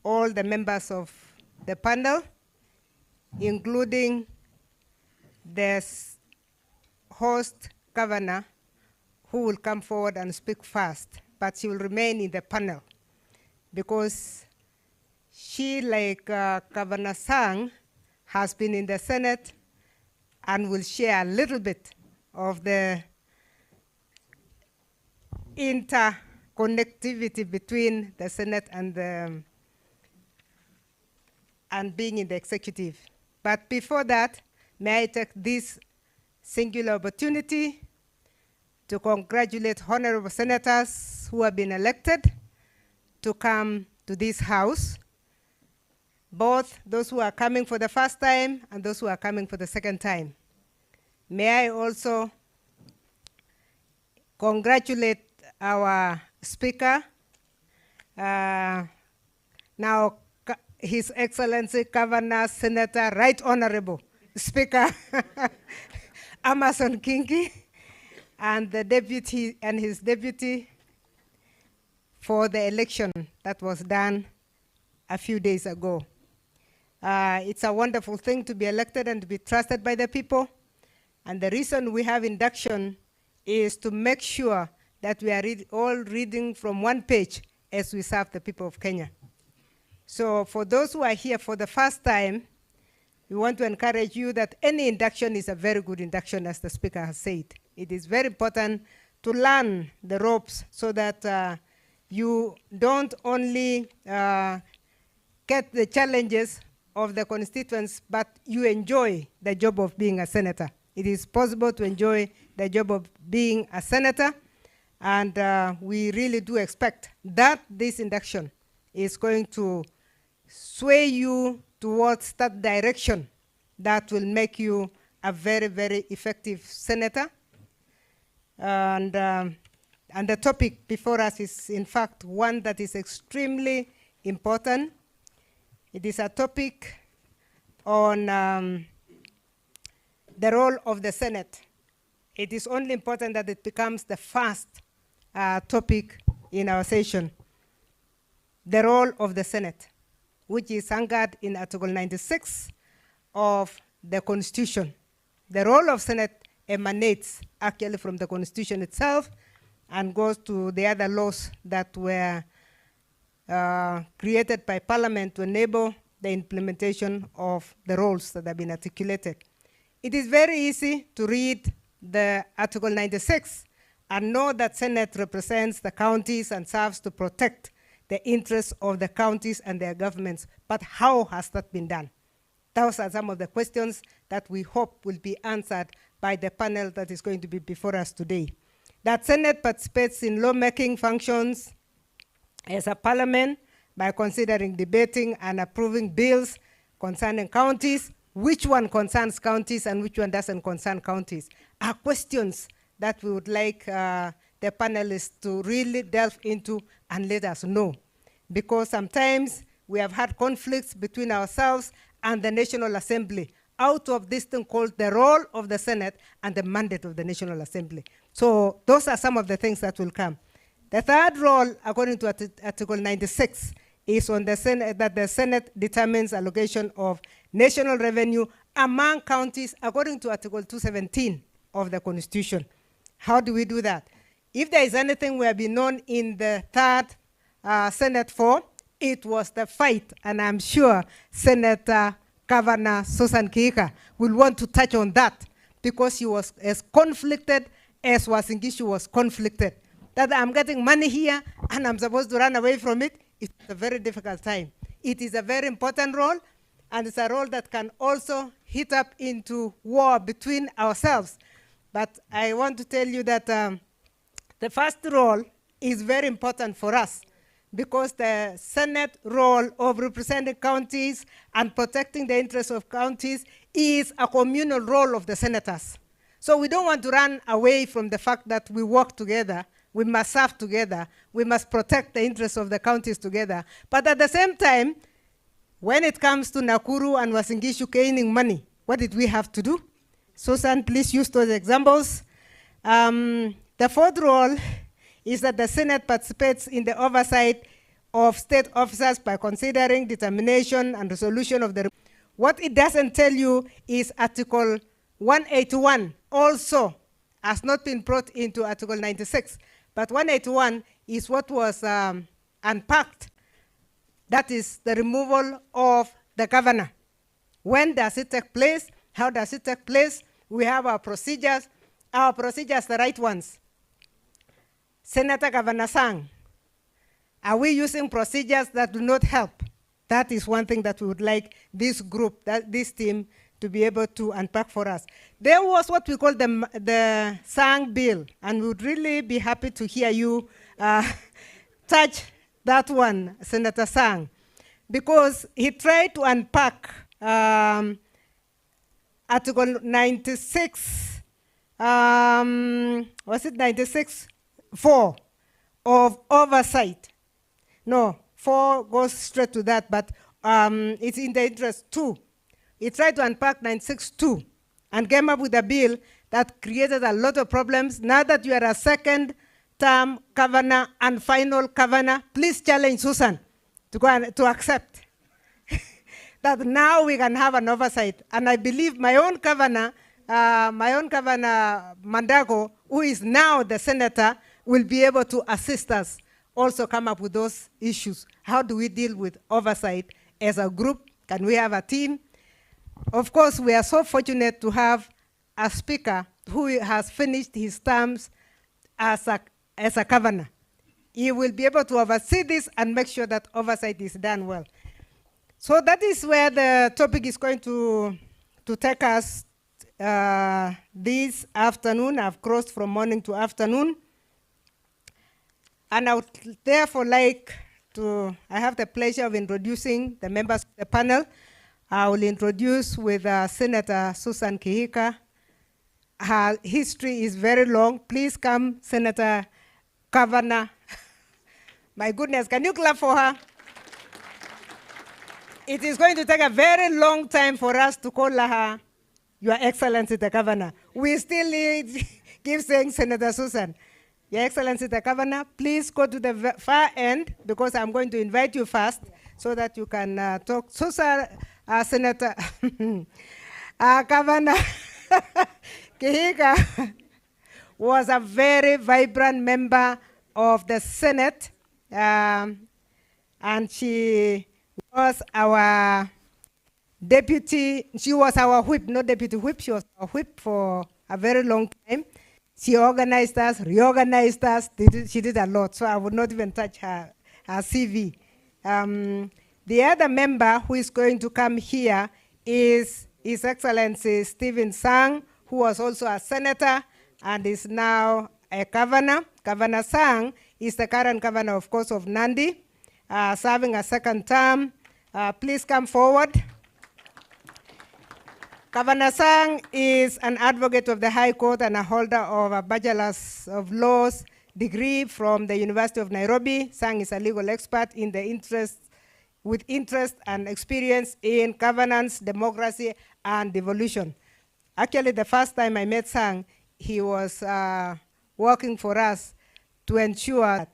all the members of the panel, including the host governor, who will come forward and speak first, but she will remain in the panel because she, like Governor Sang, has been in the Senate and will share a little bit of the interconnectivity between the Senate and being in the executive. But before that, may I take this singular opportunity to congratulate honorable senators who have been elected to come to this house, both those who are coming for the first time and those who are coming for the second time. May I also congratulate our speaker, now His Excellency Governor Senator Right Honorable Speaker Amason Kingi, and the deputy and his deputy for the election that was done a few days ago. It's a wonderful thing to be elected and to be trusted by the people. And the reason we have induction is to make sure that we are all reading from one page as we serve the people of Kenya. So for those who are here for the first time, we want to encourage you that any induction is a very good induction, as the speaker has said. It is very important to learn the ropes so that you don't only get the challenges of the constituents, but you enjoy the job of being a senator. It is possible to enjoy the job of being a senator, and we really do expect that this induction is going to sway you towards that direction that will make you a very, very effective senator. And the topic before us is, in fact, one that is extremely important. It is a topic on the role of the Senate. It is only important that it becomes the first topic in our session. The role of the Senate, which is anchored in Article 96 of the Constitution. The role of Senate emanates actually from the Constitution itself and goes to the other laws that were created by Parliament to enable the implementation of the roles that have been articulated. It is very easy to read the Article 96 and know that Senate represents the counties and serves to protect the interests of the counties and their governments. But how has that been done? Those are some of the questions that we hope will be answered by the panel that is going to be before us today. That Senate participates in lawmaking functions as a parliament by considering, debating, and approving bills concerning counties. Which one concerns counties and which one doesn't concern counties are questions that we would like the panelists to really delve into and let us know. Because sometimes we have had conflicts between ourselves and the National Assembly out of this thing called the role of the Senate and the mandate of the National Assembly. So those are some of the things that will come. The third role, according to Article 96, is on the Senate, that the Senate determines allocation of national revenue among counties according to Article 217 of the Constitution. How do we do that? If there is anything we have been known in the third Senate for, it was the fight, and I'm sure Senator Governor Susan Kihika will want to touch on that because she was as conflicted as Wasingishu was conflicted. That I'm getting money here and I'm supposed to run away from it. It's a very difficult time. It is a very important role, and it's a role that can also hit up into war between ourselves. But I want to tell you that the first role is very important for us because the Senate role of representing counties and protecting the interests of counties is a communal role of the senators. So we don't want to run away from the fact that we work together. We must serve together. We must protect the interests of the counties together. But at the same time, when it comes to Nakuru and Wasingishu gaining money, what did we have to do? Susan, please use those examples. The fourth role is that the Senate participates in the oversight of state officers by considering determination and resolution of the. What it doesn't tell you is Article 181 also has not been brought into Article 96, but 181 is what was unpacked. That is the removal of the governor. When does it take place? How does it take place? We have our procedures the right ones. Senator Governor Sang, are we using procedures that do not help? That is one thing that we would like this group, this team, to be able to unpack for us. There was what we call the Sang bill, and we would really be happy to hear you touch that one, Senator Sang, because he tried to unpack Article 96, was it 96.4 of oversight. No, 4 goes straight to that, but it's in the interest 2. He tried to unpack 96.2 and came up with a bill that created a lot of problems. Now that you are a second-term governor and final governor, please challenge Susan to go and to accept that now we can have an oversight. And I believe my own governor, Mandago, who is now the senator, will be able to assist us also come up with those issues. How do we deal with oversight as a group? Can we have a team? Of course, we are so fortunate to have a speaker who has finished his terms as a governor. He will be able to oversee this and make sure that oversight is done well. So that is where the topic is going to take us this afternoon. I've crossed from morning to afternoon. And I would therefore like to, I have the pleasure of introducing the members of the panel. I will introduce with Senator Susan Kihika. Her history is very long. Please come, Senator Governor. My goodness, can you clap for her? It is going to take a very long time for us to call her Your Excellency the Governor. We still keep saying Senator Susan. Your Excellency the Governor, please go to the far end because I'm going to invite you first so that you can talk. Susan, Senator, Governor Kihika was a very vibrant member of the Senate, and she was our deputy. She was our whip, not deputy whip. She was our whip for a very long time. She organized us, reorganized us. She did a lot, so I would not even touch her CV. The other member who is going to come here is His Excellency Stephen Sang, who was also a senator and is now a governor. Governor Sang is the current governor, of course, of Nandi, serving a second term. Please come forward. Governor Sang is an advocate of the High Court and a holder of a Bachelor's of Laws degree from the University of Nairobi. Sang is a legal expert with interest and experience in governance, democracy, and devolution. Actually, the first time I met Sang, he was working for us to ensure.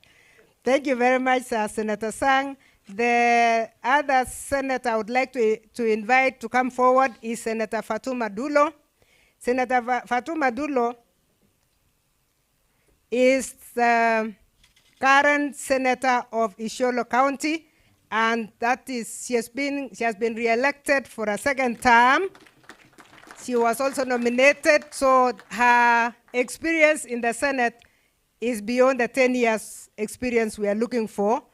Thank you very much, Senator Sang. The other senator I would like to invite to come forward is Senator Fatuma Dulo. Senator Fatuma Dulo is the current senator of Isiolo County, and that is, she has been re-elected for a second term. She was also nominated, so her experience in the Senate is beyond the 10 years experience we are looking for.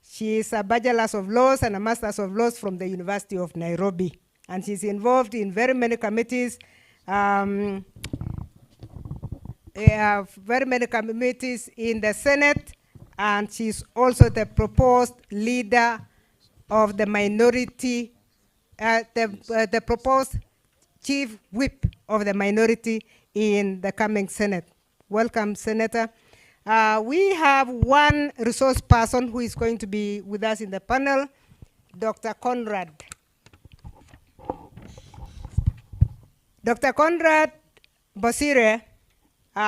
She is a Bachelor's of Laws and a Master's of Laws from the University of Nairobi. And she's involved in very many committees, very many committees in the Senate, and she's also the proposed leader of the minority, the proposed chief whip of the minority in the coming Senate. Welcome, Senator. We have one resource person who is going to be with us in the panel, Dr. Conrad. Dr. Conrad Bosire,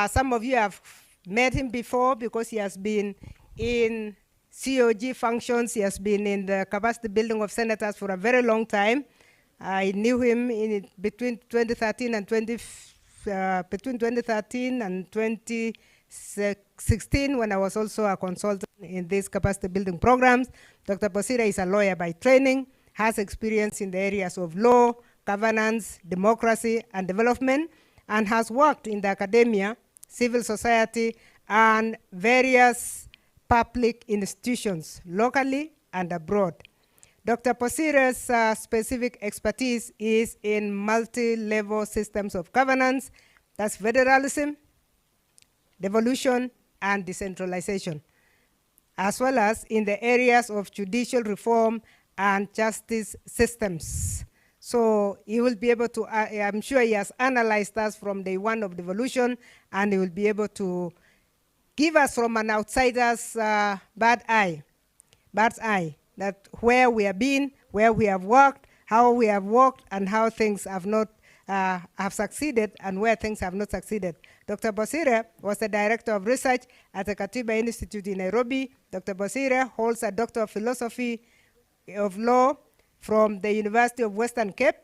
some of you have met him before because he has been in COG functions. He has been in the capacity building of senators for a very long time. I knew him between 2013 and 2016 when I was also a consultant in these capacity building programs. Dr. Bosire is a lawyer by training, has experience in the areas of law, governance, democracy, and development, and has worked in the academia, civil society, and various public institutions, locally and abroad. Dr. Posire's specific expertise is in multi-level systems of governance, that's federalism, devolution, and decentralization, as well as in the areas of judicial reform and justice systems. So he will be able to, I'm sure he has analyzed us from day one of devolution, and he will be able to give us from an outsider's bird's eye, that where we have been, where we have worked, how we have worked, and how things have not have succeeded and where things have not succeeded. Dr. Bosire was the Director of Research at the Katiba Institute in Nairobi. Dr. Bosire holds a Doctor of Philosophy of Law from the University of Western Cape,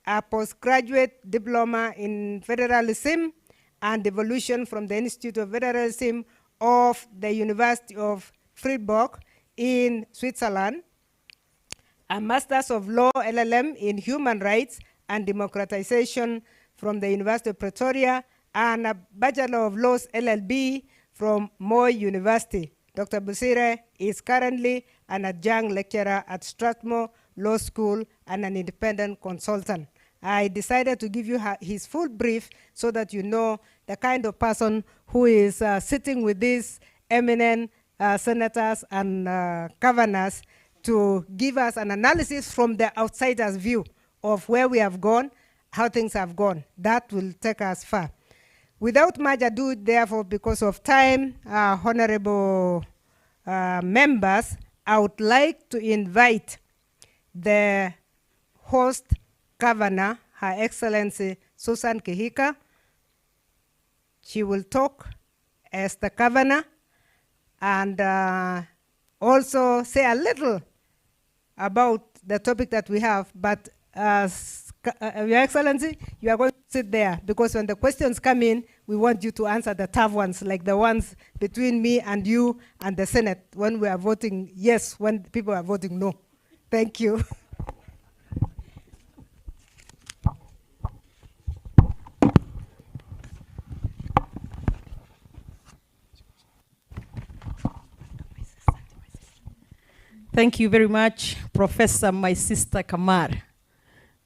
a postgraduate diploma in federalism and devolution from the Institute of Federalism of the University of Freiburg in Switzerland, a Master's of Law LLM in Human Rights and Democratization from the University of Pretoria, and a Bachelor of Laws LLB from Moi University. Dr. Bosire is currently an adjunct lecturer at Strathmore Law School and an independent consultant. I decided to give you his full brief so that you know the kind of person who is sitting with these eminent senators and governors to give us an analysis from the outsider's view of where we have gone, how things have gone. That will take us far. Without much ado, therefore, because of time, honorable members, I would like to invite the host governor, Her Excellency Susan Kihika. She will talk as the governor and also say a little about the topic that we have, but Your Excellency, you are going to sit there because when the questions come in, we want you to answer the tough ones, like the ones between me and you and the Senate when we are voting yes, when people are voting no. Thank you. Thank you very much, Professor, my sister Kamar.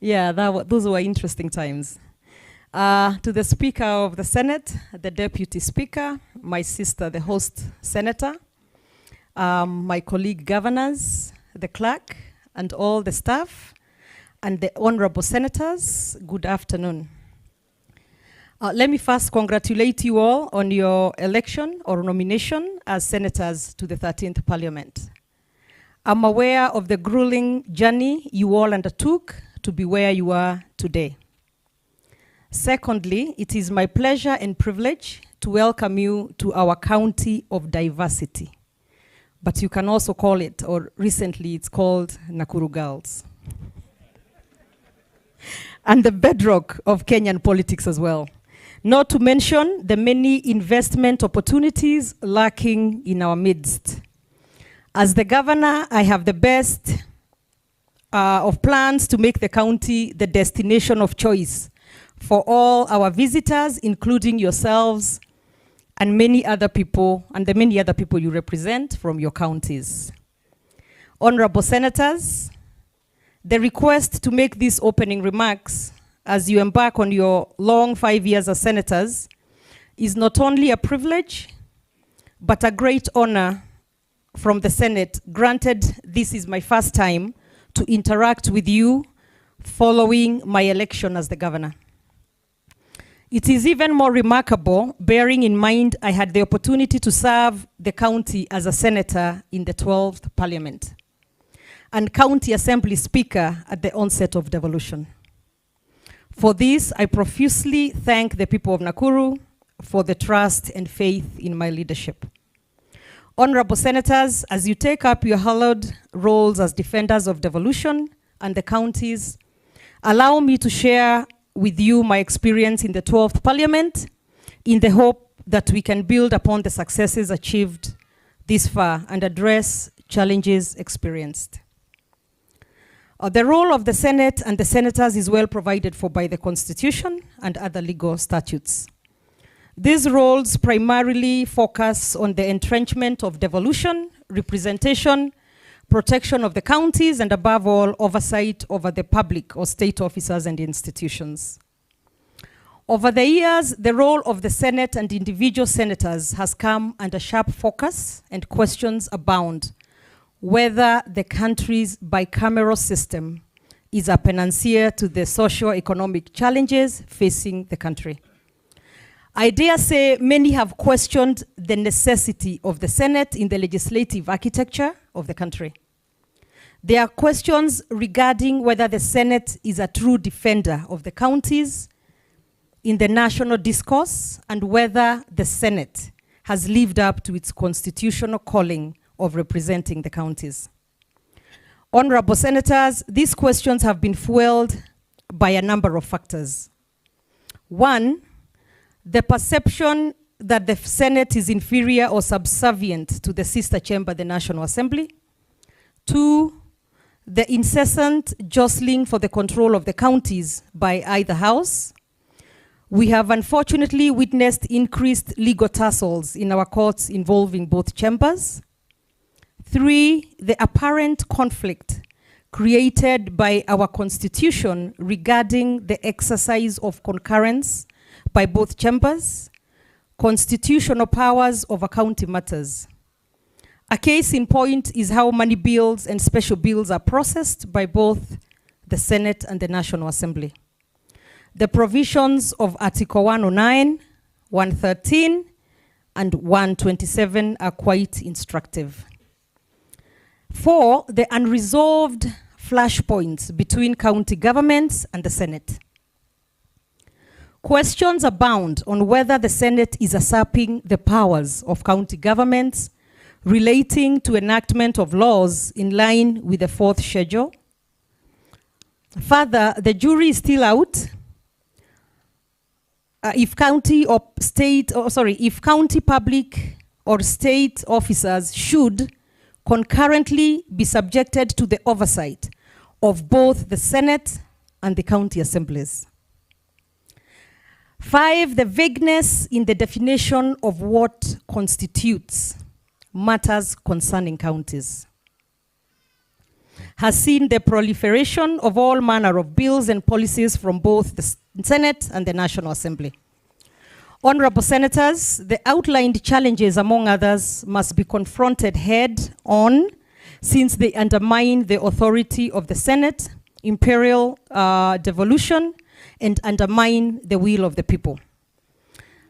Yeah, those were interesting times. To the Speaker of the Senate, the Deputy Speaker, my sister, the host Senator, my colleague governors, the clerk, and all the staff, and the honorable senators, good afternoon. Let me first congratulate you all on your election or nomination as senators to the 13th Parliament. I'm aware of the grueling journey you all undertook to be where you are today. Secondly, it is my pleasure and privilege to welcome you to our county of diversity. But you can also call it, or recently it's called Nakuru Girls. And the bedrock of Kenyan politics as well. Not to mention the many investment opportunities lurking in our midst. As the governor, I have the best of plans to make the county the destination of choice for all our visitors, including yourselves and many other people, and the many other people you represent from your counties. Honorable senators, the request to make these opening remarks as you embark on your long 5 years as senators is not only a privilege, but a great honor from the Senate, granted this is my first time to interact with you following my election as the governor. It is even more remarkable, bearing in mind I had the opportunity to serve the county as a senator in the 12th Parliament and County Assembly Speaker at the onset of devolution. For this, I profusely thank the people of Nakuru for the trust and faith in my leadership. Honorable Senators, as you take up your hallowed roles as defenders of devolution and the counties, allow me to share with you my experience in the 12th Parliament in the hope that we can build upon the successes achieved this far and address challenges experienced. The role of the Senate and the Senators is well provided for by the Constitution and other legal statutes. These roles primarily focus on the entrenchment of devolution, representation, protection of the counties, and above all, oversight over the public or state officers and institutions. Over the years, the role of the Senate and individual senators has come under sharp focus, and questions abound whether the country's bicameral system is a panacea to the socio-economic challenges facing the country. I dare say many have questioned the necessity of the Senate in the legislative architecture of the country. There are questions regarding whether the Senate is a true defender of the counties in the national discourse and whether the Senate has lived up to its constitutional calling of representing the counties. Honorable Senators, these questions have been fueled by a number of factors. One, the perception that the Senate is inferior or subservient to the sister chamber, the National Assembly. Two, the incessant jostling for the control of the counties by either house. We have unfortunately witnessed increased legal tussles in our courts involving both chambers. Three, the apparent conflict created by our Constitution regarding the exercise of concurrence by both chambers, constitutional powers over county matters. A case in point is how money bills and special bills are processed by both the Senate and the National Assembly. The provisions of Article 109, 113, and 127 are quite instructive. Four, the unresolved flashpoints between county governments and the Senate. Questions abound on whether the Senate is usurping the powers of county governments relating to enactment of laws in line with the fourth schedule. Further, the jury is still out if county public or state officers should concurrently be subjected to the oversight of both the Senate and the county assemblies. Five, the vagueness in the definition of what constitutes matters concerning counties has seen the proliferation of all manner of bills and policies from both the Senate and the National Assembly. Honorable Senators, the outlined challenges, among others, must be confronted head-on since they undermine the authority of the Senate, imperial devolution, and undermine the will of the people.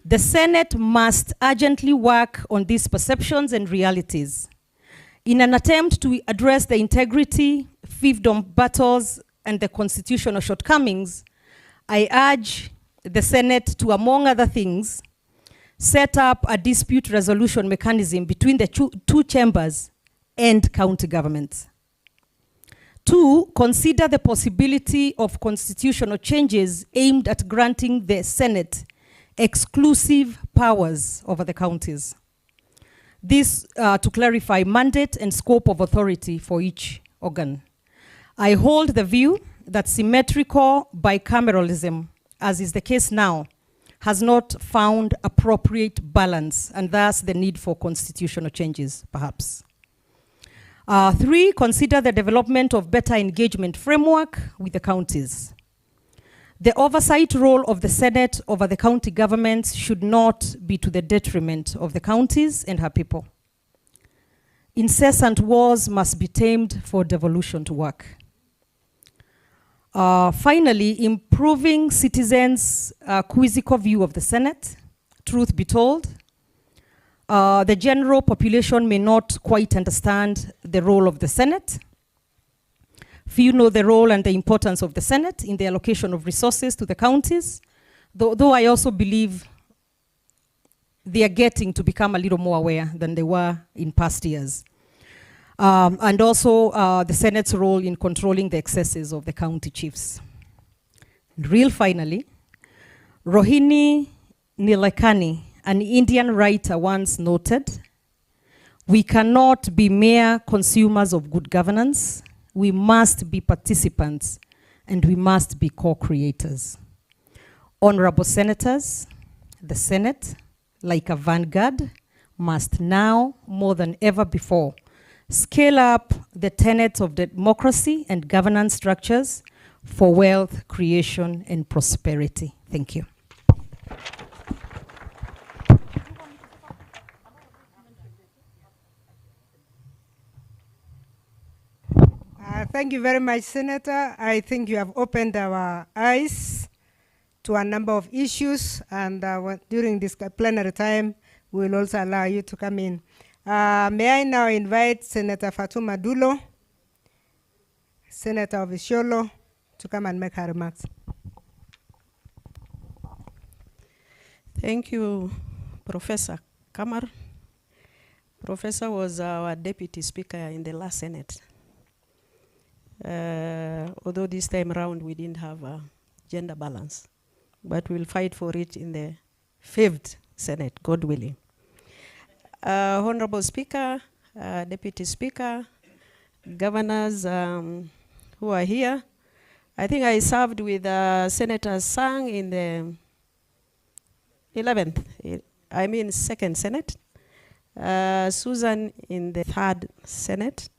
The Senate must urgently work on these perceptions and realities. In an attempt to address the integrity, fiefdom battles, and the constitutional shortcomings, I urge the Senate to, among other things, set up a dispute resolution mechanism between the two chambers and county governments. Two, consider the possibility of constitutional changes aimed at granting the Senate exclusive powers over the counties. This to clarify mandate and scope of authority for each organ. I hold the view that symmetrical bicameralism, as is the case now, has not found appropriate balance, and thus the need for constitutional changes, perhaps. Three, consider the development of better engagement framework with the counties. The oversight role of the Senate over the county governments should not be to the detriment of the counties and her people. Incessant wars must be tamed for devolution to work. Finally, improving citizens' quizzical view of the Senate. Truth be told, the general population may not quite understand the role of the Senate. Few know the role and the importance of the Senate in the allocation of resources to the counties, though I also believe they are getting to become a little more aware than they were in past years. And also the Senate's role in controlling the excesses of the county chiefs. Real finally, Rohini Nilekani, an Indian writer, once noted, "We cannot be mere consumers of good governance. We must be participants and we must be co-creators." Honorable senators, the Senate, like a vanguard, must now, more than ever before, scale up the tenets of democracy and governance structures for wealth creation and prosperity. Thank you. Thank you very much, Senator. I think you have opened our eyes to a number of issues, and during this plenary time, we will also allow you to come in. May I now invite Senator Fatuma Dulo, Senator of Isiolo, to come and make her remarks. Thank you, Professor Kamar. Professor was our deputy speaker in the last Senate. Although this time around we didn't have a gender balance, but we'll fight for it in the 5th Senate, God willing. Honorable Speaker, Deputy Speaker, governors who are here. I think I served with Senator Sang in the 11th, I mean 2nd Senate. Susan in the 3rd Senate.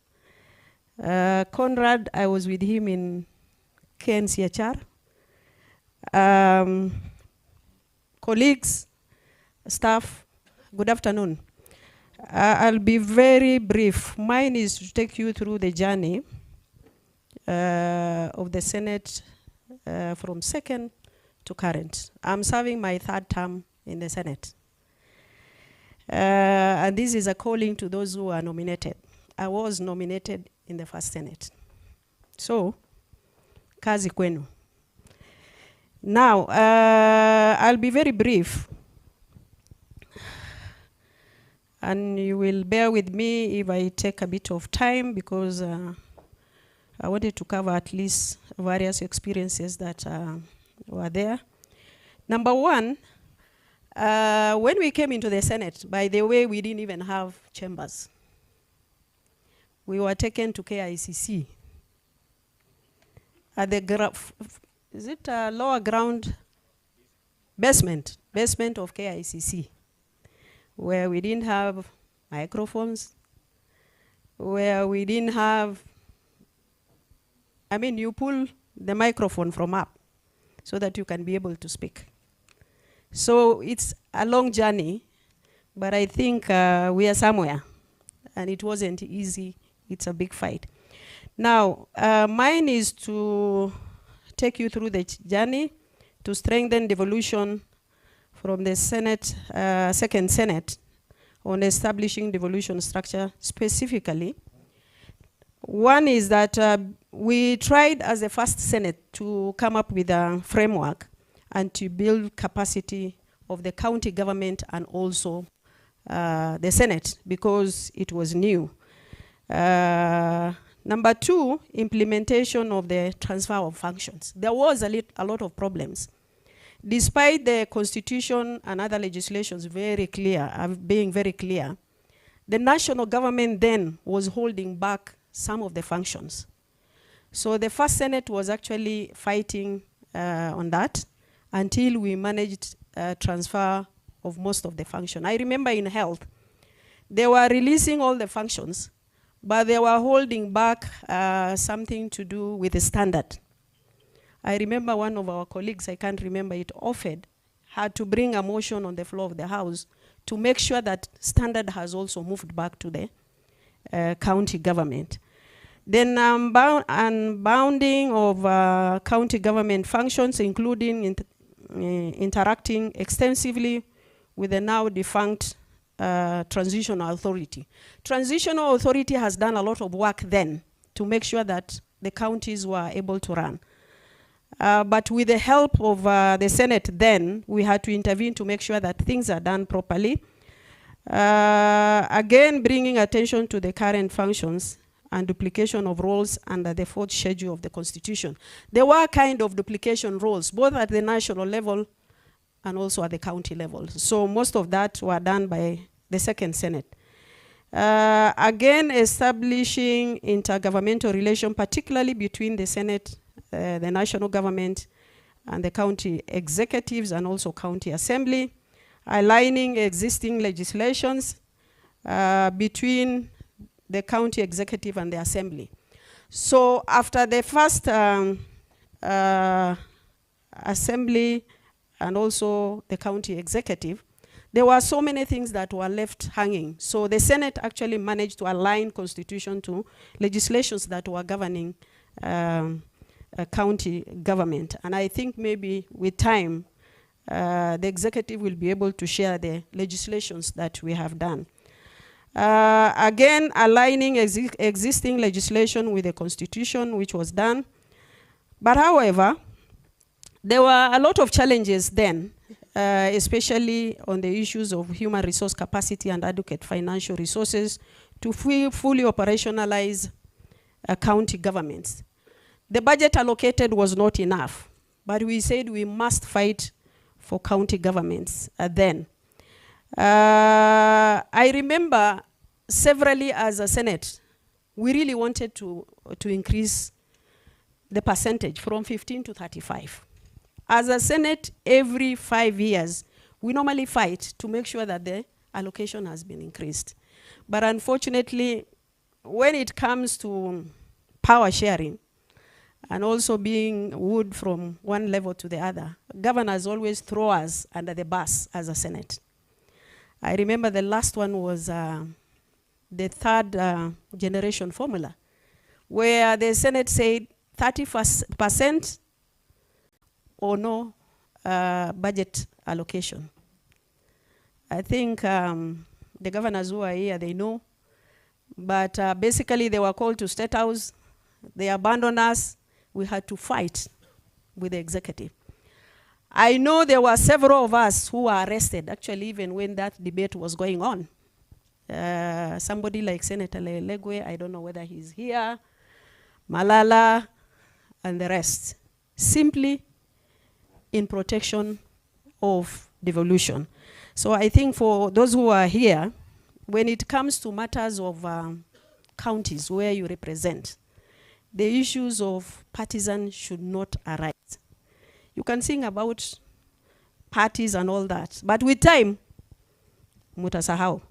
Conrad, I was with him in KNCHR. Colleagues, staff, good afternoon. I'll be very brief. Mine is to take you through the journey of the Senate from 2nd to current. I'm serving my 3rd term in the Senate. And this is a calling to those who are nominated. I was nominated in the 1st Senate. So, kazi kwenu. Now, I'll be very brief. And you will bear with me if I take a bit of time, because I wanted to cover at least various experiences that were there. Number one, when we came into the Senate, by the way, we didn't even have chambers. We were taken to KICC at the is it lower ground basement of KICC, where we didn't have microphones, where we didn't have, I mean, you pull the microphone from up so that you can be able to speak. So it's a long journey, but I think we are somewhere, and it wasn't easy. It's a big fight. Now, mine is to take you through the journey to strengthen devolution from the Senate, 2nd Senate, on establishing devolution structure specifically. One is that we tried as the 1st Senate to come up with a framework and to build capacity of the county government and also the Senate, because it was new. Number two, implementation of the transfer of functions. There was a lot of problems. Despite the Constitution and other legislations being very clear, the national government then was holding back some of the functions. So the 1st Senate was actually fighting on that until we managed transfer of most of the function. I remember in health, they were releasing all the functions, but they were holding back something to do with the standard. I remember one of our colleagues, I can't remember it, had to bring a motion on the floor of the House to make sure that standard has also moved back to the county government. Then unbounding of county government functions, including interacting extensively with the now defunct Transitional Authority. Transitional Authority has done a lot of work then to make sure that the counties were able to run. But with the help of the Senate then, we had to intervene to make sure that things are done properly. Again, bringing attention to the current functions and duplication of roles under the 4th schedule of the Constitution. There were kind of duplication roles, both at the national level and also at the county level. So most of that were done by the 2nd Senate. Again, establishing intergovernmental relation, particularly between the Senate, the national government, and the county executives, and also county assembly, aligning existing legislations between the county executive and the assembly. So after the first assembly and also the county executive, there were so many things that were left hanging. So the Senate actually managed to align constitution to legislations that were governing county government. And I think maybe with time, the executive will be able to share the legislations that we have done. Again, aligning existing legislation with the Constitution, which was done. But however, there were a lot of challenges then, especially on the issues of human resource capacity and adequate financial resources to fully operationalize county governments. The budget allocated was not enough, but we said we must fight for county governments then. I remember severally as a Senate, we really wanted to increase the percentage from 15 to 35. As a Senate, every 5 years, we normally fight to make sure that the allocation has been increased. But unfortunately, when it comes to power sharing, and also being wood from one level to the other, governors always throw us under the bus as a Senate. I remember the last one was the 3rd generation formula, where the Senate said 30% or no budget allocation. I think the governors who are here, they know, but basically they were called to State House, they abandoned us. We had to fight with the executive. I know there were several of us who were arrested, actually, even when that debate was going on. Somebody like Senator Legwe, I don't know whether he's here, Malala, and the rest, simply in protection of devolution. So I think for those who are here, when it comes to matters of counties where you represent, the issues of partisan should not arise. You can sing about parties and all that, but with time, mutasahau.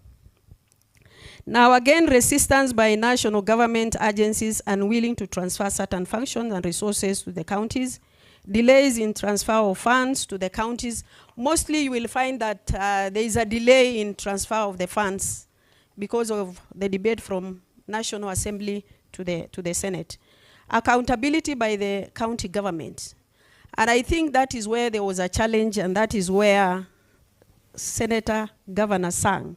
Now again, resistance by national government agencies unwilling to transfer certain functions and resources to the counties, delays in transfer of funds to the counties. Mostly you will find that there is a delay in transfer of the funds because of the debate from National Assembly to the Senate. Accountability by the county government. And I think that is where there was a challenge, and that is where Senator Governor Sang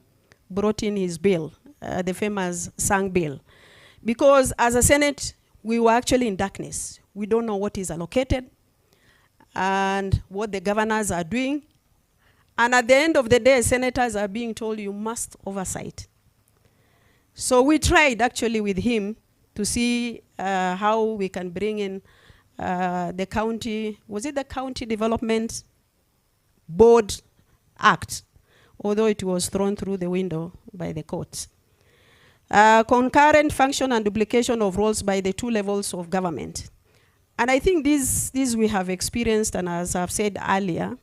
brought in his bill, the famous Sang bill. Because as a Senate, we were actually in darkness. We don't know what is allocated and what the governors are doing. And at the end of the day, senators are being told you must oversight. So we tried actually with him to see how we can bring in the county, was it the County Development Board Act, although it was thrown through the window by the courts. Concurrent function and duplication of roles by the 2 levels of government. And I think these we have experienced, and as I've said earlier,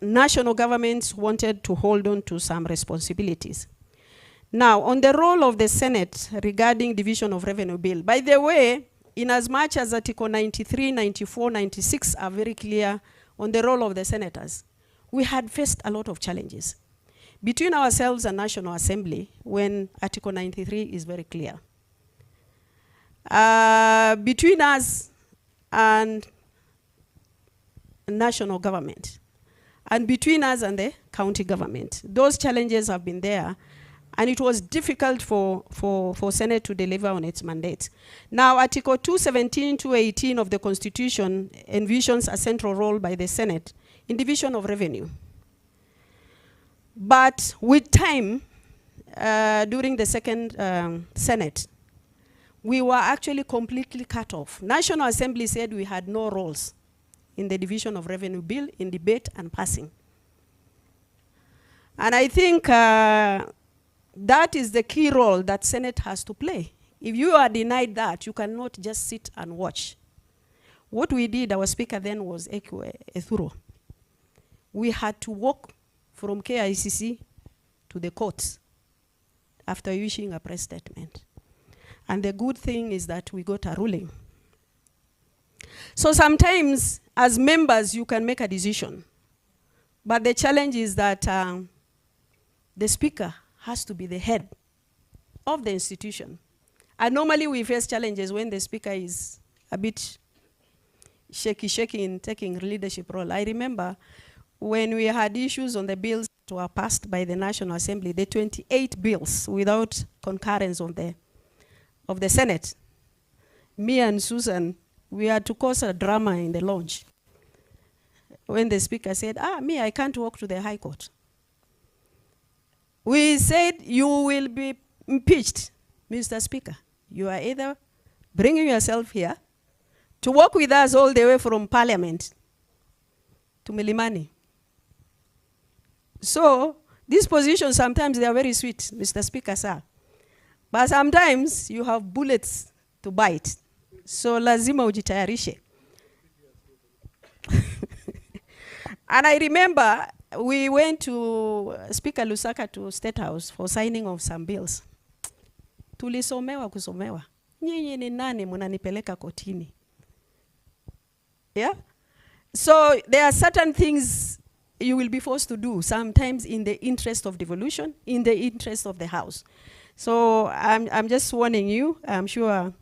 national governments wanted to hold on to some responsibilities. Now, on the role of the Senate regarding division of revenue bill, by the way, in as much as Article 93, 94, 96 are very clear on the role of the senators, we had faced a lot of challenges between ourselves and National Assembly when Article 93 is very clear. Between us and national government, and between us and the county government. Those challenges have been there. And it was difficult for Senate to deliver on its mandate. Now, Article 217, 218 of the Constitution envisions a central role by the Senate in division of revenue. But with time, during the second Senate, we were actually completely cut off. National Assembly said we had no roles in the division of revenue bill, in debate and passing. And I think that is the key role that Senate has to play. If you are denied that, you cannot just sit and watch. What we did, our speaker then was Ethuro. We had to walk from KICC to the courts after issuing a press statement. And the good thing is that we got a ruling. So sometimes, as members, you can make a decision. But the challenge is that the speaker has to be the head of the institution. And normally we face challenges when the speaker is a bit shaky in taking leadership role. I remember when we had issues on the bills that were passed by the National Assembly, the 28 bills without concurrence of the Senate. Me and Susan, we had to cause a drama in the lounge when the speaker said, me, I can't walk to the High Court. We said, you will be impeached, Mr. Speaker. You are either bringing yourself here to work with us all the way from Parliament to Milimani. So these positions, sometimes they are very sweet, Mr. Speaker, sir. But sometimes you have bullets to bite. So lazima ujitayarishe. And I remember we went to Speaker Lusaka to State House for signing of some bills. Tulisomewa kusomewa. Nyinyi ni nani munanipeleka kotini? Yeah? So there are certain things you will be forced to do, sometimes in the interest of devolution, in the interest of the House. So I'm just warning you. I'm sure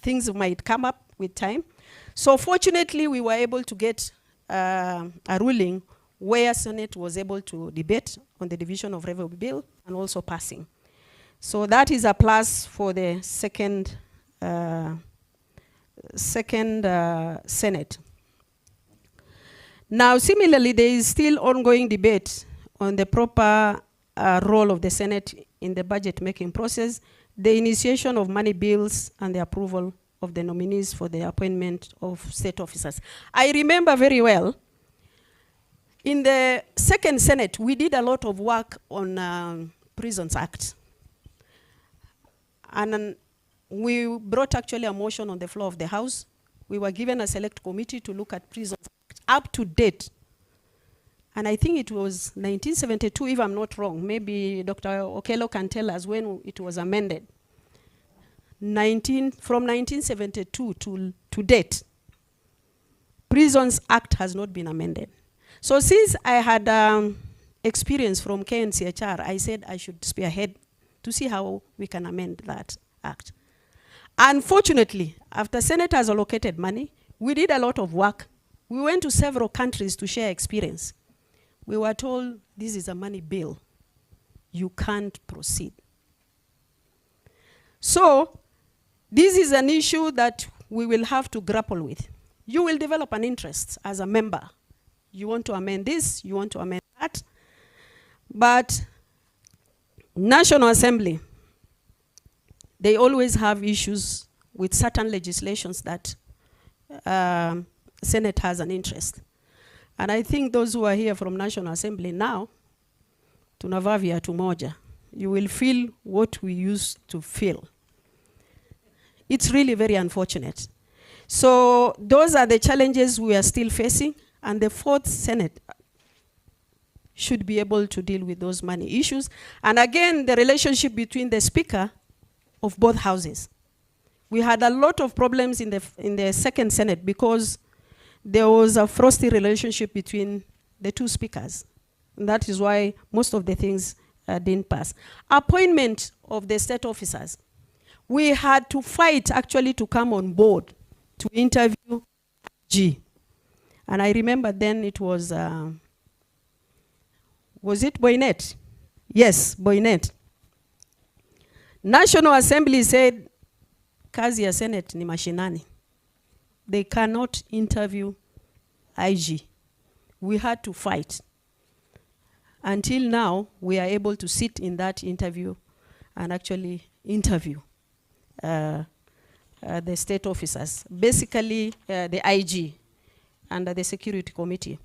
things might come up with time. So fortunately, we were able to get a ruling where Senate was able to debate on the division of revenue bill and also passing. So that is a plus for the second Senate. Now, similarly, there is still ongoing debate on the proper role of the Senate in the budget-making process, the initiation of money bills, and the approval of the nominees for the appointment of state officers. I remember very well, in the second Senate, we did a lot of work on Prisons Act. And we brought actually a motion on the floor of the House. We were given a select committee to look at Prisons Act up to date. And I think it was 1972, if I'm not wrong. Maybe Dr. Okello can tell us when it was amended. From 1972 to date, Prisons Act has not been amended. So since I had experience from KNCHR, I said I should spearhead to see how we can amend that act. Unfortunately, after Senate has allocated money, we did a lot of work. We went to several countries to share experience. We were told, this is a money bill. You can't proceed. So, this is an issue that we will have to grapple with. You will develop an interest as a member. You want to amend this, you want to amend that. But National Assembly, they always have issues with certain legislations that Senate has an interest. And I think those who are here from National Assembly now, tunavaa viatu moja, you will feel what we used to feel. It's really very unfortunate. So those are the challenges we are still facing, and the fourth Senate should be able to deal with those money issues. And again, the relationship between the Speaker of both houses. We had a lot of problems in the second Senate because there was a frosty relationship between the two speakers. And that is why most of the things didn't pass. Appointment of the state officers. We had to fight actually to come on board to interview G. And I remember then it was it Boynet? Yes, Boynet. National Assembly said, kazi ya Senate ni mashinani. They cannot interview IG. We had to fight. Until now, we are able to sit in that interview and actually interview the state officers, basically the IG under the Security Committee.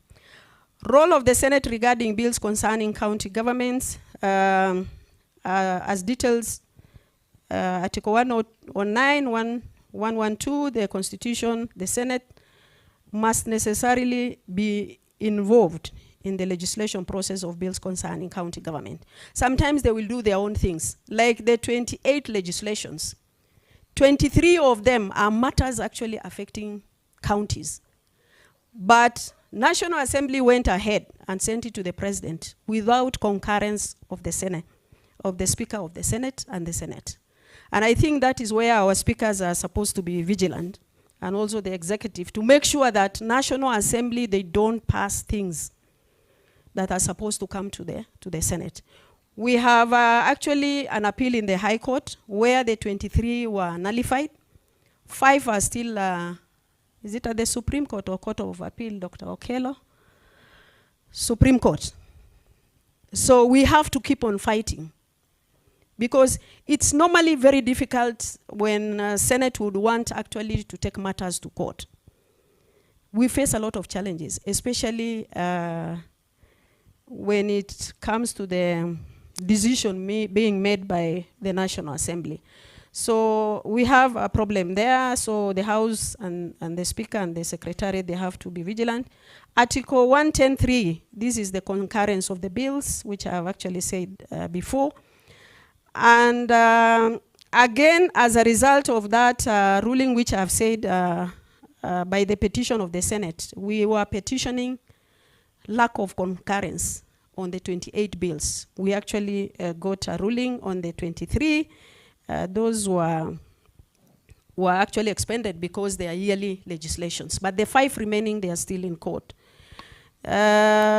Role of the Senate regarding bills concerning county governments, as details, Article 109, 112, the Constitution, the Senate must necessarily be involved in the legislation process of bills concerning county government. Sometimes they will do their own things, like the 28 legislations. 23 of them are matters actually affecting counties. But National Assembly went ahead and sent it to the President without concurrence of the Senate, of the Speaker of the Senate and the Senate. And I think that is where our speakers are supposed to be vigilant, and also the executive, to make sure that National Assembly, they don't pass things that are supposed to come to the Senate. We have actually an appeal in the High Court where the 23 were nullified. 5 are still, is it at the Supreme Court or Court of Appeal, Dr. Okello? Supreme Court. So we have to keep on fighting, because it's normally very difficult when Senate would want actually to take matters to court. We face a lot of challenges, especially when it comes to the decision being made by the National Assembly. So we have a problem there. So the House and the Speaker and the Secretary, they have to be vigilant. Article 110.3, this is the concurrence of the bills, which I have actually said before. And again, as a result of that ruling, which I have said by the petition of the Senate, we were petitioning lack of concurrence on the 28 bills. We actually got a ruling on the 23. Those were actually expended because they are yearly legislations. But the 5 remaining, they are still in court. Then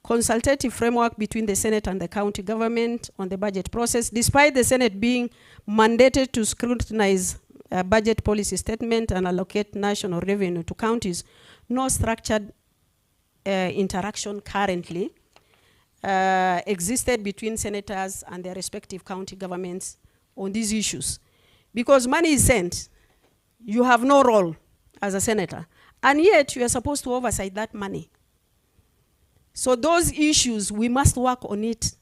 consultative framework between the Senate and the county government on the budget process. Despite the Senate being mandated to scrutinize budget policy statement and allocate national revenue to counties, no structured interaction currently existed between senators and their respective county governments on these issues. Because money is sent, you have no role as a senator, and yet you are supposed to oversight that money. So those issues, we must work on it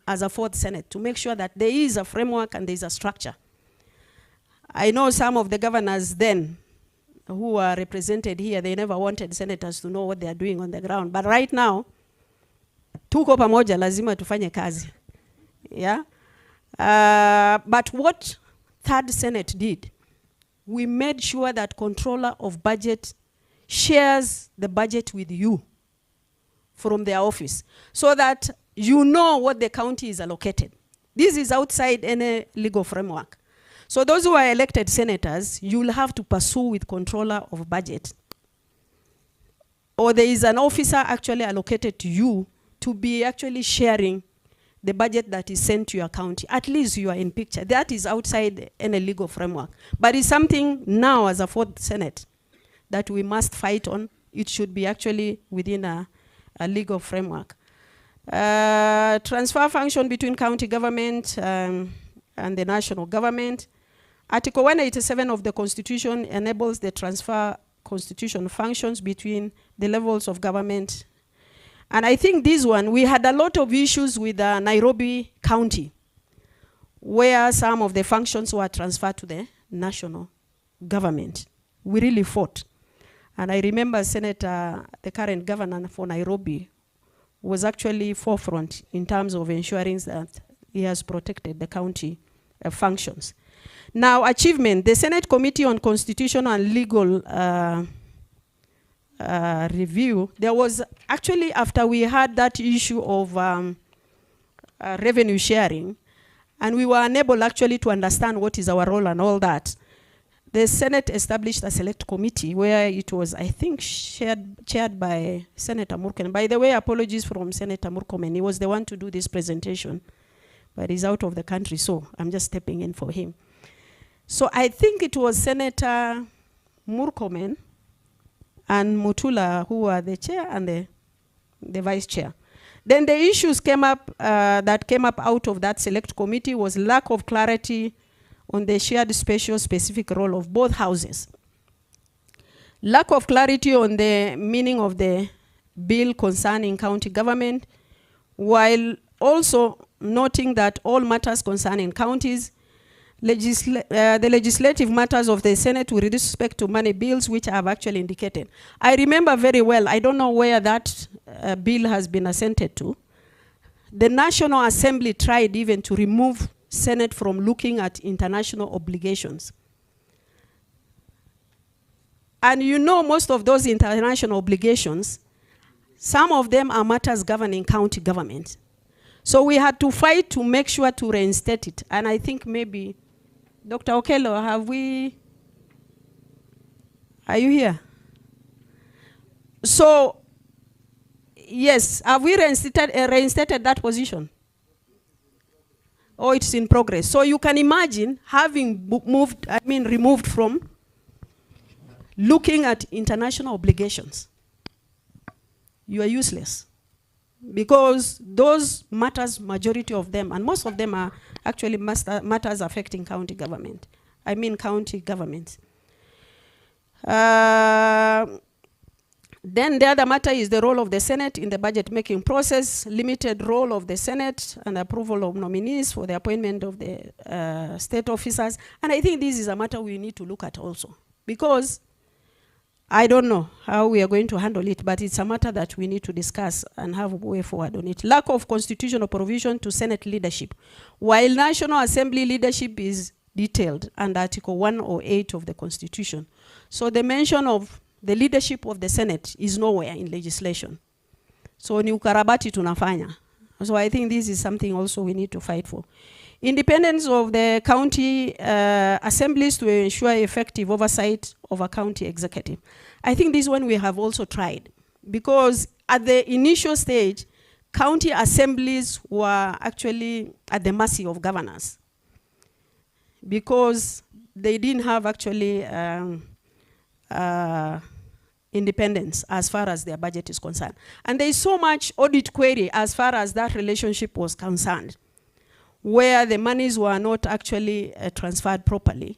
as a fourth Senate to make sure that there is a framework and there is a structure. I know some of the governors then who are represented here, they never wanted senators to know what they are doing on the ground. But right now, tuko pamoja, lazima tufanye kazi. Yeah? But what third Senate did, we made sure that controller of budget shares the budget with you from their office, so that you know what the county is allocated. This is outside any legal framework. So those who are elected senators, you'll have to pursue with controller of budget. Or there is an officer actually allocated to you to be actually sharing the budget that is sent to your county. At least you are in picture. That is outside any legal framework. But it's something now as a fourth Senate that we must fight on. It should be actually within a legal framework. Transfer function between county government and the national government. Article 187 of the Constitution enables the transfer constitution functions between the levels of government. And I think this one, we had a lot of issues with Nairobi County, where some of the functions were transferred to the national government. We really fought. And I remember Senator, the current governor for Nairobi, was actually forefront in terms of ensuring that he has protected the county functions. Now, achievement, the Senate Committee on Constitutional and Legal Review, there was actually, after we had that issue of revenue sharing, and we were unable actually to understand what is our role and all that, the Senate established a select committee where it was, I think, chaired by Senator Murkomen. By the way, apologies from Senator Murkomen. He was the one to do this presentation but he's out of the country, so I'm just stepping in for him. So I think it was Senator Murkomen and Mutula who were the chair and the vice chair. Then the issues came up that came up out of that select committee was lack of clarity on the shared spatial specific role of both houses. Lack of clarity on the meaning of the bill concerning county government, while also noting that all matters concerning counties, the legislative matters of the Senate with respect to money bills, which I have actually indicated. I remember very well, I don't know where that bill has been assented to. The National Assembly tried even to remove Senate from looking at international obligations. And you know most of those international obligations, some of them are matters governing county government. So we had to fight to make sure to reinstate it. And I think maybe, Dr. Okello, are you here? So, yes, have we reinstated that position? Oh, it's in progress. So you can imagine having removed from looking at international obligations. You are useless. Because those matters, majority of them, and most of them are actually matters affecting county government. County governments. Then the other matter is the role of the Senate in the budget making process, limited role of the Senate and approval of nominees for the appointment of the state officers. And I think this is a matter we need to look at also. Because I don't know how we are going to handle it, but it's a matter that we need to discuss and have a way forward on it. Lack of constitutional provision to Senate leadership. While National Assembly leadership is detailed under Article 108 of the Constitution, so the mention of the leadership of the Senate is nowhere in legislation. So ni ukarabati tunafanya. So I think this is something also we need to fight for. Independence of the county assemblies to ensure effective oversight of a county executive. I think this one we have also tried, because at the initial stage, county assemblies were actually at the mercy of governors, because they didn't have actually independence as far as their budget is concerned. And there is so much audit query as far as that relationship was concerned, where the monies were not actually transferred properly.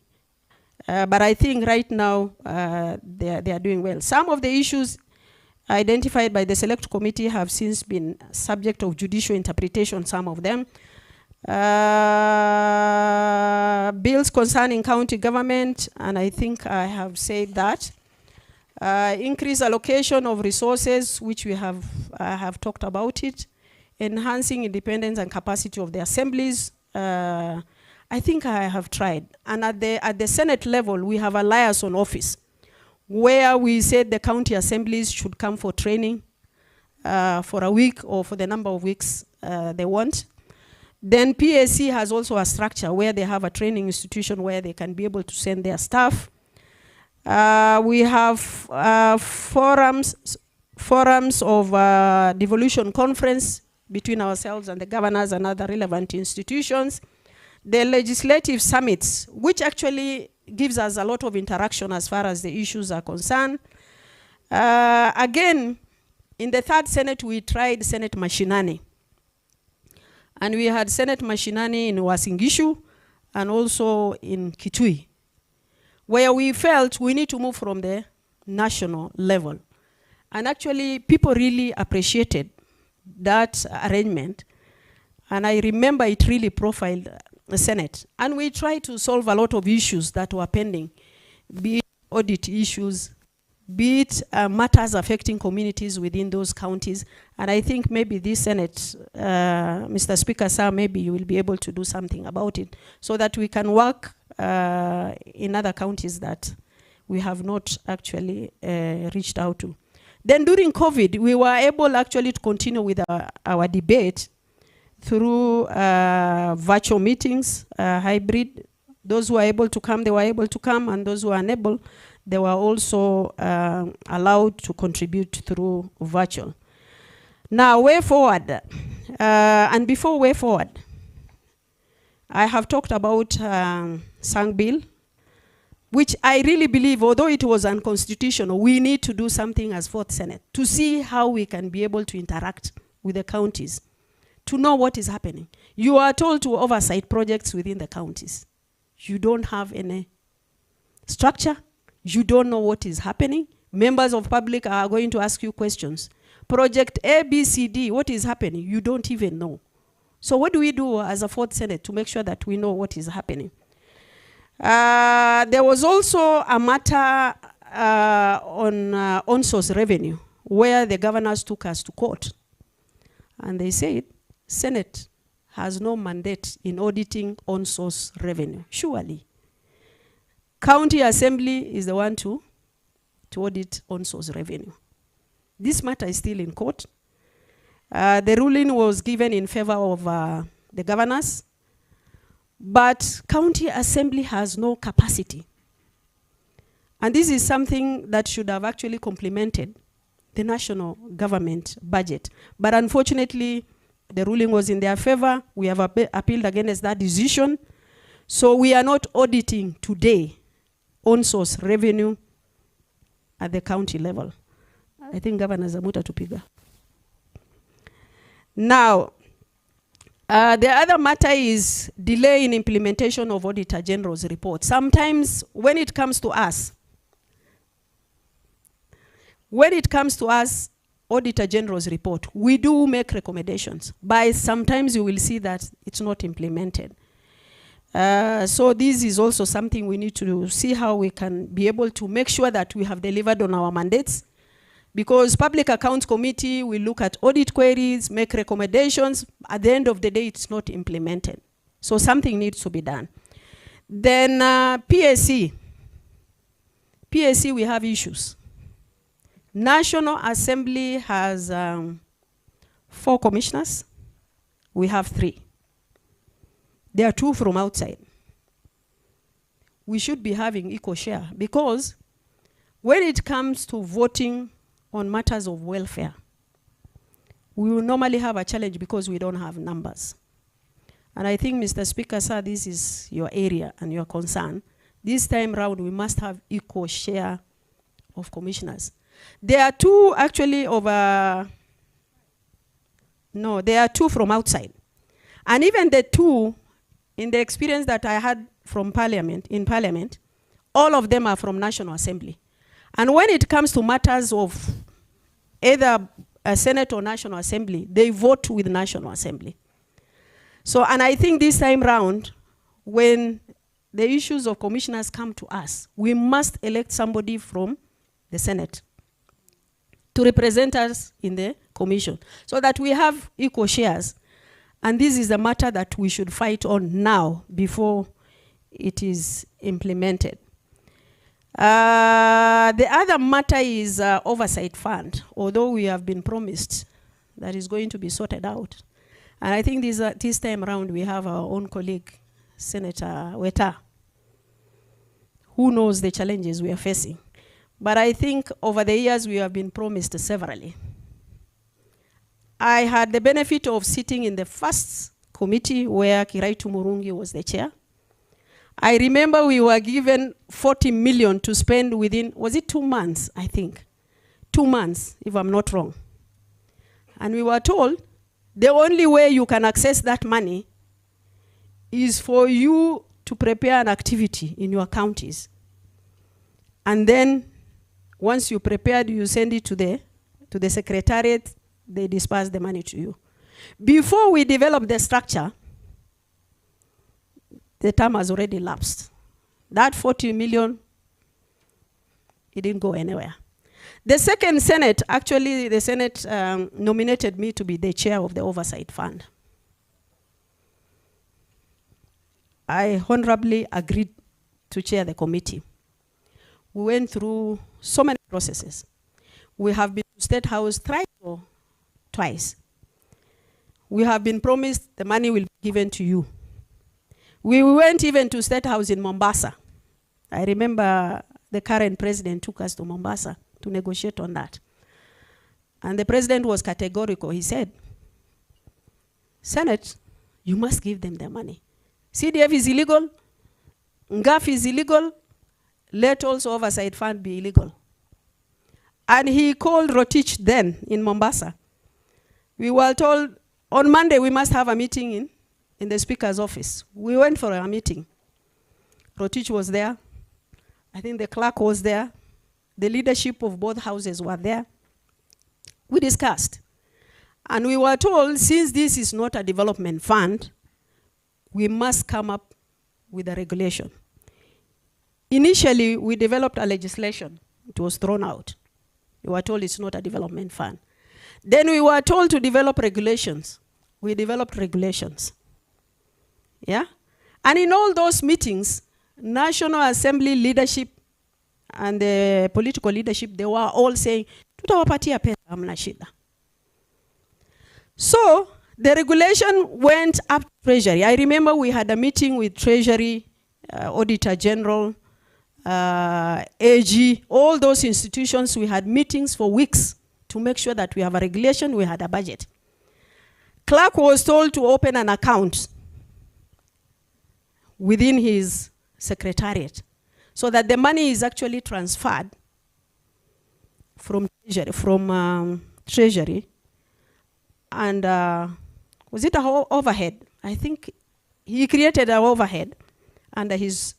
But I think right now they are doing well. Some of the issues identified by the select committee have since been subject of judicial interpretation, some of them. Bills concerning county government, and I think I have said that. Increased allocation of resources, which we have talked about it. Enhancing independence and capacity of the assemblies. I think I have tried. And at the Senate level, we have a liaison office where we said the county assemblies should come for training for a week or for the number of weeks they want. Then PAC has also a structure where they have a training institution where they can be able to send their staff. We have forums of devolution conference between ourselves and the governors and other relevant institutions. The legislative summits, which actually gives us a lot of interaction as far as the issues are concerned. Again, in the third Senate, we tried Senate Mashinani. And we had Senate Mashinani in Wasingishu and also in Kitui, where we felt we need to move from the national level. And actually, people really appreciated that arrangement. And I remember it really profiled the Senate. And we tried to solve a lot of issues that were pending, be it audit issues, be it matters affecting communities within those counties. And I think maybe this Senate, Mr. Speaker, sir, maybe you will be able to do something about it so that we can work in other counties that we have not actually reached out to. Then during COVID, we were able actually to continue with our debate through virtual meetings, hybrid. Those who are able to come, they were able to come, and those who are unable, they were also allowed to contribute through virtual. Now, way forward, and before way forward, I have talked about Sang Bill, which I really believe, although it was unconstitutional, we need to do something as Fourth Senate to see how we can be able to interact with the counties, to know what is happening. You are told to oversight projects within the counties. You don't have any structure. You don't know what is happening. Members of public are going to ask you questions. Project A, B, C, D, what is happening? You don't even know. So what do we do as a Fourth Senate to make sure that we know what is happening? There was also a matter on source revenue where the governors took us to court. And they said, Senate has no mandate in auditing on source revenue. Surely. County Assembly is the one to audit on source revenue. This matter is still in court. The ruling was given in favor of the governors, but County Assembly has no capacity. And this is something that should have actually complemented the national government budget. But unfortunately, the ruling was in their favor. We have appealed against that decision. So we are not auditing today on source revenue at the county level. I think Governor Zamuta Tupiga. Now, the other matter is delay in implementation of Auditor General's report. Sometimes when it comes to us, Auditor General's report, we do make recommendations. But sometimes you will see that it's not implemented. So this is also something we need to see how we can be able to make sure that we have delivered on our mandates. Because Public Accounts Committee will look at audit queries, make recommendations. At the end of the day, it's not implemented. So something needs to be done. Then PSC. PSC, we have issues. National Assembly has 4 commissioners. We have 3. There are 2 from outside. We should be having equal share because when it comes to voting on matters of welfare, we will normally have a challenge because we don't have numbers. And I think, Mr. Speaker, sir, this is your area and your concern. This time round, we must have equal share of commissioners. There are 2 actually there are 2 from outside. And even the 2, in the experience that I had from in Parliament, all of them are from National Assembly. And when it comes to matters of either a Senate or National Assembly, they vote with National Assembly. So, and I think this time round, when the issues of commissioners come to us, we must elect somebody from the Senate to represent us in the commission so that we have equal shares. And this is a matter that we should fight on now before it is implemented. The other matter is oversight fund, although we have been promised that is going to be sorted out. And I think this time around we have our own colleague, Senator Weta, who knows the challenges we are facing. But I think over the years we have been promised severally. I had the benefit of sitting in the first committee where Kiraitu Murungi was the chair. I remember we were given 40 million to spend within, was it 2 months, I think? 2 months, if I'm not wrong. And we were told the only way you can access that money is for you to prepare an activity in your counties. And then once you prepared, you send it to the secretariat, they disperse the money to you. Before we develop the structure, the term has already lapsed. That 40 million, it didn't go anywhere. The second Senate, actually the Senate nominated me to be the chair of the Oversight Fund. I honorably agreed to chair the committee. We went through so many processes. We have been to State House thrice or twice. We have been promised the money will be given to you. We went even to State House in Mombasa. I remember the current president took us to Mombasa to negotiate on that. And the president was categorical. He said, Senate, you must give them their money. CDF is illegal, NGAF is illegal, let also oversight fund be illegal. And he called Rotich then in Mombasa. We were told on Monday we must have a meeting in the speaker's office. We went for a meeting. Rotich was there. I think the clerk was there. The leadership of both houses were there. We discussed. And we were told, since this is not a development fund, we must come up with a regulation. Initially, we developed a legislation. It was thrown out. We were told it's not a development fund. Then we were told to develop regulations. We developed regulations. Yeah? And in all those meetings, National Assembly leadership and the political leadership, they were all saying, tutawapatia pesa hamna shida. So the regulation went up to Treasury. I remember we had a meeting with Treasury, Auditor General, AG, all those institutions. We had meetings for weeks to make sure that we have a regulation, we had a budget. Clerk was told to open an account within his secretariat so that the money is actually transferred from Treasury, and was it a overhead? I think he created an overhead under his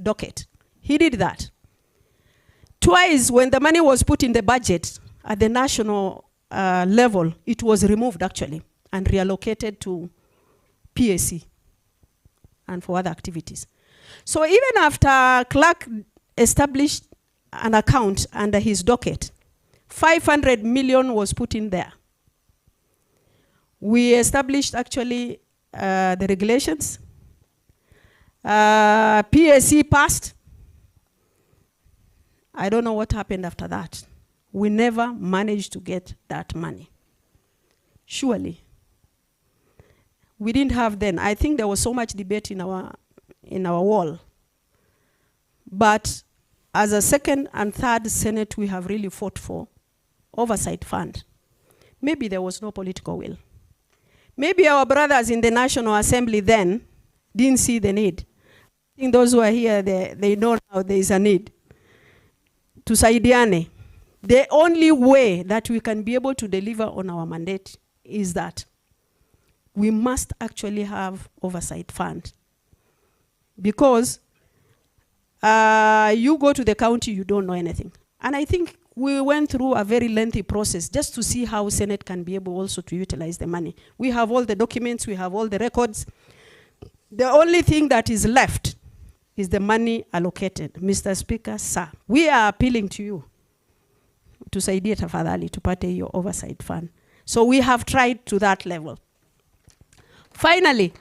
docket. He did that. Twice, when the money was put in the budget at the national level, it was removed actually and reallocated to PAC and for other activities. So even after Clark established an account under his docket, 500 million was put in there. We established actually the regulations. PAC passed. I don't know what happened after that. We never managed to get that money. Surely. We didn't have then. I think there was so much debate in our wall. But as a second and third Senate, we have really fought for oversight fund. Maybe there was no political will. Maybe our brothers in the National Assembly then didn't see the need. I think those who are here, they know now there is a need. Tusaidiane. The only way that we can be able to deliver on our mandate is that we must actually have oversight fund. Because you go to the county, you don't know anything. And I think we went through a very lengthy process just to see how Senate can be able also to utilize the money. We have all the documents, we have all the records. The only thing that is left is the money allocated. Mr. Speaker, sir, we are appealing to you tusaidie tafadhali tupate hiyo oversight fund. So we have tried to that level. Finally,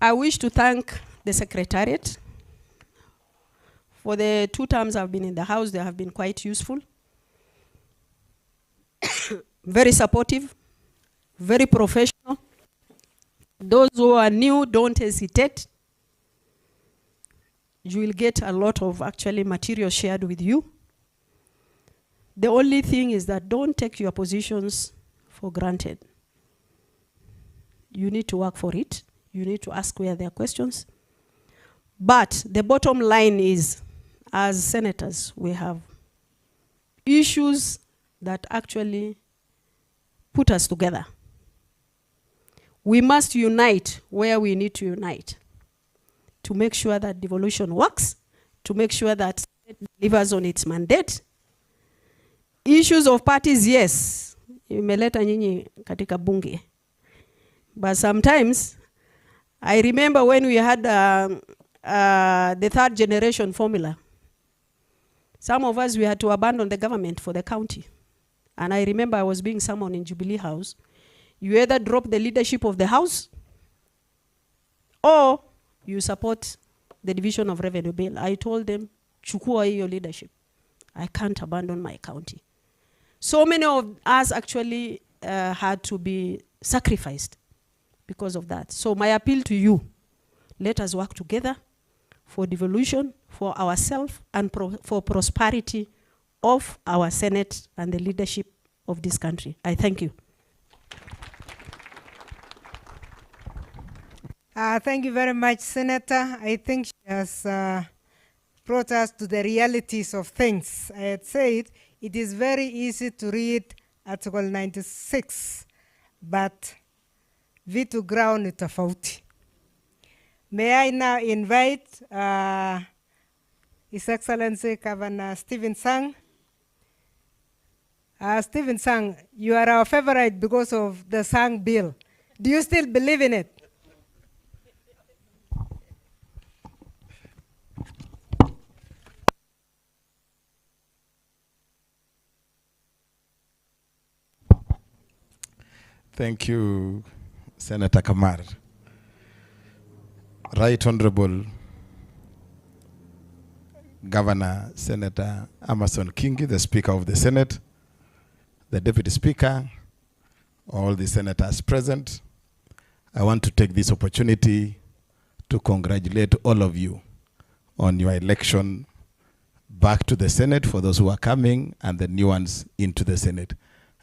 I wish to thank the Secretariat. For the 2 terms I've been in the House, they have been quite useful. Very supportive, very professional. Those who are new, don't hesitate. You will get a lot of actually material shared with you. The only thing is that don't take your positions for granted. You need to work for it. You need to ask where there are questions. But the bottom line is, as senators, we have issues that actually put us together. We must unite where we need to unite to make sure that devolution works, to make sure that it delivers on its mandate. Issues of parties, yes, imeleta nyinyi katika bunge. But sometimes, I remember when we had the 3rd generation formula, some of us, we had to abandon the government for the county. And I remember I was being summoned in Jubilee House. You either drop the leadership of the House or you support the division of revenue bill. I told them, chukua hiyo leadership. I can't abandon my county. So many of us actually had to be sacrificed because of that. So my appeal to you, let us work together for devolution, for ourselves, and for prosperity of our Senate and the leadership of this country. I thank you. Thank you very much, Senator. I think she has brought us to the realities of things. I had said it is very easy to read Article 96, but vitu ground ni tofauti. May I now invite His Excellency Governor Stephen Sang. Stephen Sang, you are our favorite because of the Sang bill. Do you still believe in it? Thank you, Senator Kamar. Right Honorable Governor Senator Amason Kingi, the Speaker of the Senate, the Deputy Speaker, all the senators present, I want to take this opportunity to congratulate all of you on your election back to the Senate for those who are coming and the new ones into the Senate.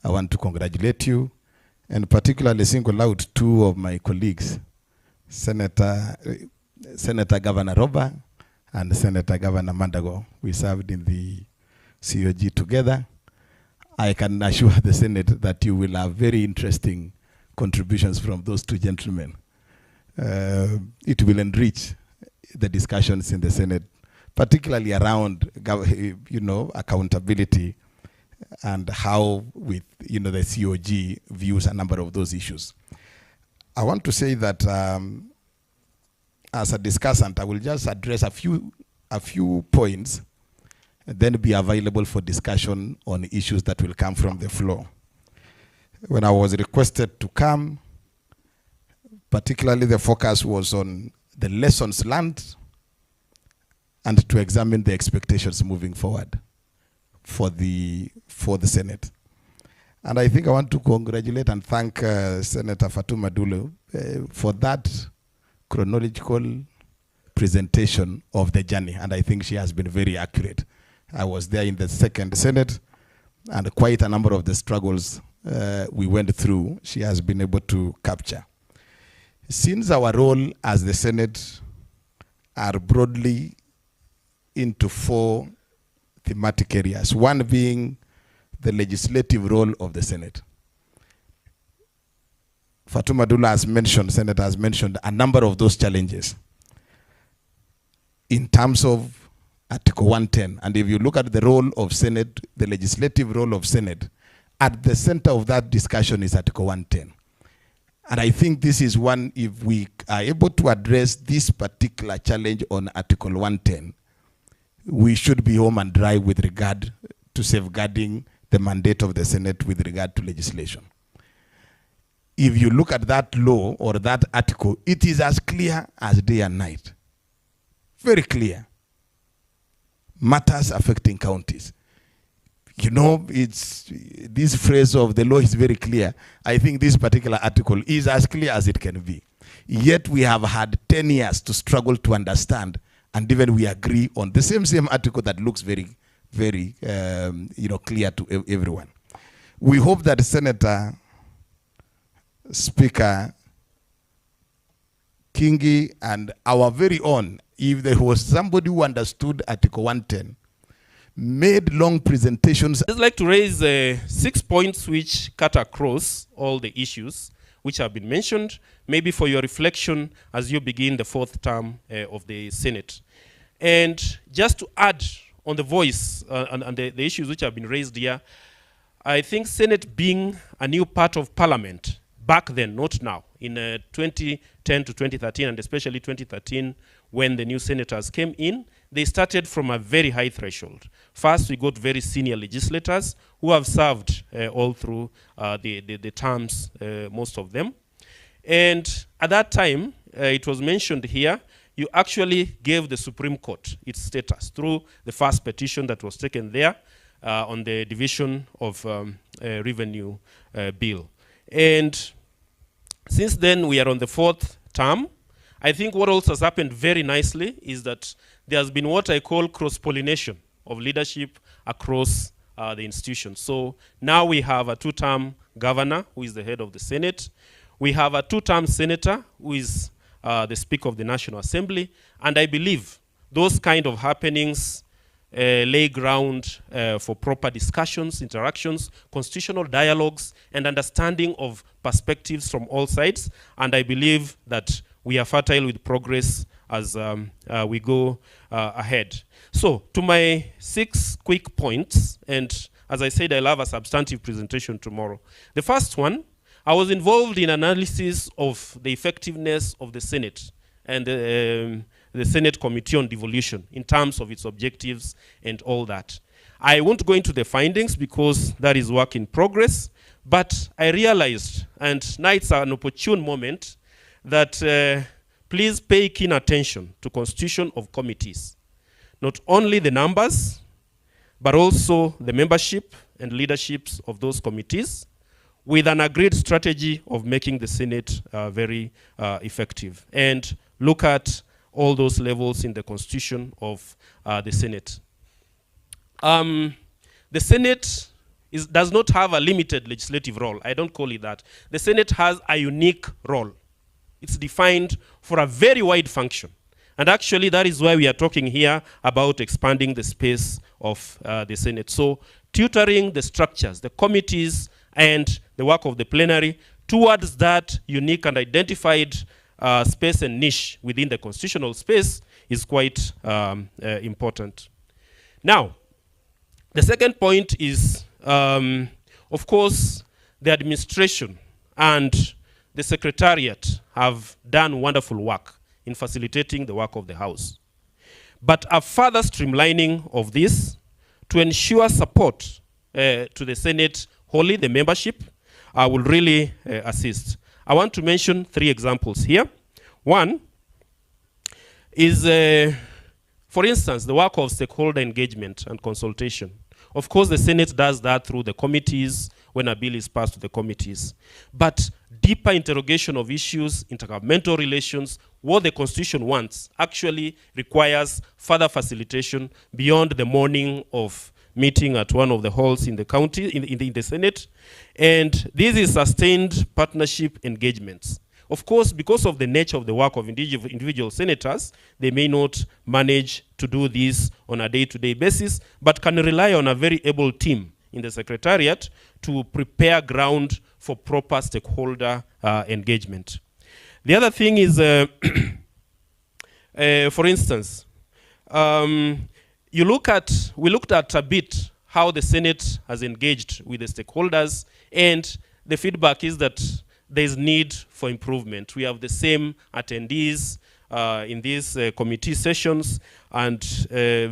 I want to congratulate you and particularly single out two of my colleagues, Senator Governor Roba and Senator Governor Mandago. We served in the COG together. I can assure the Senate that you will have very interesting contributions from those two gentlemen. It will enrich the discussions in the Senate, particularly around accountability and how with the COG views a number of those issues. I want to say that as a discussant, I will just address a few points and then be available for discussion on issues that will come from the floor. When I was requested to come, particularly the focus was on the lessons learned and to examine the expectations moving forward for the Senate. And I think I want to congratulate and thank Senator Fatuma Dulu for that chronological presentation of the journey. And I think she has been very accurate. I was there in the second Senate, and quite a number of the struggles we went through, she has been able to capture. Since our role as the Senate are broadly into four thematic areas, one being the legislative role of the Senate. Fatuma Dula has mentioned, Senator has mentioned a number of those challenges in terms of Article 110. And if you look at the role of Senate, the legislative role of Senate, at the center of that discussion is Article 110. And I think this is one, if we are able to address this particular challenge on Article 110, we should be home and dry with regard to safeguarding the mandate of the Senate with regard to legislation. If you look at that law or that article, it is as clear as day and night. Very clear. Matters affecting counties. It's this phrase of the law is very clear. I think this particular article is as clear as it can be. Yet we have had 10 years to struggle to understand, and even we agree on the same article that looks very, very clear to everyone. We hope that Senator Speaker Kingi and our very own, if there was somebody who understood Article 110, made long presentations. I'd like to raise 6 points which cut across all the issues which have been mentioned, maybe for your reflection as you begin the fourth term of the Senate. And just to add on the voice and the issues which have been raised here, I think Senate being a new part of Parliament, back then, not now, in 2010 to 2013, and especially 2013, when the new senators came in, they started from a very high threshold. First, we got very senior legislators who have served all through the terms, most of them. And at that time, it was mentioned here, you actually gave the Supreme Court its status through the first petition that was taken there on the division of revenue bill. And since then, we are on the fourth term. I think what also has happened very nicely is that there has been what I call cross-pollination of leadership across the institution. So now we have a two-term governor who is the head of the Senate. We have a two-term senator who is the Speaker of the National Assembly. And I believe those kind of happenings lay ground for proper discussions, interactions, constitutional dialogues, and understanding of perspectives from all sides. And I believe that we are fertile with progress as we go ahead. So, to my 6 quick points, and as I said, I'll have a substantive presentation tomorrow. The first one, I was involved in analysis of the effectiveness of the Senate and the Senate Committee on Devolution in terms of its objectives and all that. I won't go into the findings because that is work in progress, but I realized, and now it's an opportune moment, that please pay keen attention to constitution of committees. Not only the numbers, but also the membership and leaderships of those committees, with an agreed strategy of making the Senate very effective. And look at all those levels in the constitution of the Senate. The Senate does not have a limited legislative role. I don't call it that. The Senate has a unique role. It's defined for a very wide function. And actually, that is why we are talking here about expanding the space of the Senate. So, tutoring the structures, the committees, and the work of the plenary towards that unique and identified space and niche within the constitutional space is quite important. Now, the second point is, of course, the administration and the secretariat have done wonderful work in facilitating the work of the House. But a further streamlining of this to ensure support to the Senate wholly, the membership, will really assist. I want to mention 3 examples here. One is, for instance, the work of stakeholder engagement and consultation. Of course, the Senate does that through the committees when a bill is passed to the committees. But deeper interrogation of issues, intergovernmental relations, what the Constitution wants, actually requires further facilitation beyond the morning of meeting at one of the halls in the county, in the Senate. And this is sustained partnership engagements. Of course, because of the nature of the work of individual senators, they may not manage to do this on a day-to-day basis, but can rely on a very able team in the Secretariat to prepare ground for proper stakeholder engagement. The other thing is, for instance, we looked at a bit how the Senate has engaged with the stakeholders, and the feedback is that there's need for improvement. We have the same attendees in these committee sessions and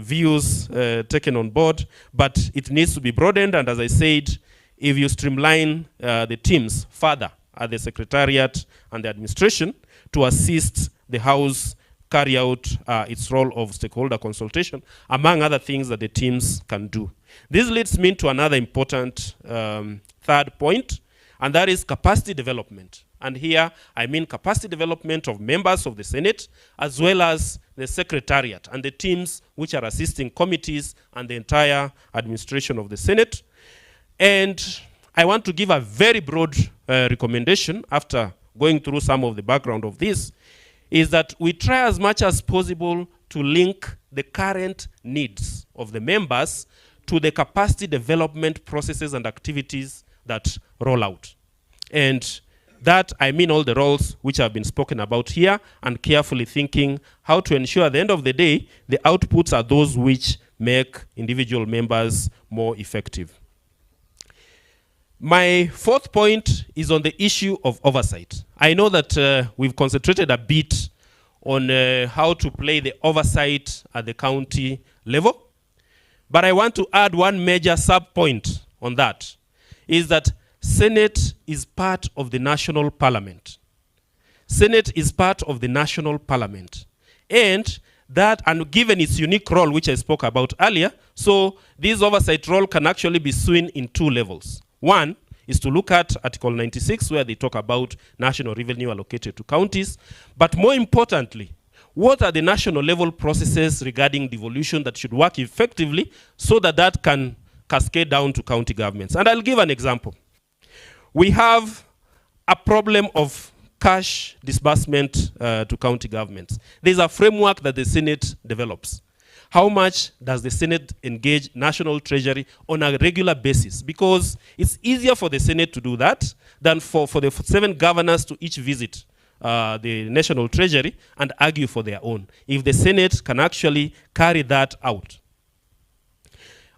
views taken on board, but it needs to be broadened. And as I said, if you streamline the teams further at the Secretariat and the administration to assist the House carry out its role of stakeholder consultation, among other things that the teams can do. This leads me to another important third point, and that is capacity development. And here, I mean capacity development of members of the Senate, as well as the Secretariat and the teams which are assisting committees and the entire administration of the Senate. And I want to give a very broad recommendation after going through some of the background of this, is that we try as much as possible to link the current needs of the members to the capacity development processes and activities that roll out. And that, I mean all the roles which have been spoken about here, and carefully thinking how to ensure at the end of the day, the outputs are those which make individual members more effective. My fourth point is on the issue of oversight. I know that we've concentrated a bit on how to play the oversight at the county level, but I want to add one major sub-point on that, is that Senate is part of the national parliament. Senate is part of the national parliament. And that, and given its unique role, which I spoke about earlier, so this oversight role can actually be seen in 2 levels. One is to look at Article 96, where they talk about national revenue allocated to counties. But more importantly, what are the national level processes regarding devolution that should work effectively so that that can cascade down to county governments? And I'll give an example. We have a problem of cash disbursement to county governments. There's a framework that the Senate develops. How much does the Senate engage National Treasury on a regular basis? Because it's easier for the Senate to do that than for the 7 governors to each visit the National Treasury and argue for their own. If the Senate can actually carry that out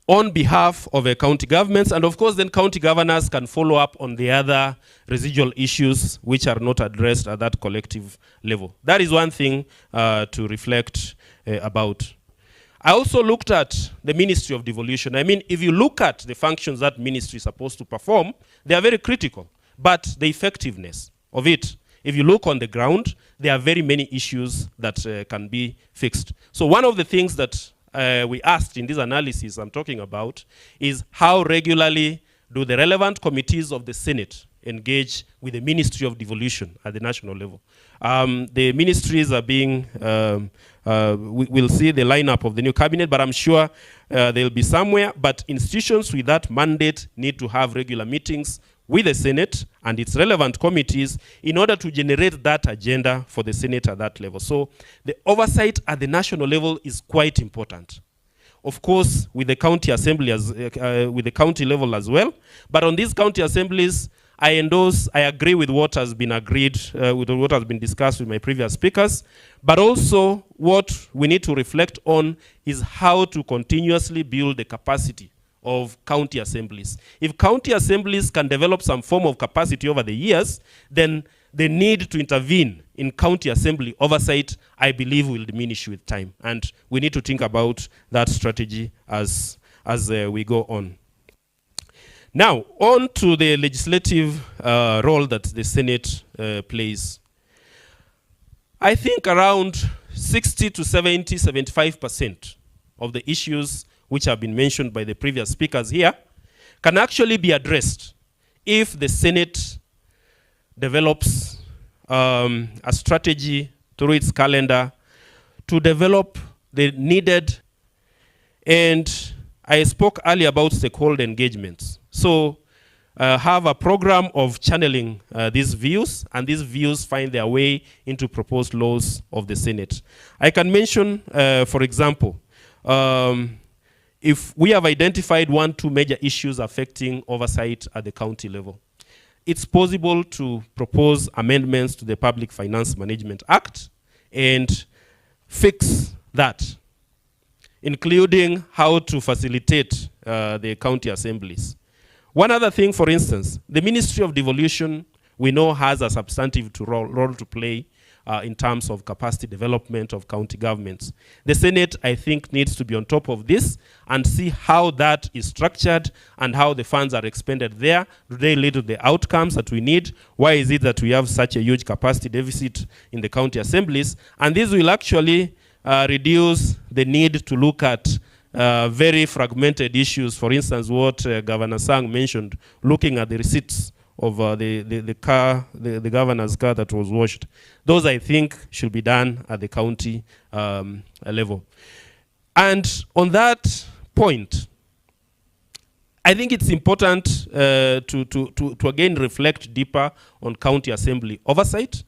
on behalf of county governments, and of course then county governors can follow up on the other residual issues which are not addressed at that collective level. That is one thing to reflect about. I also looked at the Ministry of Devolution. I mean, if you look at the functions that ministry is supposed to perform, they are very critical. But the effectiveness of it, if you look on the ground, there are very many issues that can be fixed. So one of the things that we asked in this analysis I'm talking about is how regularly do the relevant committees of the Senate engage with the Ministry of Devolution at the national level. The ministries are being, we'll see the lineup of the new cabinet, but I'm sure they'll be somewhere. But institutions with that mandate need to have regular meetings with the Senate and its relevant committees in order to generate that agenda for the Senate at that level. So the oversight at the national level is quite important. Of course, with the county assembly, with the county level as well. But on these county assemblies, I agree with what has been agreed, with what has been discussed with my previous speakers. But also, what we need to reflect on is how to continuously build the capacity of county assemblies. If county assemblies can develop some form of capacity over the years, then the need to intervene in county assembly oversight, I believe, will diminish with time. And we need to think about that strategy as we go on. Now, on to the legislative role that the Senate plays. I think around 60 to 70, 75% of the issues which have been mentioned by the previous speakers here can actually be addressed if the Senate develops a strategy through its calendar to develop the needed, and I spoke earlier about stakeholder engagements. So have a program of channeling these views, and these views find their way into proposed laws of the Senate. I can mention, for example, if we have identified 1-2 major issues affecting oversight at the county level, it's possible to propose amendments to the Public Finance Management Act and fix that, including how to facilitate the county assemblies. One other thing, for instance, the Ministry of Devolution, we know, has a substantive role to play in terms of capacity development of county governments. The Senate, I think, needs to be on top of this and see how that is structured and how the funds are expended there. Do they lead to the outcomes that we need? Why is it that we have such a huge capacity deficit in the county assemblies? And this will actually reduce the need to look at very fragmented issues. For instance, what Governor Sang mentioned, looking at the receipts of the governor's car that was washed. Those, I think, should be done at the county level. And on that point, I think it's important to again reflect deeper on county assembly oversight.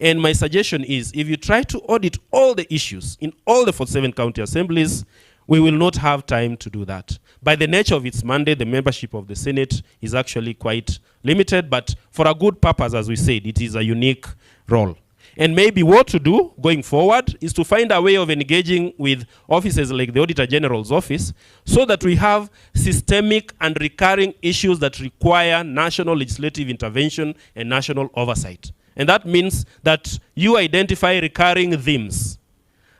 And my suggestion is, if you try to audit all the issues in all the 47 county assemblies, we will not have time to do that. By the nature of its mandate, the membership of the Senate is actually quite limited, but for a good purpose, as we said, it is a unique role. And maybe what to do going forward is to find a way of engaging with offices like the Auditor General's office so that we have systemic and recurring issues that require national legislative intervention and national oversight. And that means that you identify recurring themes,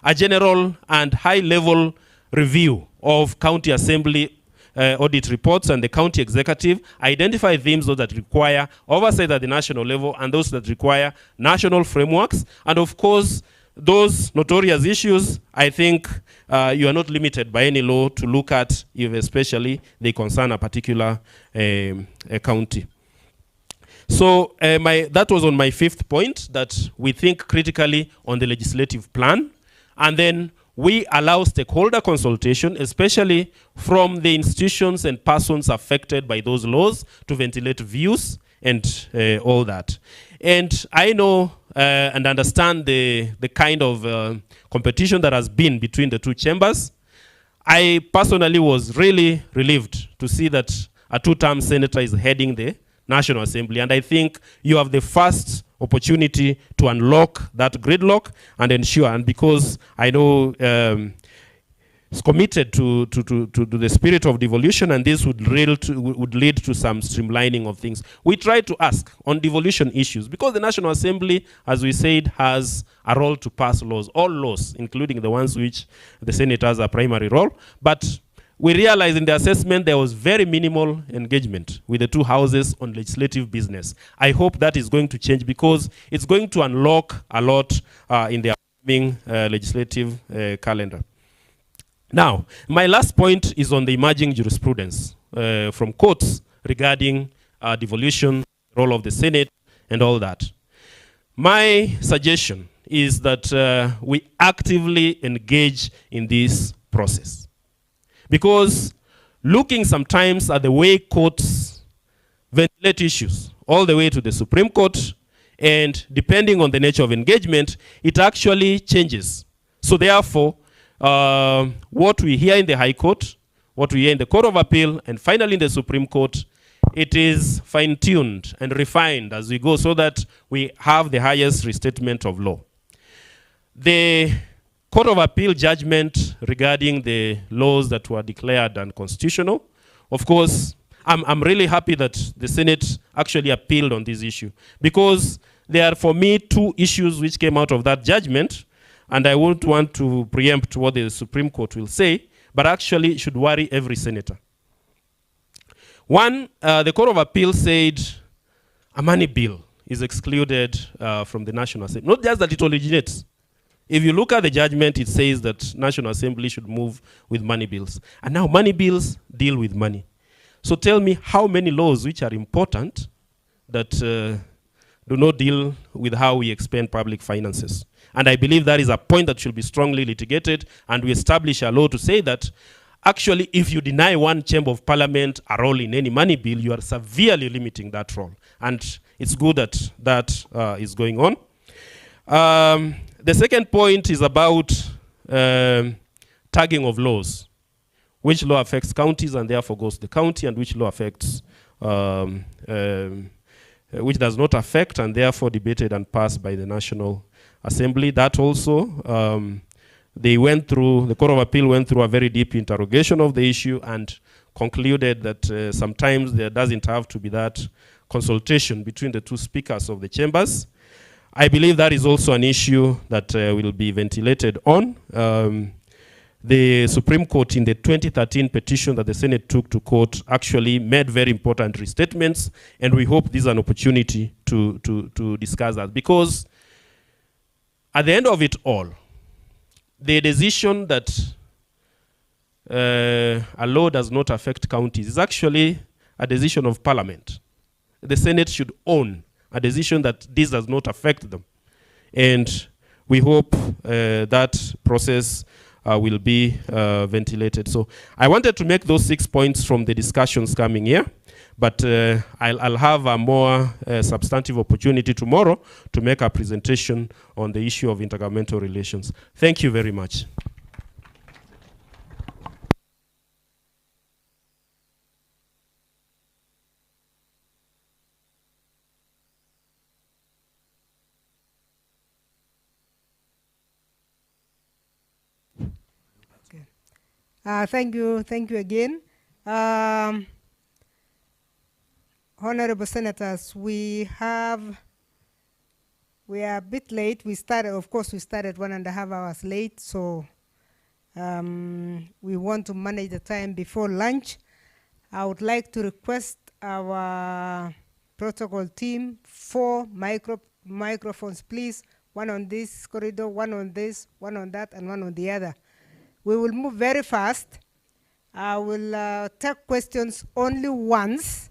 a general and high-level review of county assembly audit reports, and the county executive identify themes those that require oversight at the national level and those that require national frameworks. And of course, those notorious issues, I think you are not limited by any law to look at if especially they concern a particular county. So that was on my 5th point, that we think critically on the legislative plan, and then we allow stakeholder consultation, especially from the institutions and persons affected by those laws, to ventilate views and all that. And I know and understand the kind of competition that has been between the two chambers. I personally was really relieved to see that a two-term senator is heading the National Assembly. And I think you have the first opportunity to unlock that gridlock and ensure, and because I know is committed to the spirit of devolution, and this would lead to some streamlining of things. We try to ask on devolution issues, because the National Assembly, as we said, has a role to pass laws, all laws, including the ones which the Senate has a primary role. But we realized in the assessment there was very minimal engagement with the two houses on legislative business. I hope that is going to change, because it's going to unlock a lot in the upcoming legislative calendar. Now, my last point is on the emerging jurisprudence from courts regarding devolution, role of the Senate, and all that. My suggestion is that we actively engage in this process. Because looking sometimes at the way courts ventilate issues, all the way to the Supreme Court, and depending on the nature of engagement, it actually changes. So therefore, what we hear in the High Court, what we hear in the Court of Appeal, and finally in the Supreme Court, it is fine-tuned and refined as we go, so that we have the highest restatement of law. The Court of Appeal judgment regarding the laws that were declared unconstitutional, of course, I'm really happy that the Senate actually appealed on this issue, because there are, for me, two issues which came out of that judgment. And I won't want to preempt what the Supreme Court will say, but actually it should worry every senator. One, the Court of Appeal said a money bill is excluded from the National Assembly. Not just that it originates. If you look at the judgment, it says that National Assembly should move with money bills. And now money bills deal with money. So tell me how many laws which are important that do not deal with how we expend public finances. And I believe that is a point that should be strongly litigated, and we establish a law to say that actually if you deny one chamber of parliament a role in any money bill, you are severely limiting that role. And it's good that that is going on. The second point is about tagging of laws. Which law affects counties and therefore goes to the county, and which law affects which does not affect and therefore debated and passed by the National Assembly. That also, the Court of Appeal went through a very deep interrogation of the issue and concluded that sometimes there doesn't have to be that consultation between the two speakers of the chambers. I believe that is also an issue that will be ventilated on. The Supreme Court, in the 2013 petition that the Senate took to court, actually made very important restatements, and we hope this is an opportunity to discuss that. Because at the end of it all, the decision that a law does not affect counties is actually a decision of Parliament. The Senate should own a decision that this does not affect them. And we hope that process will be ventilated. So I wanted to make those 6 points from the discussions coming here, but I'll have a more substantive opportunity tomorrow to make a presentation on the issue of intergovernmental relations. Thank you very much. Thank you again. Honorable Senators, we are a bit late. We started 1.5 hours late, so we want to manage the time before lunch. I would like to request our protocol team 4 microphones, please. One on this corridor, one on this, one on that, and one on the other. We will move very fast. I will take questions only once,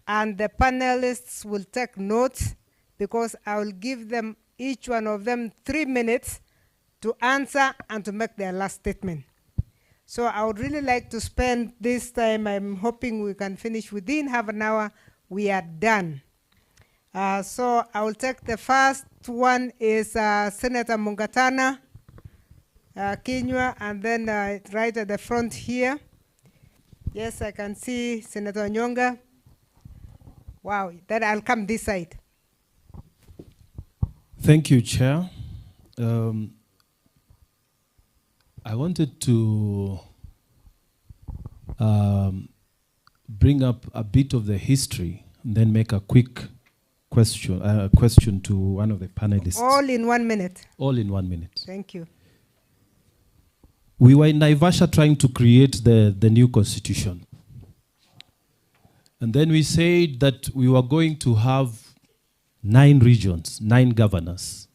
and the panelists will take notes, because I will give them, each one of them, 3 minutes to answer and to make their last statement. So I would really like to spend this time, I'm hoping we can finish within half an hour. We are done. So I will take the first one is Senator Mungatana Kinyua, and then right at the front here. Yes, I can see Senator Nyonga. Wow, then I'll come this side. Thank you, Chair. I wanted to bring up a bit of the history and then make a quick question to one of the panelists. All in 1 minute. All in 1 minute. Thank you. We were in Naivasha trying to create the new constitution. And then we said that we were going to have 9 regions, 9 governors.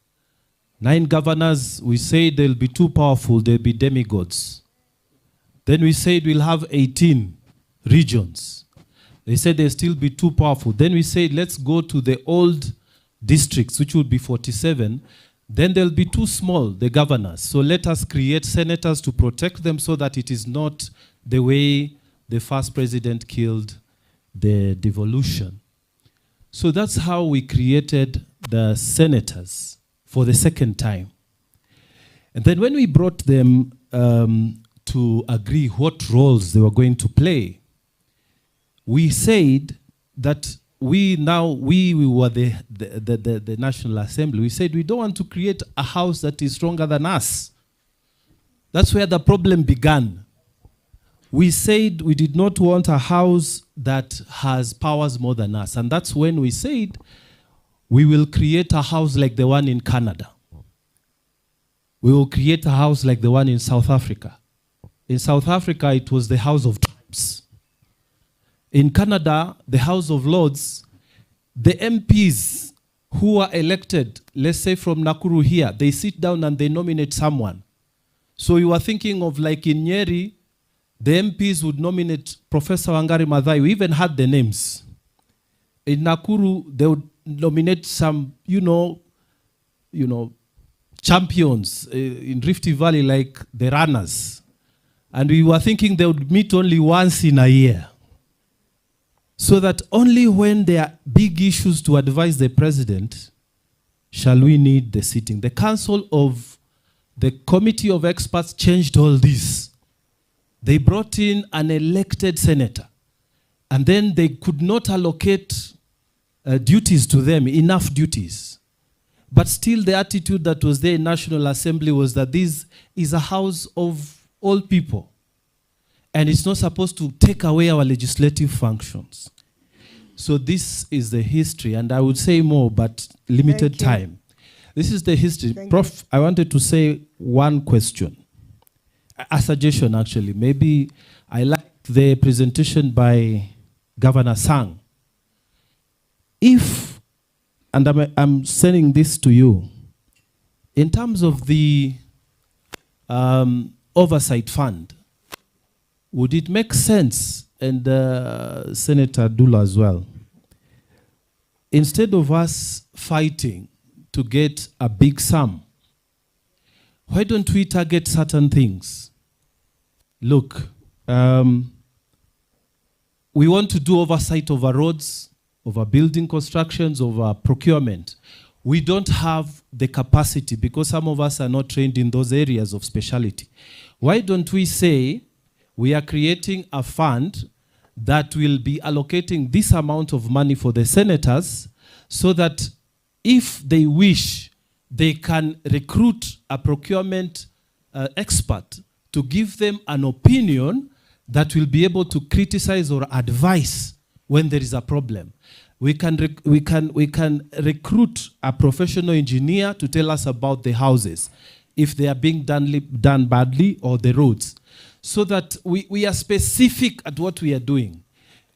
9 governors, we said they'll be too powerful, they'll be demigods. Then we said we'll have 18 regions. They said they'll still be too powerful. Then we said let's go to the old districts, which would be 47. Then they'll be too small, the governors. So let us create senators to protect them so that it is not the way the first president killed the devolution. So that's how we created the senators for the second time. And then when we brought them to agree what roles they were going to play, we said that we were the National Assembly. We said we don't want to create a house that is stronger than us. That's where the problem began. We said we did not want a house that has powers more than us. And that's when we said we will create a house like the one in Canada. We will create a house like the one in South Africa. In South Africa, it was the House of Tribes. In Canada, the House of Lords, the MPs who are elected, let's say from Nakuru here, they sit down and they nominate someone. So you are thinking of like in Nyeri, the MPs would nominate Professor Wangari Maathai. We even had the names. In Nakuru, they would nominate some, champions in Rift Valley, like the runners. And we were thinking they would meet only once in a year. So that only when there are big issues to advise the president shall we need the sitting. The Council of the Committee of Experts changed all this. They brought in an elected senator, and then they could not allocate duties to them, enough duties. But still the attitude that was there in National Assembly was that this is a house of all people. And it's not supposed to take away our legislative functions. So this is the history, and I would say more, but limited time. This is the history. Prof, I wanted to say one question. A suggestion, actually. Maybe I liked the presentation by Governor Sang. If, and I'm sending this to you, in terms of the oversight fund, would it make sense, and Senator Dula as well, instead of us fighting to get a big sum, why don't we target certain things? Look, we want to do oversight over roads, over building constructions, over procurement. We don't have the capacity because some of us are not trained in those areas of specialty. Why don't we say we are creating a fund that will be allocating this amount of money for the senators so that if they wish, they can recruit a procurement expert to give them an opinion that will be able to criticize or advise when there is a problem. We can recruit a professional engineer to tell us about the houses, if they are being done badly, or the roads, so that we are specific at what we are doing.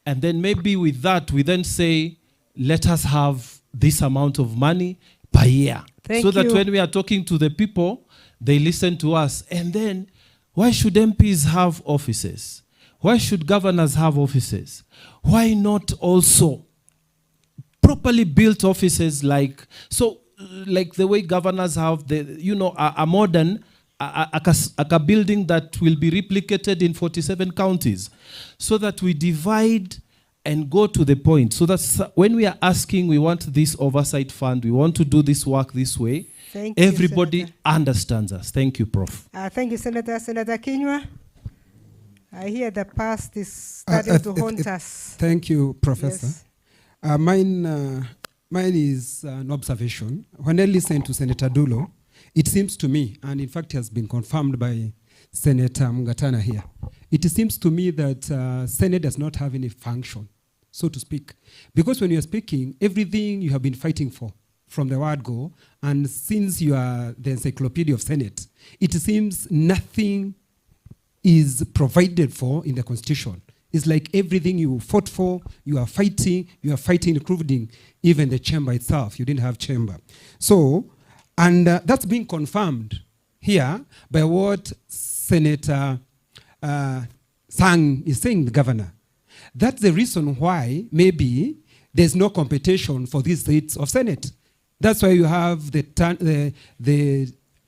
And then maybe with that, we then say, let us have this amount of money per year. So that when we are talking to the people, they listen to us. And then, why should MPs have offices? Why should governors have offices? Why not also properly built offices like the way governors have a modern a building that will be replicated in 47 counties, so that we divide and go to the point. So that's when we are asking, we want this oversight fund, we want to do this work this way, Thank you, everybody Senator. understands us. Thank you, Prof. Thank you, Senator. Senator Kinyua, I hear the past is starting to haunt us. Thank you, Professor. Yes. Mine is an observation. When I listen to Senator Dulo, it seems to me, and in fact has been confirmed by Senator Mungatana here, it seems to me that Senate does not have any function, so to speak. Because when you are speaking, everything you have been fighting for from the word go, and since you are the encyclopedia of Senate, it seems nothing is provided for in the Constitution. It's like everything you fought for, you are fighting, including even the chamber itself. You didn't have chamber. So, and that's being confirmed here by what Senator Sang is saying, the governor. That's the reason why maybe there's no competition for these seats of Senate. That's why you have the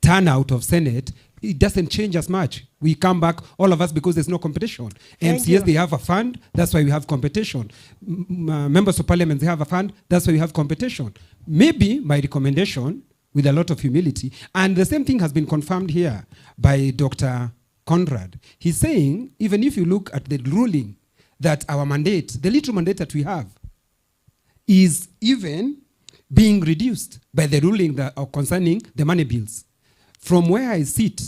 turnout of Senate. It doesn't change as much. We come back, all of us, because there's no competition. MCS, they have a fund, that's why we have competition. Members of parliament, they have a fund, that's why we have competition. Maybe my recommendation, with a lot of humility, and the same thing has been confirmed here by Dr. Conrad. He's saying, even if you look at the ruling, that our mandate, the little mandate that we have, is even being reduced by the ruling that concerning the money bills. From where I sit,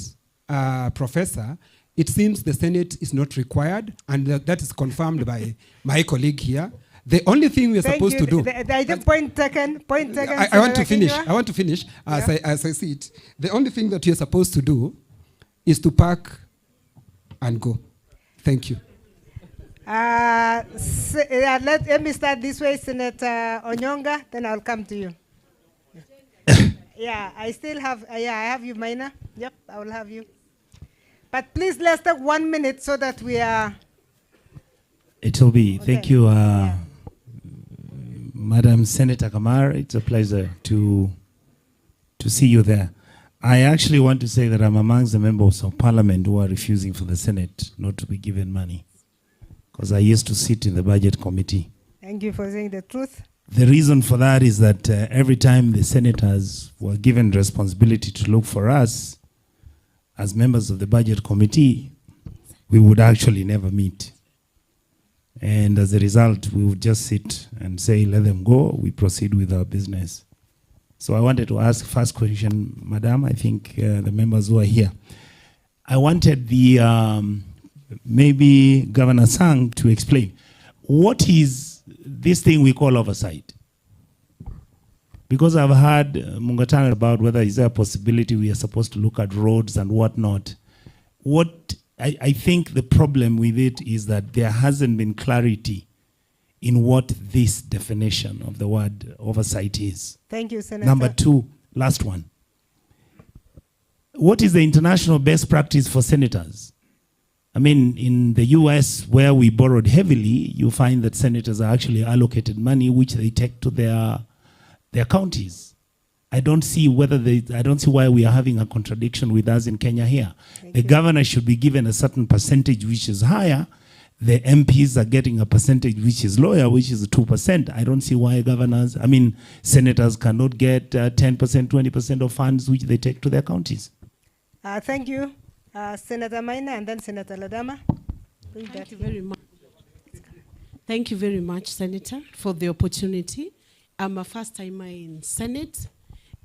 Professor, it seems the Senate is not required, and that is confirmed by my colleague here. The only thing we are supposed to do... Point taken. I want to finish. I want to finish as I see it. The only thing that you're supposed to do is to pack and go. Thank you. Let me start this way, Senator Onyonga, then I'll come to you. Yeah, I still have, I have you, Maina. Yep, I will have you. But please, let's take 1 minute so that we are... It will be. Okay. Thank you, Madam Senator Kamar. It's a pleasure to see you there. I actually want to say that I'm amongst the members of parliament who are refusing for the Senate not to be given money, because I used to sit in the budget committee. Thank you for saying the truth. The reason for that is that every time the senators were given responsibility to look for us, as members of the budget committee, we would actually never meet. And as a result, we would just sit and say, let them go, we proceed with our business. So I wanted to ask first question, Madam, I think the members who are here. I wanted the, maybe Governor Sang to explain, what is this thing we call oversight? Because I've heard Mungatana about whether is there a possibility we are supposed to look at roads and whatnot. What I think the problem with it is that there hasn't been clarity in what this definition of the word oversight is. Thank you, Senator. Number two, last one. What is the international best practice for senators? I mean, in the US, where we borrowed heavily, you find that senators are actually allocated money which they take to their counties. I don't see why we are having a contradiction with us in Kenya here. The governor should be given a certain percentage which is higher. The MPs are getting a percentage which is lower, which is 2%. I don't see why senators cannot get 10%, 20% of funds which they take to their counties. Thank you. Senator Maina and then Senator Ladama. Thank you very much. Thank you very much, Senator, for the opportunity. I'm a first timer in Senate,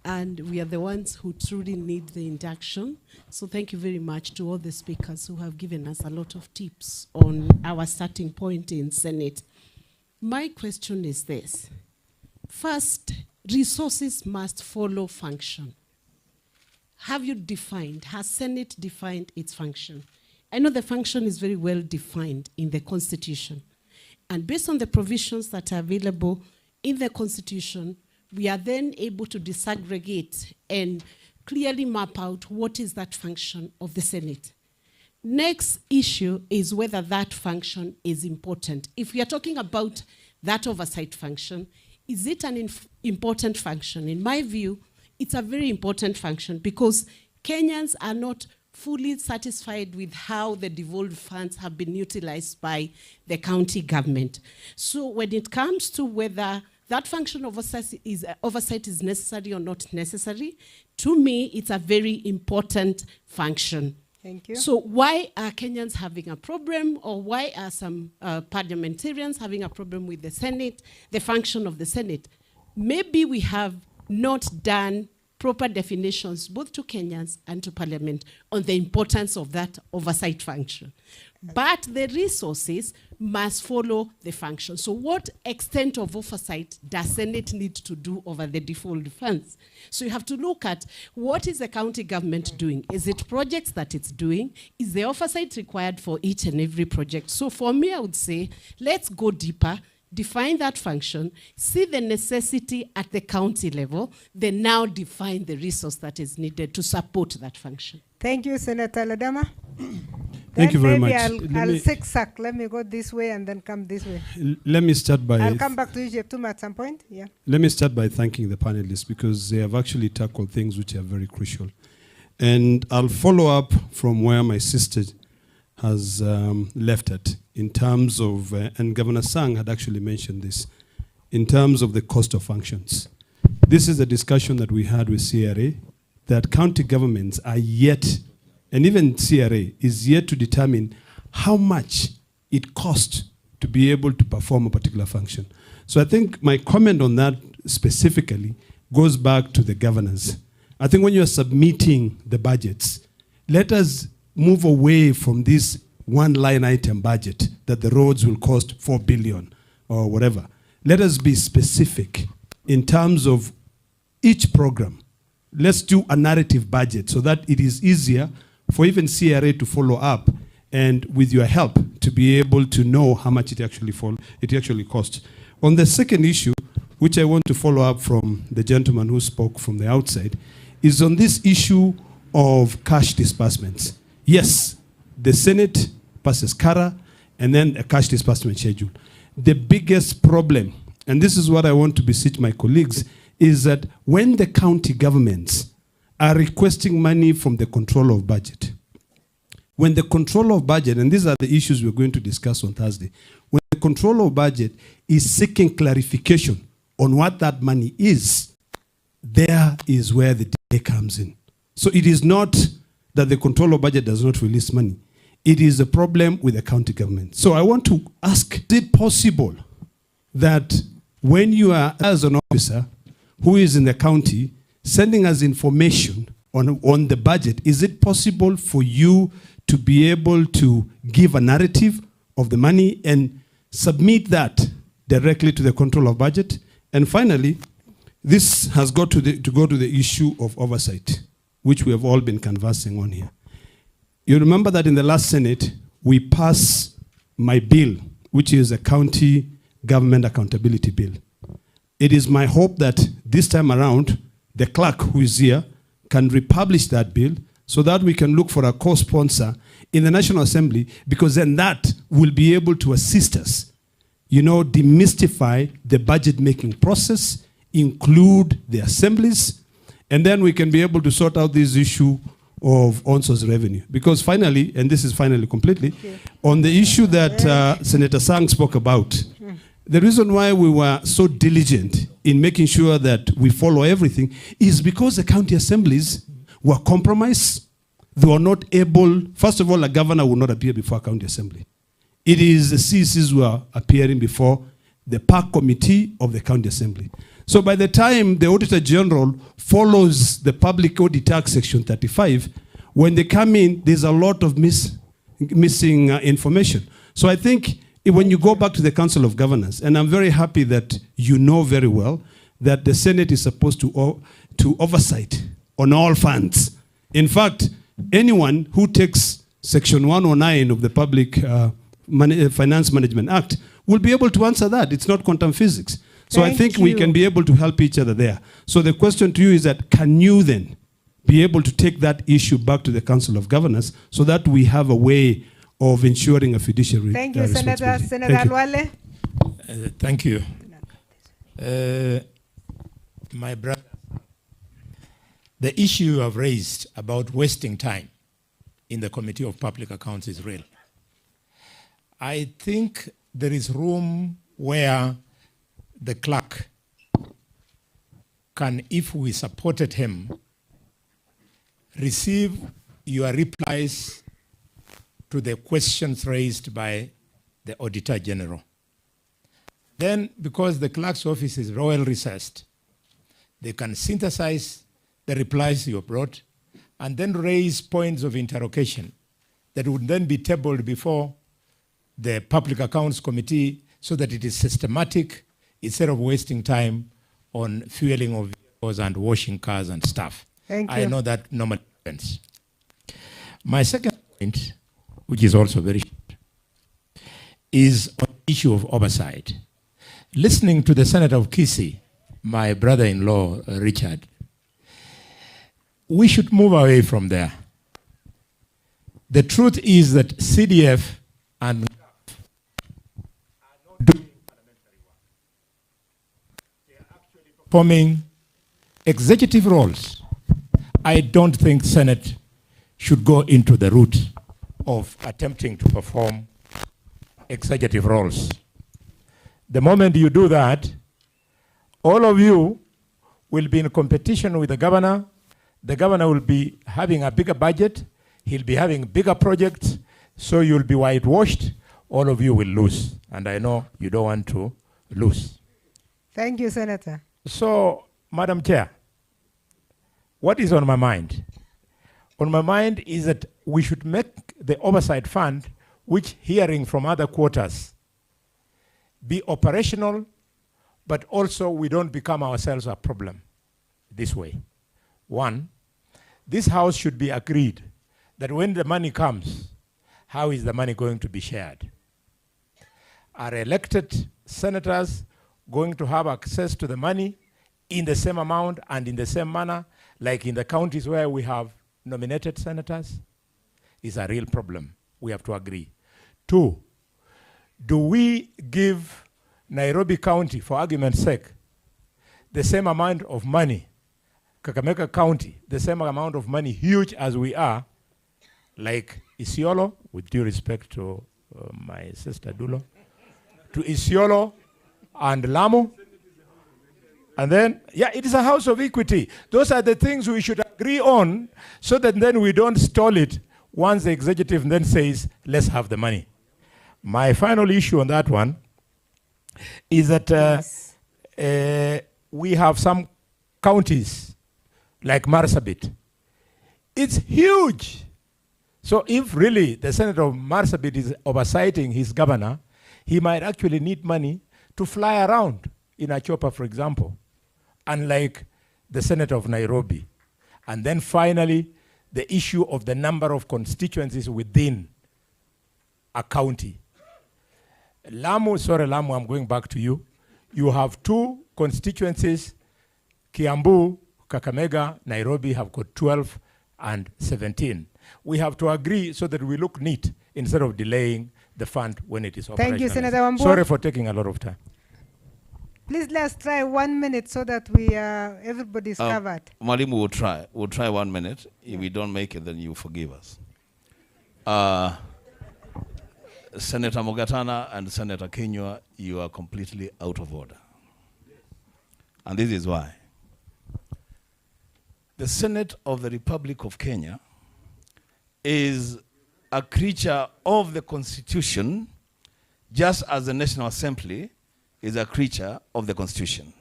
and we are the ones who truly need the induction. So thank you very much to all the speakers who have given us a lot of tips on our starting point in Senate. My question is this. First, resources must follow function. Have you defined, has Senate defined its function? I know the function is very well defined in the Constitution. And based on the provisions that are available in the Constitution, we are then able to disaggregate and clearly map out what is that function of the Senate. Next issue is whether that function is important. If we are talking about that oversight function, is it an important function? In my view, it's a very important function because Kenyans are not fully satisfied with how the devolved funds have been utilized by the county government. So when it comes to whether that function of oversight is necessary or not necessary, to me, it's a very important function. Thank you. So why are Kenyans having a problem, or why are some parliamentarians having a problem with the Senate, the function of the Senate? Maybe we have not done proper definitions both to Kenyans and to Parliament on the importance of that oversight function. But the resources must follow the function. So what extent of oversight does Senate need to do over the default funds? So you have to look at what is the county government doing? Is it projects that it's doing? Is the oversight required for each and every project? So for me, I would say, let's go deeper, define that function, see the necessity at the county level, then now define the resource that is needed to support that function. Thank you, Senator Ledama. Thank you very much. I'll zigzag. Let me go this way and then come this way. Let me start by... I'll come back to you, Jeptum, at some point. Yeah. Let me start by thanking the panelists because they have actually tackled things which are very crucial. And I'll follow up from where my sister has left it in terms of, and Governor Sang had actually mentioned this, in terms of the cost of functions. This is a discussion that we had with CRA, that county governments are yet, and even CRA is yet to determine how much it costs to be able to perform a particular function. So I think my comment on that specifically goes back to the governors. I think when you are submitting the budgets, let us move away from this one line item budget that the roads will cost 4 billion or whatever. Let us be specific in terms of each program. Let's do a narrative budget so that it is easier for even CRA to follow up and with your help to be able to know how much it actually costs. On the second issue, which I want to follow up from the gentleman who spoke from the outside, is on this issue of cash disbursements. Yes, the Senate passes CARA and then a cash disbursement schedule. The biggest problem, and this is what I want to beseech my colleagues, is that when the county governments are requesting money from the controller of budget, when the controller of budget, and these are the issues we're going to discuss on Thursday, when the controller of budget is seeking clarification on what that money is, there is where the delay comes in. So it is not that the controller of budget does not release money. It is a problem with the county government. So I want to ask, is it possible that when you are, as an officer who is in the county, sending us information on the budget, is it possible for you to be able to give a narrative of the money and submit that directly to the control of budget? And finally, this has got to go to the issue of oversight, which we have all been conversing on here. You remember that in the last Senate, we passed my bill, which is a county government accountability bill. It is my hope that this time around, the clerk who is here can republish that bill so that we can look for a co-sponsor in the National Assembly, because then that will be able to assist us, demystify the budget-making process, include the assemblies, and then we can be able to sort out this issue of on-source revenue. Because finally, and this is finally completely, on the issue that Senator Sang spoke about, the reason why we were so diligent in making sure that we follow everything is because the county assemblies were compromised. They were not able, first of all, a governor will not appear before a county assembly. It is the CCs who are appearing before the park committee of the county assembly. So by the time the Auditor General follows the Public Audit Act Section 35, when they come in, there's a lot of missing information. So I think when you go back to the Council of Governors, and I'm very happy that you know very well that the Senate is supposed to oversight on all funds. In fact, anyone who takes Section 109 of the Public Finance Management Act will be able to answer that. It's not quantum physics. So I think we can be able to help each other there. So the question to you is that, can you then be able to take that issue back to the Council of Governors so that we have a way of ensuring a fiduciary Thank you, Senator. Senator Alwale. Thank you. My brother, the issue you have raised about wasting time in the Committee of Public Accounts is real. I think there is room where the clerk can, if we supported him, receive your replies to the questions raised by the Auditor General. Then, because the clerk's office is well researched, they can synthesize the replies you brought and then raise points of interrogation that would then be tabled before the Public Accounts Committee so that it is systematic instead of wasting time on fueling of vehicles and washing cars and stuff. Thank you. I know that normally happens. My second point, which is also very short, is on the issue of oversight. Listening to the Senator of Kisii, my brother-in-law, Richard, we should move away from there. The truth is that CDF and are not doing parliamentary work. They are actually performing executive roles. I don't think Senate should go into the route of attempting to perform executive roles. The moment you do that, all of you will be in competition with the governor. The governor will be having a bigger budget. He'll be having bigger projects. So you'll be whitewashed. All of you will lose. And I know you don't want to lose. Thank you, Senator. So, Madam Chair, what is on my mind? On my mind is that we should make the oversight fund, which hearing from other quarters, be operational, but also we don't become ourselves a problem this way. One, this house should be agreed that when the money comes, how is the money going to be shared? Are elected senators going to have access to the money in the same amount and in the same manner, like in the counties where we have nominated senators? Is a real problem. We have to agree. Two, do we give Nairobi County, for argument's sake, the same amount of money, Kakamega County, the same amount of money, huge as we are, like Isiolo, with due respect to my sister Dulo, to Isiolo and Lamu? And then, yeah, it is a house of equity. Those are the things we should agree on so that then we don't stall it once the executive then says, let's have the money. My final issue on that one is that we have some counties like Marsabit. It's huge. So if really the Senator of Marsabit is oversighting his governor, he might actually need money to fly around in a chopper, for example, unlike the Senator of Nairobi. And then finally, the issue of the number of constituencies within a county. Lamu, I'm going back to you. You have 2 constituencies, Kiambu, Kakamega, Nairobi have got 12 and 17. We have to agree so that we look neat instead of delaying the fund when it is operational. Thank you, Senator Wambua. Sorry for taking a lot of time. Please let's try 1 minute so that we everybody's covered. Mwalimu will try. We'll try 1 minute. If we don't make it, then you forgive us. Senator Mugatana and Senator Kinyua, you are completely out of order. And this is why. The Senate of the Republic of Kenya is a creature of the Constitution, just as the National Assembly is a creature of the Constitution.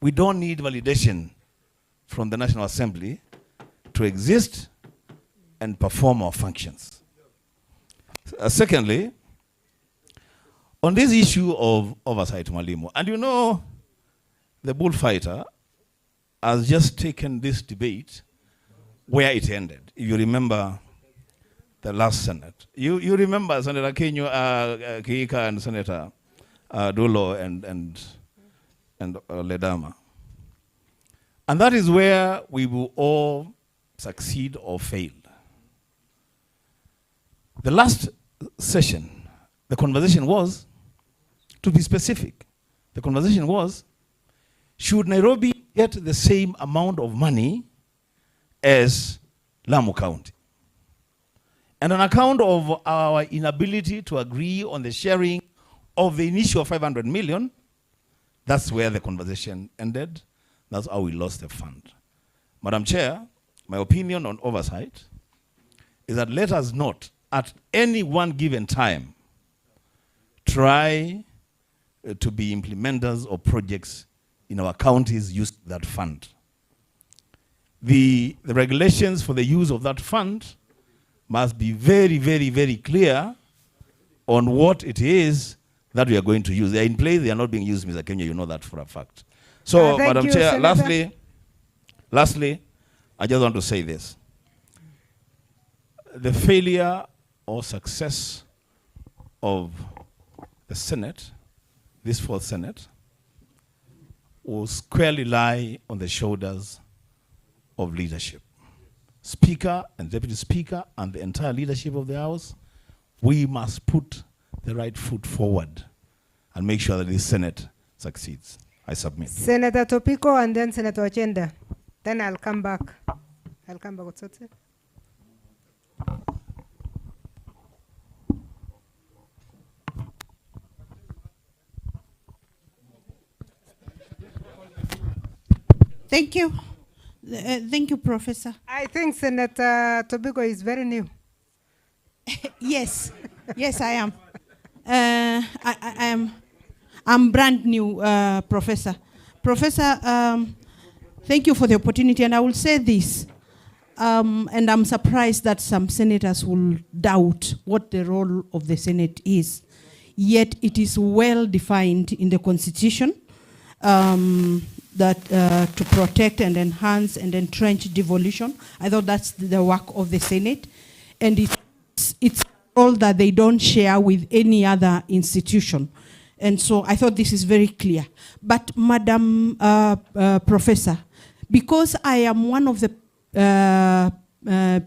We don't need validation from the National Assembly to exist and perform our functions. Secondly, on this issue of oversight, Mwalimu, and you know, the bullfighter has just taken this debate where it ended. If you remember the last Senate, you remember Senator Kihika and Senator Dulo and Ledama. And that is where we will all succeed or fail. The last session, the conversation was, to be specific, the conversation was, should Nairobi get the same amount of money as Lamu County? And on account of our inability to agree on the sharing of the initial 500 million, that's where the conversation ended. That's how we lost the fund. Madam Chair, my opinion on oversight is that let us not, at any one given time, try to be implementers of projects in our counties using that fund. The regulations for the use of that fund must be very, very, very clear on what it is that we are going to use. They are in place, they are not being used, Mr. Kenya, you know that for a fact. So, Madam Chair, lastly, I just want to say this. The failure or success of the Senate, this fourth Senate, will squarely lie on the shoulders of leadership. Speaker and Deputy Speaker and the entire leadership of the House, we must put the right foot forward and make sure that this Senate succeeds. I submit. Senator Topiko and then Senator Achenda. Then I'll come back. What's it? Thank you. Thank you, Professor. I think Senator Tobiko is very new. Yes, yes, I am. I'm brand new, Professor. Professor, thank you for the opportunity, and I will say this, and I'm surprised that some senators will doubt what the role of the Senate is, yet it is well defined in the Constitution, that to protect and enhance and entrench devolution. I thought that's the work of the Senate, and it's all that they don't share with any other institution. And so I thought this is very clear. But Madam Professor, because I am one of the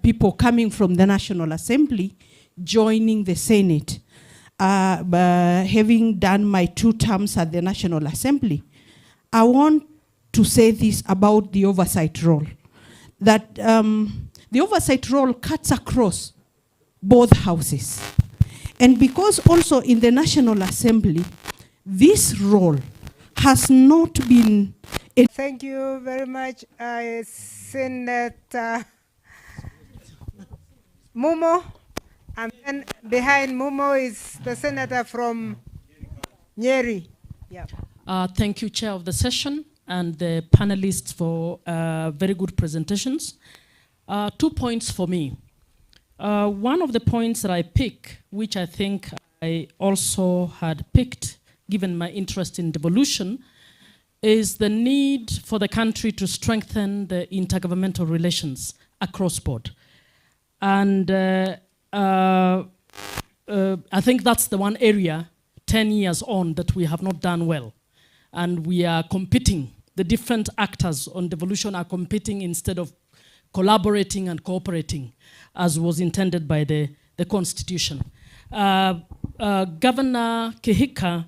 people coming from the National Assembly, joining the Senate, having done my 2 terms at the National Assembly, I want to say this about the oversight role, that the oversight role cuts across both houses. And because also in the National Assembly, this role has not been... Thank you very much, Senator Mumo. And then behind Mumo is the senator from Nyeri. Yeah. Thank you, Chair of the session, and the panelists for very good presentations. 2 points for me. One of the points that I pick, which I think I also had picked, given my interest in devolution, is the need for the country to strengthen the intergovernmental relations across board. And I think that's the one area 10 years on that we have not done well. And we are competing. The different actors on devolution are competing instead of collaborating and cooperating, as was intended by the Constitution. Governor Kihika,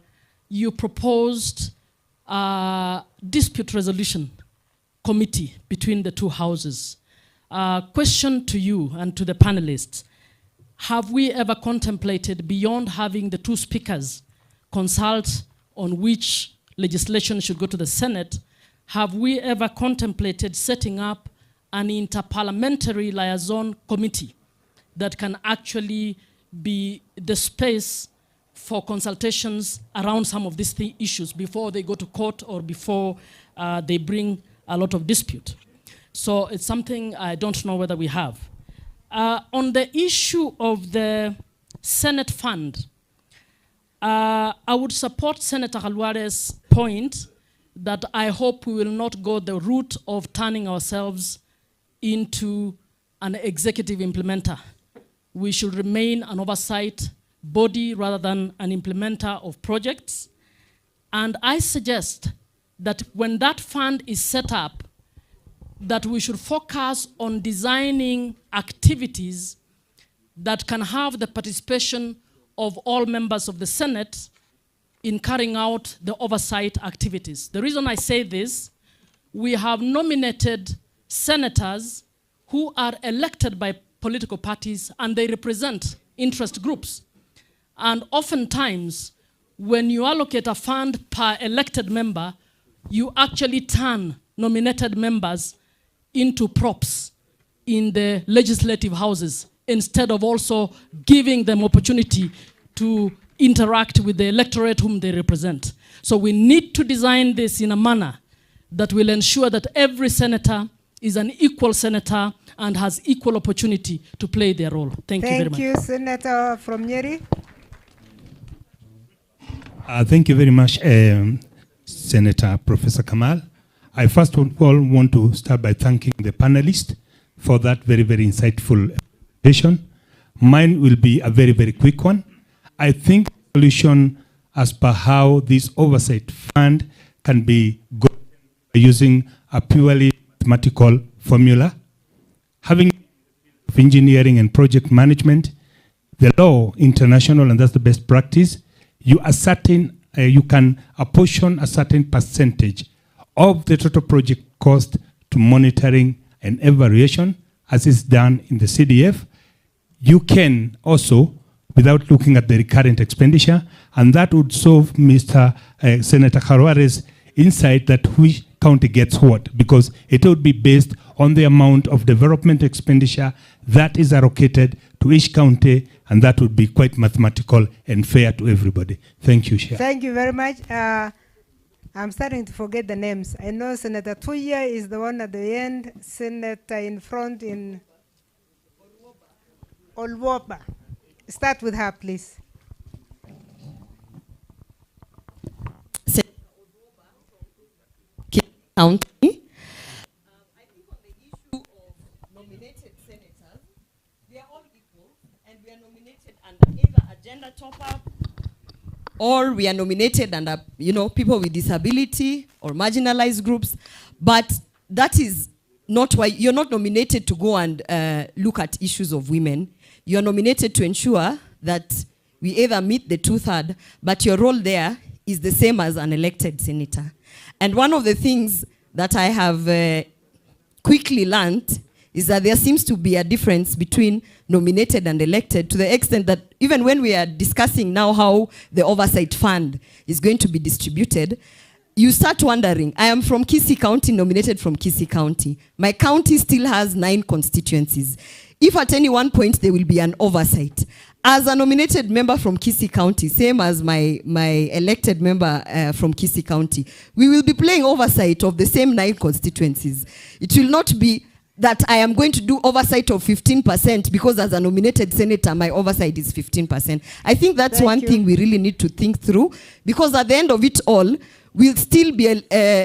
you proposed a dispute resolution committee between the 2 houses. Question to you and to the panelists, have we ever contemplated, beyond having the 2 speakers consult on which legislation should go to the Senate, have we ever contemplated setting up an interparliamentary liaison committee that can actually be the space for consultations around some of these issues before they go to court or before they bring a lot of dispute? So it's something I don't know whether we have. On the issue of the Senate fund, I would support Senator Alvarez's point that I hope we will not go the route of turning ourselves into an executive implementer. We should remain an oversight body rather than an implementer of projects. And I suggest that when that fund is set up, that we should focus on designing activities that can have the participation of all members of the Senate in carrying out the oversight activities. The reason I say this, we have nominated senators who are elected by political parties and they represent interest groups. And oftentimes, when you allocate a fund per elected member, you actually turn nominated members into props in the legislative houses instead of also giving them opportunity to interact with the electorate whom they represent. So we need to design this in a manner that will ensure that every senator is an equal senator and has equal opportunity to play their role. Thank you very much. Thank you, Senator from Nyeri. Thank you very much, Senator Professor Kamal. I first of all want to start by thanking the panelists for that very, very insightful presentation. Mine will be a very, very quick one. I think the solution as per how this oversight fund can be gotten using a purely mathematical formula. Having of engineering and project management, the law international, and that's the best practice, you can apportion a certain percentage of the total project cost to monitoring and evaluation, as is done in the CDF. You can also, without looking at the recurrent expenditure, and that would solve Mr. Senator Kharuare's insight that which county gets what, because it would be based on the amount of development expenditure that is allocated to each county, and that would be quite mathematical and fair to everybody. Thank you, Chair. Thank you very much. I'm starting to forget the names. I know Senator Tuya is the one at the end, Senator in front in Olwoba. Start with her, please. County. I think on the issue of nominated senators, they are all equal, and we are nominated under either agenda top-up, or we are nominated under, people with disability or marginalized groups. But that is not why you're not nominated to go and look at issues of women. You're nominated to ensure that we either meet the 2/3, but your role there is the same as an elected senator. And one of the things that I have quickly learned is that there seems to be a difference between nominated and elected, to the extent that even when we are discussing now how the oversight fund is going to be distributed, you start wondering, I am from Kisii County, nominated from Kisii County. My county still has 9 constituencies. If at any one point there will be an oversight, as a nominated member from Kisii County, same as my elected member from Kisii County, we will be playing oversight of the same 9 constituencies. It will not be that I am going to do oversight of 15% because as a nominated senator, my oversight is 15%. I think that's one thing we really need to think through, because at the end of it all, we'll still be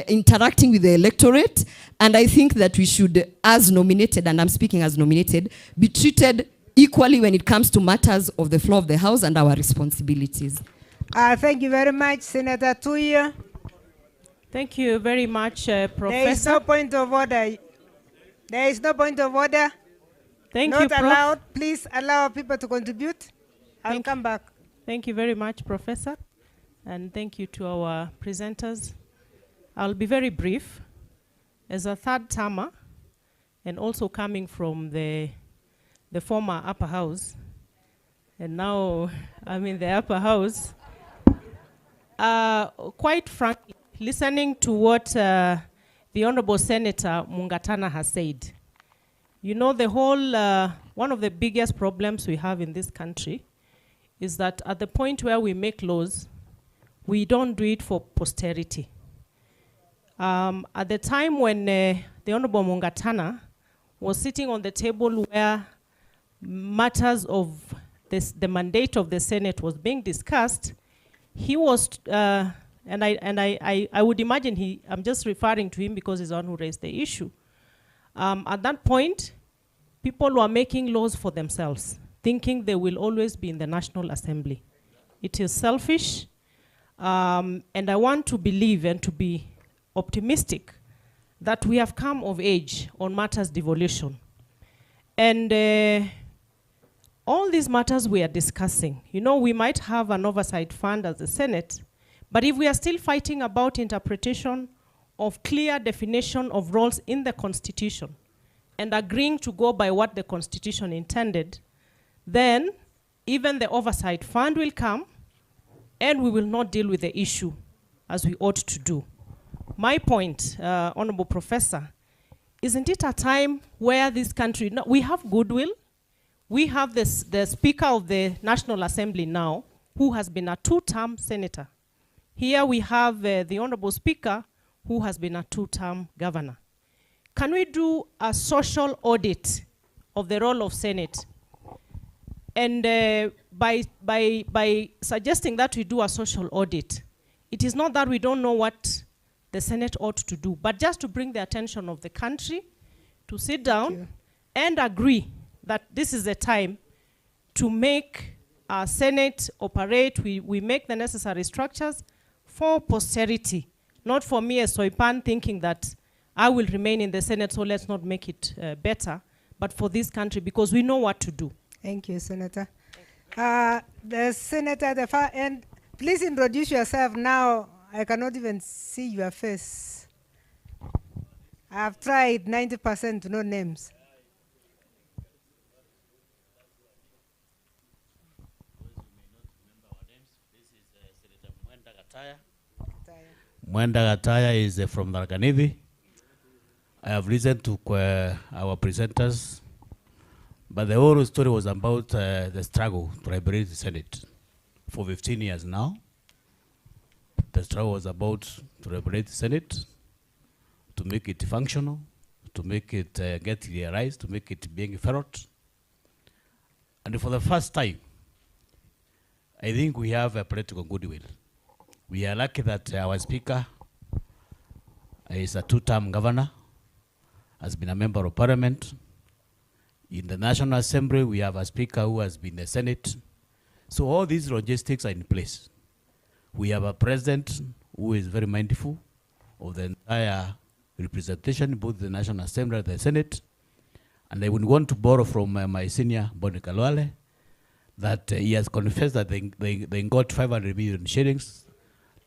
interacting with the electorate, and I think that we should, as nominated, and I'm speaking as nominated, be treated equally when it comes to matters of the floor of the House and our responsibilities. Thank you very much, Senator Tuya. Thank you very much, Professor. There is no point of order. There is no point of order. Thank you, Not Prof. allowed. Please allow people to contribute. I'll come back. Thank you very much, Professor. And thank you to our presenters. I'll be very brief. As a third-termer, and also coming from the former upper house, and now I'm in the upper house, quite frankly, listening to what the Honorable Senator Mungatana has said, the whole, one of the biggest problems we have in this country is that at the point where we make laws, we don't do it for posterity. At the time when the Honorable Mungatana was sitting on the table where matters of the mandate of the Senate was being discussed, he was, and I would imagine I'm just referring to him because he's the one who raised the issue. At that point, people were making laws for themselves, thinking they will always be in the National Assembly. It is selfish, and I want to believe and to be optimistic that we have come of age on matters devolution. And all these matters we are discussing, we might have an oversight fund as the Senate, but if we are still fighting about interpretation of clear definition of roles in the Constitution and agreeing to go by what the Constitution intended, then even the oversight fund will come and we will not deal with the issue as we ought to do. My point, Honorable Professor, isn't it a time where this country, no, we have goodwill, we have the Speaker of the National Assembly now, who has been a 2-term senator. Here we have the Honorable Speaker, who has been a 2-term governor. Can we do a social audit of the role of Senate? And by suggesting that we do a social audit, it is not that we don't know what the Senate ought to do, but just to bring the attention of the country to sit down and agree that this is the time to make our Senate operate. We make the necessary structures for posterity, not for me as Soipan thinking that I will remain in the Senate, so let's not make it better, but for this country, because we know what to do. Thank you, Senator. The Senator at the far end, please introduce yourself now. I cannot even see your face. I have tried 90% to know names. Mwenda Gataya is from Narganithi. I have listened to our presenters, but the whole story was about the struggle to liberate the Senate for 15 years now. The struggle was about to liberate the Senate, to make it functional, to make it get realized, to make it being felt. And for the first time, I think we have a political goodwill. We are lucky that our Speaker is a 2-term governor, has been a member of Parliament. In the National Assembly, we have a Speaker who has been in the Senate. So all these logistics are in place. We have a President who is very mindful of the entire representation, both the National Assembly and the Senate. And I would want to borrow from my senior, Boni Kalwale, that he has confessed that they got 500 million shillings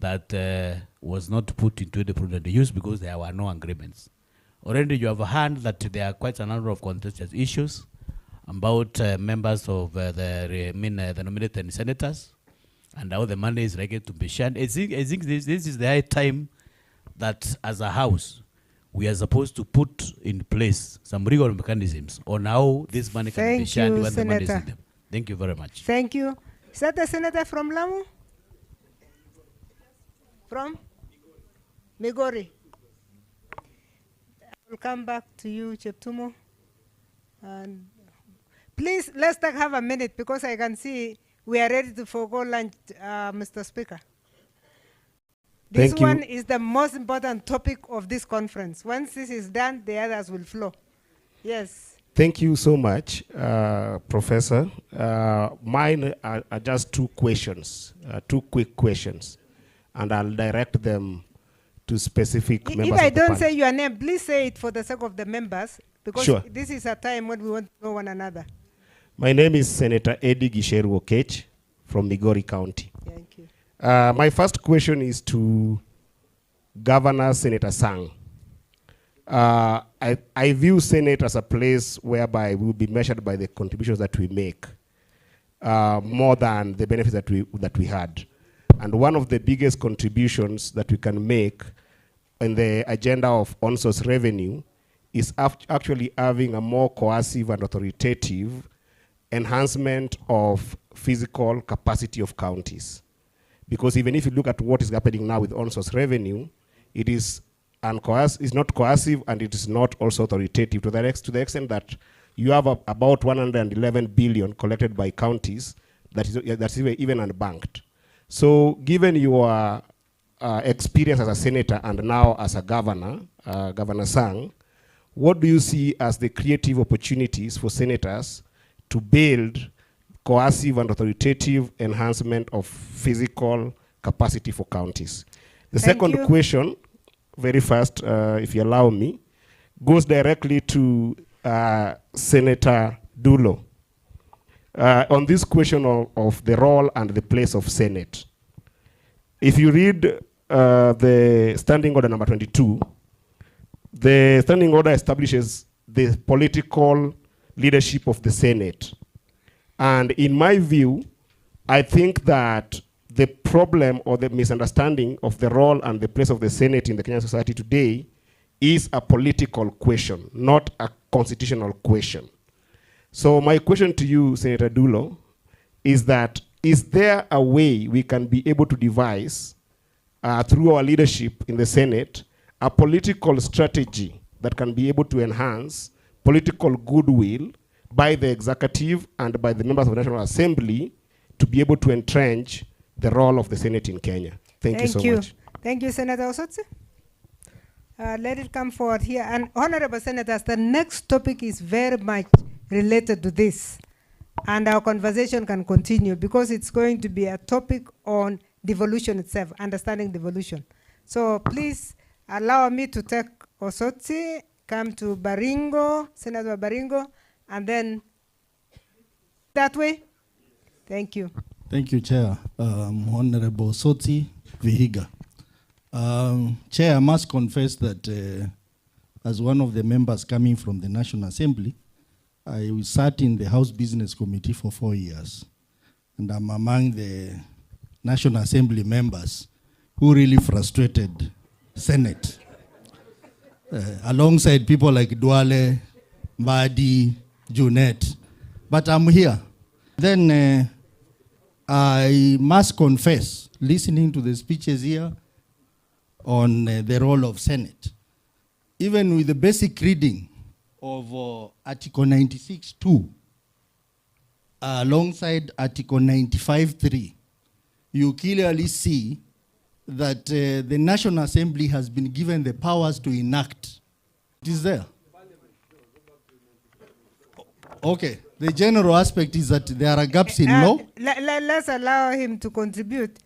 that was not put into the prudent use because there were no agreements. Already you have heard that there are quite a number of contentious issues about members of the nominated senators and how the money is likely to be shared. I think this is the high time that as a house, we are supposed to put in place some legal mechanisms on how this money can be shared when the money is in them. Thank you very much. Thank you. Is that the senator from Lamu? From? Migori. I will come back to you, Cheptumo. And please, let's have a minute because I can see we are ready to forego lunch, Mr. Speaker. This one is the most important topic of this conference. Once this is done, the others will flow. Yes. Thank you so much, Professor. Mine are just 2 questions, 2 quick questions, and I'll direct them to specific members If I of the don't panel. say your name, please say it for the sake of the members, because Sure. this is a time when we want to know one another. My name is Senator Eddie Gisheru Okech from Migori County. Thank you. My first question is to Governor Senator Sang. I view Senate as a place whereby we will be measured by the contributions that we make more than the benefits that we had. And one of the biggest contributions that we can make in the agenda of on-source revenue is actually having a more coercive and authoritative enhancement of physical capacity of counties. Because even if you look at what is happening now with on-source revenue, it is it's not coercive and it is not also authoritative to the extent that you have about 111 billion collected by counties that's even unbanked. So given your experience as a senator and now as a governor, Governor Sang, what do you see as the creative opportunities for senators to build coercive and authoritative enhancement of physical capacity for counties? The second question, very fast, if you allow me, goes directly to Senator Dulo. On this question of the role and the place of Senate. If you read the Standing Order number 22, the Standing Order establishes the political leadership of the Senate. And in my view, I think that the problem or the misunderstanding of the role and the place of the Senate in the Kenyan society today is a political question, not a constitutional question. So my question to you, Senator Dulo, is that is there a way we can be able to devise, through our leadership in the Senate, a political strategy that can be able to enhance political goodwill by the executive and by the members of the National Assembly to be able to entrench the role of the Senate in Kenya? Thank you so much. Thank you, Senator Osotsi. Let it come forward here. And Honorable Senators, the next topic is very much related to this. And our conversation can continue because it's going to be a topic on devolution itself, understanding devolution. So please allow me to take Osotsi, come to Baringo, Senator Baringo, and then that way. Thank you. Thank you, Chair. Honorable Osotsi Vihiga. Chair, I must confess that as one of the members coming from the National Assembly, I sat in the House Business Committee for 4 years. And I'm among the National Assembly members who really frustrated Senate. Alongside people like Duale, Mbadi, Junet. But I'm here. Then I must confess, listening to the speeches here on the role of Senate, even with the basic reading of Article 96.2 alongside Article 95.3, you clearly see that the National Assembly has been given the powers to enact. It is there. Okay, the general aspect is that there are gaps in law. Let's allow him to contribute.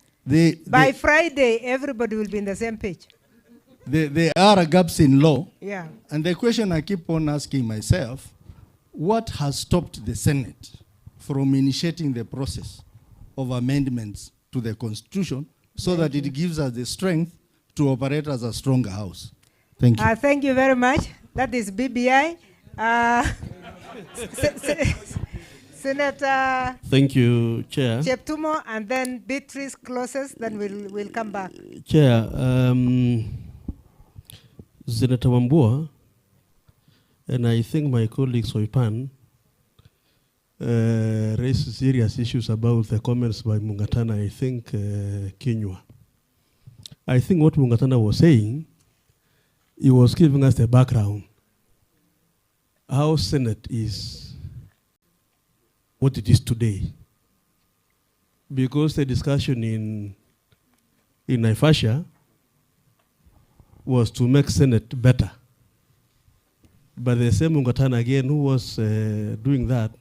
By Friday, everybody will be in the same page. There are gaps in law. Yeah. And the question I keep on asking myself, what has stopped the Senate from initiating the process of amendments to the Constitution so that it gives us the strength to operate as a stronger house? Thank you. Thank you very much. That is BBI. Senator. Thank you, Chair. Cheptumo, and then Beatrice closes, then we'll come back. Chair, Senator Wambua, and I think my colleague Soipan raised serious issues about the comments by Mungatana, I think Kinyua. I think what Mungatana was saying, he was giving us the background. How Senate is what it is today. Because the discussion in Naivasha was to make Senate better. But the same Mungatana again, who was doing that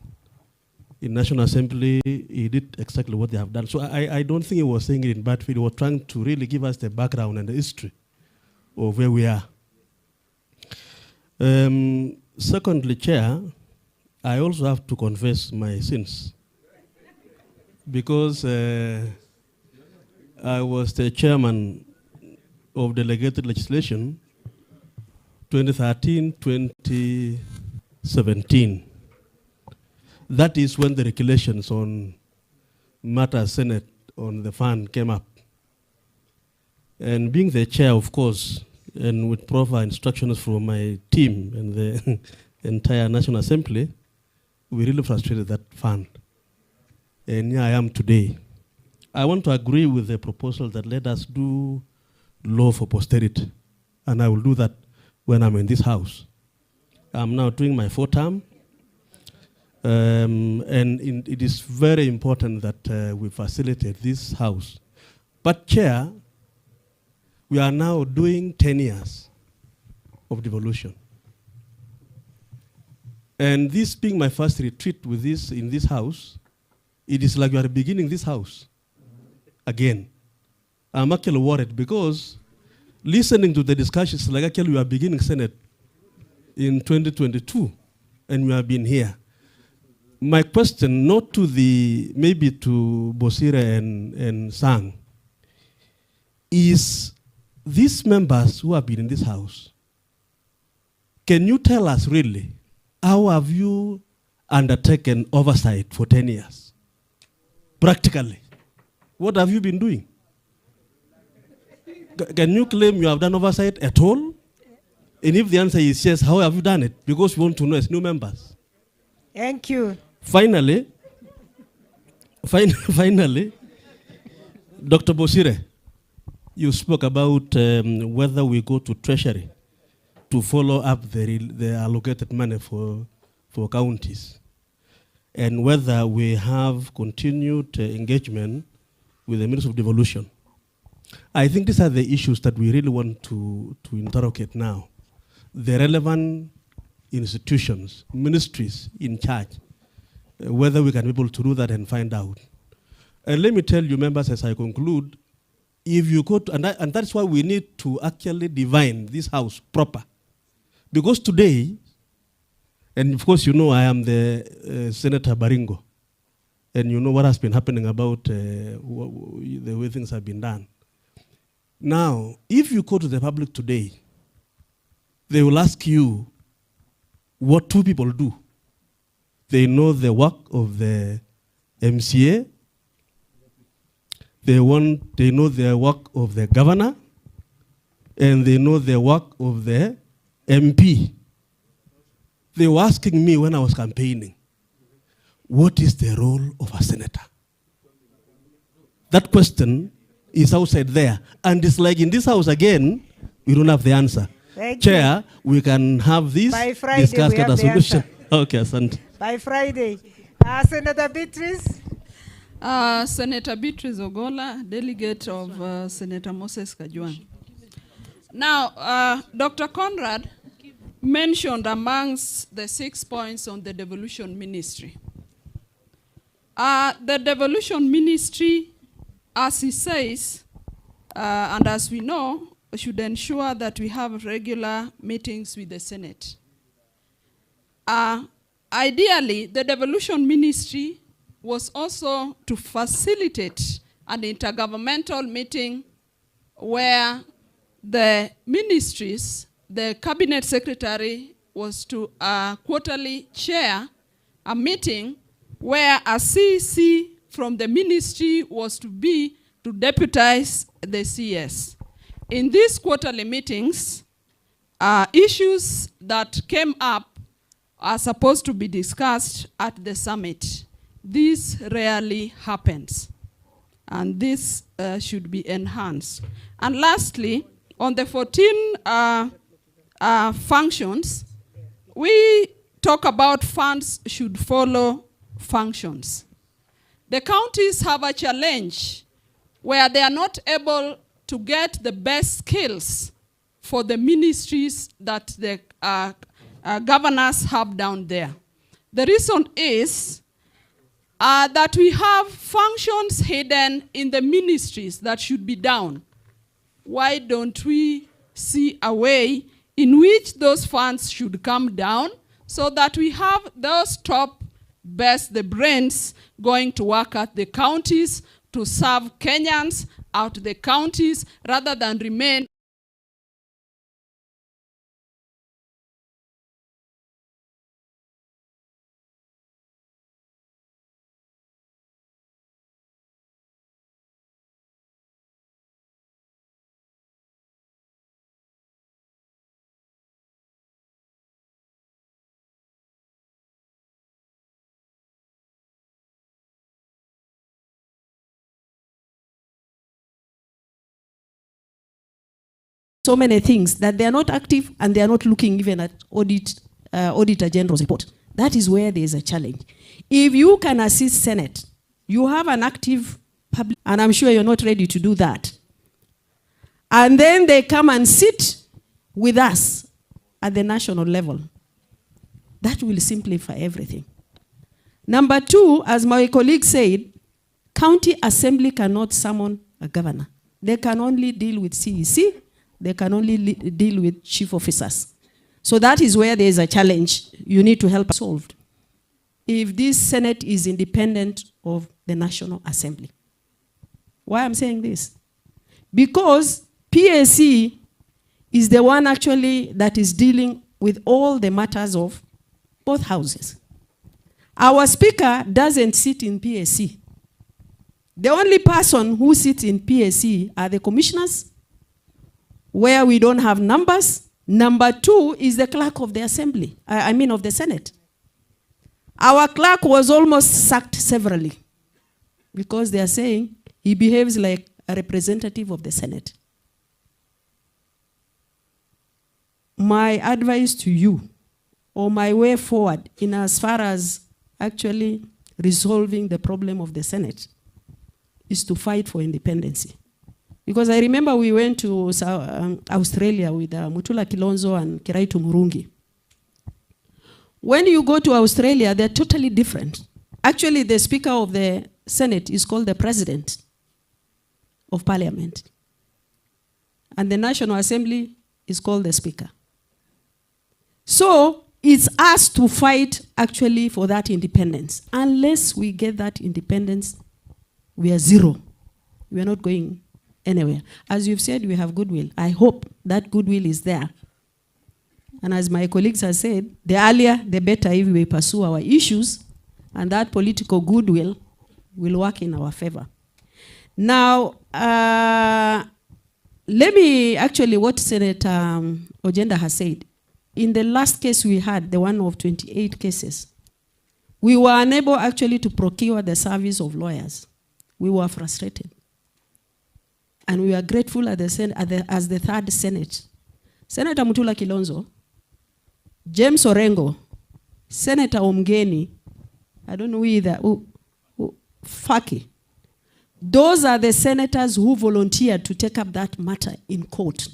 in National Assembly, he did exactly what they have done. So I don't think he was saying it in bad faith. He was trying to really give us the background and the history of where we are. Secondly, Chair, I also have to confess my sins. Because I was the chairman of delegated legislation 2013-2017. That is when the regulations on matters Senate on the fund came up. And being the chair, of course, and with proper instructions from my team and the entire National Assembly, we really frustrated that fund. And here I am today. I want to agree with the proposal that let us do law for posterity. And I will do that when I'm in this house. I'm now doing my 4th term. It is very important that we facilitate this house. But Chair, we are now doing 10 years of devolution. And this being my first retreat with this in this house, it is like we are beginning this house again. I'm actually worried because listening to the discussions, like actually we are beginning Senate in 2022, and we have been here. My question, not to maybe to Bosire and Sang, is these members who have been in this house, can you tell us really how have you undertaken oversight for 10 years? Practically. What have you been doing? Can you claim you have done oversight at all? And if the answer is yes, how have you done it? Because we want to know as new members. Thank you. Finally, Dr. Bosire, you spoke about whether we go to Treasury to follow up the allocated money for counties, and whether we have continued engagement with the Ministry of Devolution. I think these are the issues that we really want to interrogate now. The relevant institutions, ministries in charge, whether we can be able to do that and find out. And let me tell you, members, as I conclude, if you go to, and that's why we need to actually divine this house proper. Because today, and of course you know I am the Senator Baringo, and you know what has been happening about the way things have been done. Now, if you go to the public today, they will ask you what two people do. They know the work of the MCA, they know the work of the governor, and they know the work of the MP. They were asking me when I was campaigning, what is the role of a senator? That question is outside there. And it's like in this house again, we don't have the answer. Thank Chair, we can have this By Friday, discussed we have as a the solution. answer. Okay, asante. By Friday. Senator Beatrice. Senator Beatrice Ogola, delegate of Senator Moses Kajwang. Now, Dr. Conrad mentioned amongst the 6 points on the devolution ministry. The devolution ministry, as he says, and as we know, should ensure that we have regular meetings with the Senate. Ideally, the devolution ministry was also to facilitate an intergovernmental meeting where the ministries, the cabinet secretary was to quarterly chair a meeting where a CC from the ministry was to be to deputize the CS. In these quarterly meetings, issues that came up are supposed to be discussed at the summit. This rarely happens, and this should be enhanced. And lastly, on the 14 functions, we talk about funds should follow functions. The counties have a challenge where they are not able to get the best skills for the ministries that the governors have down there. The reason is that we have functions hidden in the ministries that should be down. Why don't we see a way in which those funds should come down so that we have those top best, the brains, going to work at the counties to serve Kenyans out the counties rather than remain so many things that they are not active and they are not looking even at Auditor General's report. That is where there is a challenge. If you can assist Senate, you have an active public, and I'm sure you're not ready to do that. And then they come and sit with us at the national level. That will simplify everything. Number two, as my colleague said, county assembly cannot summon a governor. They can only deal with CEC. They can only deal with chief officers. So that is where there is a challenge you need to help solve. If this Senate is independent of the National Assembly. Why I'm saying this? Because PAC is the one actually that is dealing with all the matters of both houses. Our speaker doesn't sit in PSC. The only person who sits in PSC are the commissioners, where we don't have numbers. Number 2 is the clerk of the assembly, of the Senate. Our clerk was almost sacked severally because they are saying he behaves like a representative of the Senate. My advice to you, or my way forward in as far as actually resolving the problem of the Senate, is to fight for independence. Because I remember we went to Australia with Mutula Kilonzo and Kiraitu Murungi. When you go to Australia, they're totally different. Actually, the Speaker of the Senate is called the President of Parliament. And the National Assembly is called the Speaker. So it's us to fight actually for that independence. Unless we get that independence, we are zero. We are not going anywhere. As you've said, we have goodwill. I hope that goodwill is there. And as my colleagues have said, the earlier, the better if we pursue our issues, and that political goodwill will work in our favor. Now, let me actually what Senator Ojenda has said. In the last case we had, the one of 28 cases, we were unable actually to procure the service of lawyers. We were frustrated. And we are grateful as the third Senate. Senator Mutula Kilonzo, James Orengo, Senator Omgeni, I don't know either, Faki. Those are the senators who volunteered to take up that matter in court.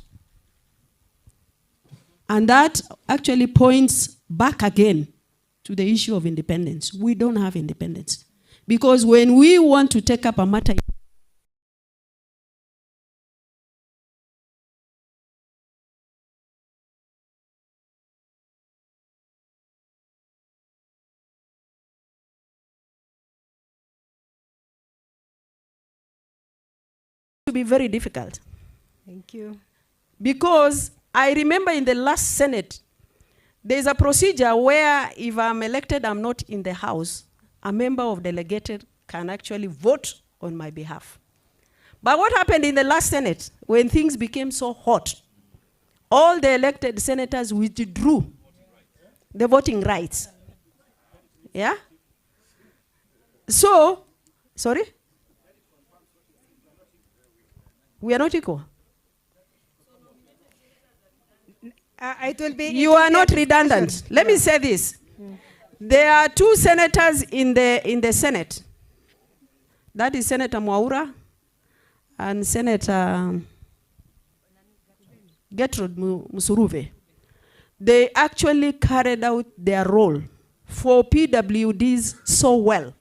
And that actually points back again to the issue of independence. We don't have independence. Because when we want to take up a matter, to be very difficult. Thank you. Because I remember in the last Senate, there's a procedure where if I'm elected, I'm not in the House, a member of delegated can actually vote on my behalf. But what happened in the last Senate, when things became so hot, all the elected senators withdrew the voting rights. Yeah? So, sorry? We are not equal. It will be. You are not redundant. Let me say this. There are 2 senators in the Senate. That is Senator Mwaura and Senator Gertrude Musuruve. They actually carried out their role for PWDs so well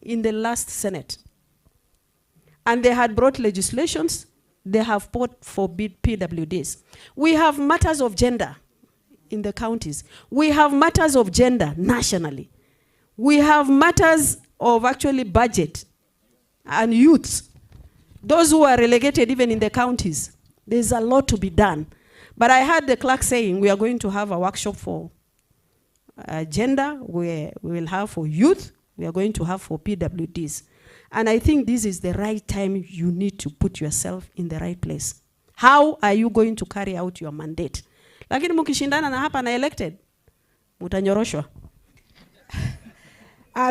in the last Senate. And they had brought legislations. They have fought for PWDs. We have matters of gender in the counties. We have matters of gender nationally. We have matters of actually budget and youth. Those who are relegated even in the counties. There's a lot to be done. But I heard the clerk saying we are going to have a workshop for gender, we will have for youth, we are going to have for PWDs. And I think this is the right time you need to put yourself in the right place. How are you going to carry out your mandate? Lakini mukishindana na hapa na elected, mutanyoroshwa.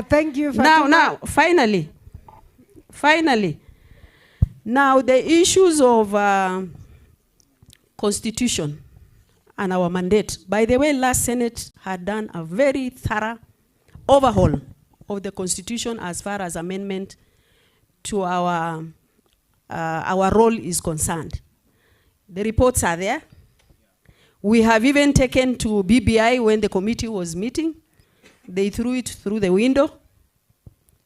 Thank you. Now, finally, now the issues of constitution and our mandate. By the way, last Senate had done a very thorough overhaul of the constitution as far as amendment to our role is concerned. The reports are there. We have even taken to BBI when the committee was meeting. They threw it through the window.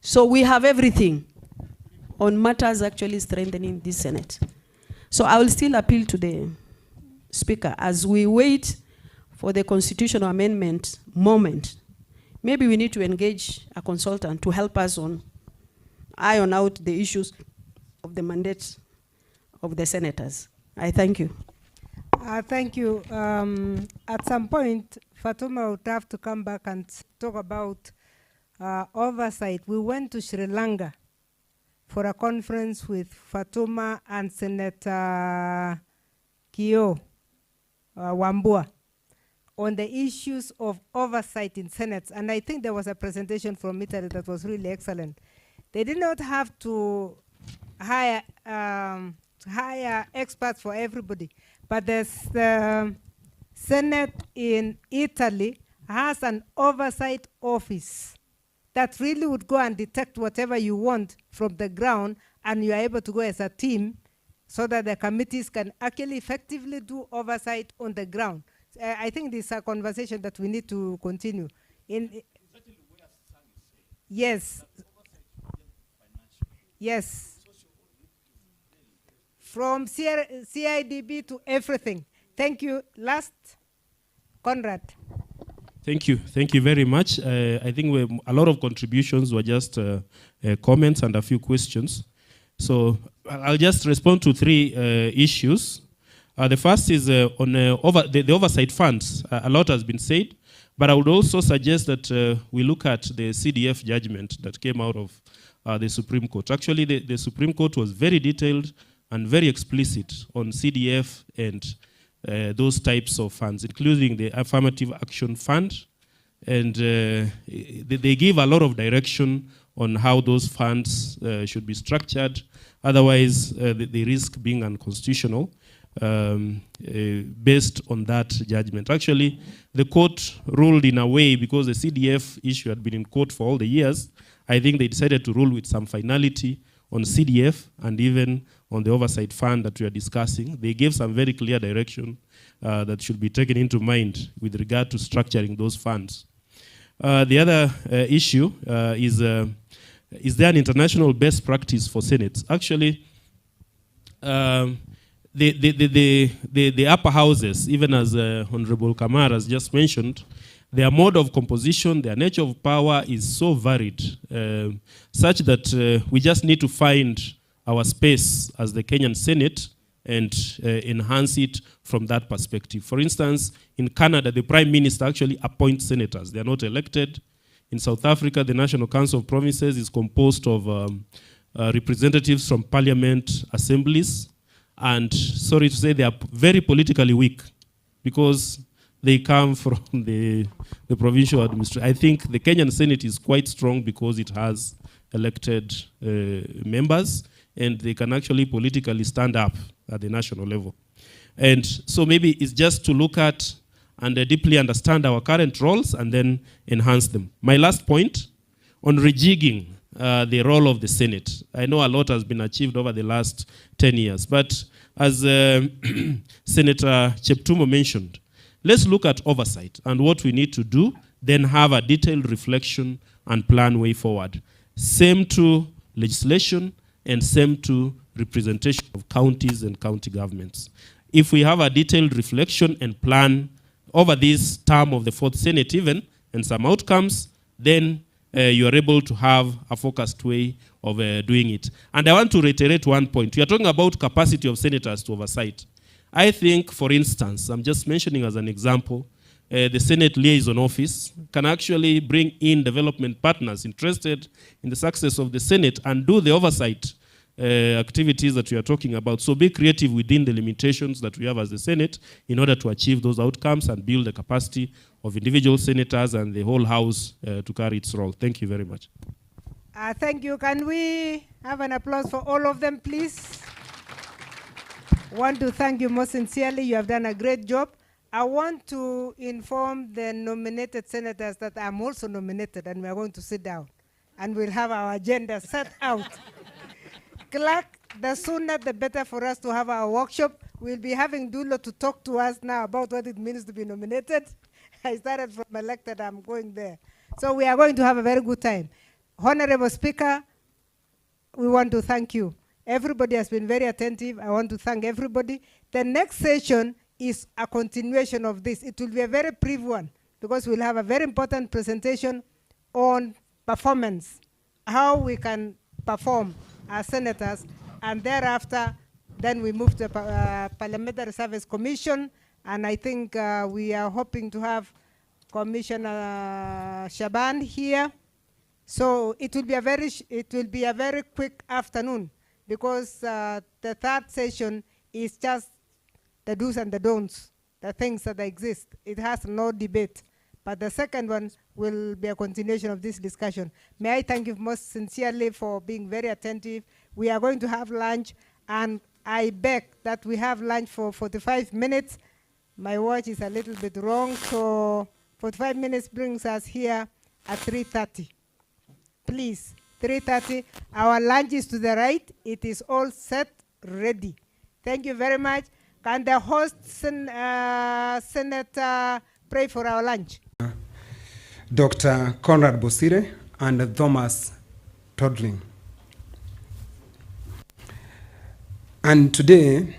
So we have everything on matters actually strengthening this Senate. So I will still appeal to the Speaker as we wait for the constitutional amendment moment. Maybe we need to engage a consultant to help us iron out the issues of the mandate of the senators. I thank you. Thank you. At some point, Fatuma would have to come back and talk about oversight. We went to Sri Lanka for a conference with Fatuma and Senator Kio Wambua on the issues of oversight in Senate. And I think there was a presentation from Italy that was really excellent. They did not have to hire experts for everybody, but the Senate in Italy has an oversight office that really would go and detect whatever you want from the ground, and you are able to go as a team so that the committees can actually effectively do oversight on the ground. I think this is a conversation that we need to continue. Yes. Yes. From CIDB to everything. Thank you. Last, Conrad. Thank you. Thank you very much. I think a lot of contributions were just comments and a few questions. So I'll just respond to three issues. The first is on the oversight funds. A lot has been said, but I would also suggest that we look at the CDF judgment that came out of the Supreme Court. Actually, the Supreme Court was very detailed and very explicit on CDF and those types of funds, including the Affirmative Action Fund. And they give a lot of direction on how those funds should be structured. Otherwise, they risk being unconstitutional based on that judgment. Actually, the court ruled in a way, because the CDF issue had been in court for all the years, I think they decided to rule with some finality on CDF and even on the oversight fund that we are discussing. They gave some very clear direction that should be taken into mind with regard to structuring those funds. The other issue is there an international best practice for Senates? Actually, the upper houses, even as Honorable Kamar has just mentioned, their mode of composition, their nature of power is so varied, such that we just need to find our space as the Kenyan Senate and enhance it from that perspective. For instance, in Canada, the Prime Minister actually appoints senators. They are not elected. In South Africa, the National Council of Provinces is composed of representatives from parliament assemblies. And sorry to say, they are very politically weak because they come from the provincial administration. I think the Kenyan Senate is quite strong because it has elected members, and they can actually politically stand up at the national level. And so maybe it's just to look at and deeply understand our current roles and then enhance them. My last point on rejigging the role of the Senate. I know a lot has been achieved over the last 10 years, but as Senator Cheptumo mentioned, let's look at oversight and what we need to do, then have a detailed reflection and plan way forward. Same to legislation and same to representation of counties and county governments. If we have a detailed reflection and plan over this term of the fourth Senate even, and some outcomes, then you are able to have a focused way of doing it. And I want to reiterate one point. We are talking about capacity of senators to oversight. I think, for instance, I'm just mentioning as an example, the Senate Liaison Office can actually bring in development partners interested in the success of the Senate and do the oversight activities that we are talking about. So be creative within the limitations that we have as the Senate in order to achieve those outcomes and build the capacity of individual senators and the whole House to carry its role. Thank you very much. Thank you. Can we have an applause for all of them, please? Want to thank you most sincerely. You have done a great job. I want to inform the nominated senators that I'm also nominated, and we're going to sit down and we'll have our agenda set out. Clerk, the sooner the better for us to have our workshop. We'll be having Dulo to talk to us now about what it means to be nominated. I started from elected, I'm going there. So we are going to have a very good time. Honorable Speaker, we want to thank you. Everybody has been very attentive. I want to thank everybody. The next session is a continuation of this. It will be a very brief one because we'll have a very important presentation on performance, how we can perform as senators, and thereafter Then we move to the Parliamentary Service Commission, and I think we are hoping to have Commissioner Shaban here. So it will be a very quick afternoon, because the third session is just the do's and the don'ts, the things that exist. It has no debate. But the second one will be a continuation of this discussion. May I thank you most sincerely for being very attentive. We are going to have lunch, and I beg that we have lunch for 45 minutes. My watch is a little bit wrong, so 45 minutes brings us here at 3:30. Please, 3:30. Our lunch is to the right. It is all set, ready. Thank you very much. Can the host, Senator, pray for our lunch? Dr. Conrad Bosire and Thomas Todling. And today,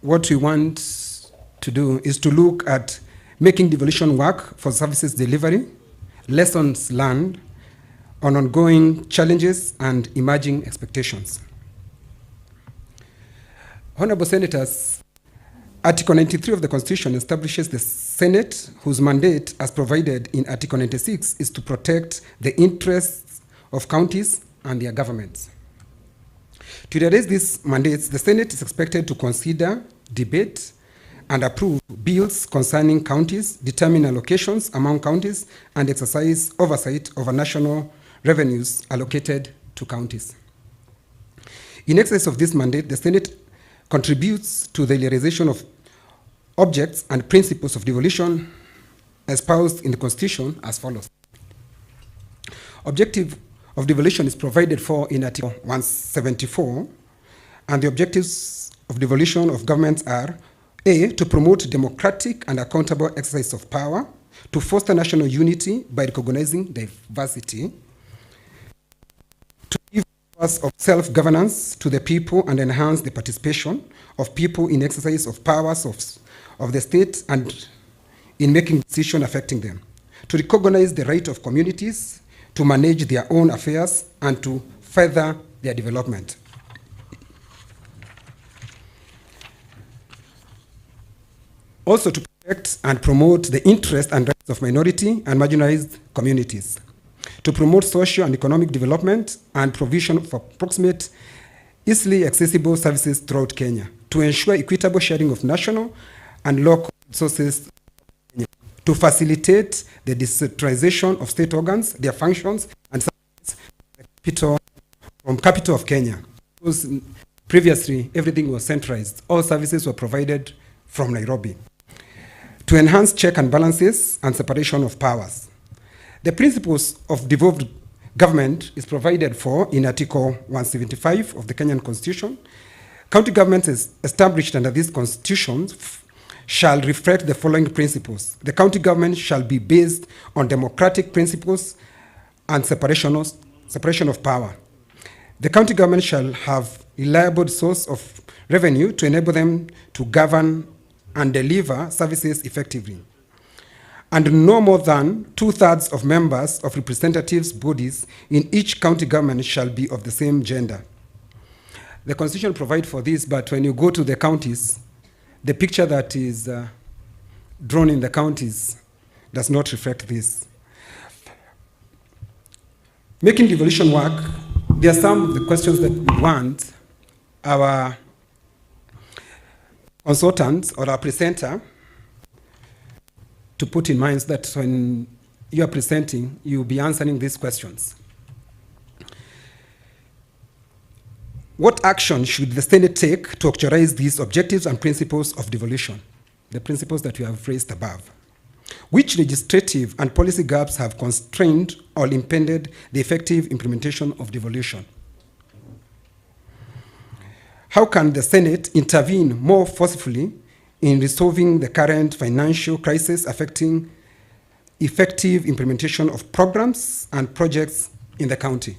what we want to do is to look at making devolution work for services delivery, lessons learned, on ongoing challenges and emerging expectations. Honorable Senators, Article 93 of the Constitution establishes the Senate, whose mandate, as provided in Article 96, is to protect the interests of counties and their governments. To realize these mandates, the Senate is expected to consider, debate, and approve bills concerning counties, determine allocations among counties, and exercise oversight over national revenues allocated to counties. In excess of this mandate, the Senate contributes to the realization of objects and principles of devolution espoused in the Constitution as follows. Objective of devolution is provided for in Article 174, and the objectives of devolution of governments are: A, to promote democratic and accountable exercise of power, to foster national unity by recognizing diversity, to give powers of self-governance to the people and enhance the participation of people in exercise of powers of the state and in making decisions affecting them, to recognize the right of communities to manage their own affairs and to further their development. Also to protect and promote the interests and rights of minority and marginalized communities, to promote social and economic development and provision of approximate, easily accessible services throughout Kenya, to ensure equitable sharing of national and local resources, to facilitate the decentralization of state organs, their functions, and from capital of Kenya. Because previously, everything was centralized. All services were provided from Nairobi. To enhance check and balances and separation of powers. The principles of devolved government is provided for in Article 175 of the Kenyan Constitution. County governments established under this constitution shall reflect the following principles. The county government shall be based on democratic principles and separation of power. The county government shall have reliable source of revenue to enable them to govern and deliver services effectively. And no more than 2/3 of members of representatives bodies in each county government shall be of the same gender. The Constitution provides for this, but when you go to the counties, the picture that is drawn in the counties does not reflect this. Making devolution work, there are some of the questions that we want our consultant or our presenter to put in mind, that when you are presenting, you'll be answering these questions. What action should the Senate take to actualize these objectives and principles of devolution? The principles that we have raised above. Which legislative and policy gaps have constrained or impeded the effective implementation of devolution? How can the Senate intervene more forcefully in resolving the current financial crisis affecting effective implementation of programs and projects in the county?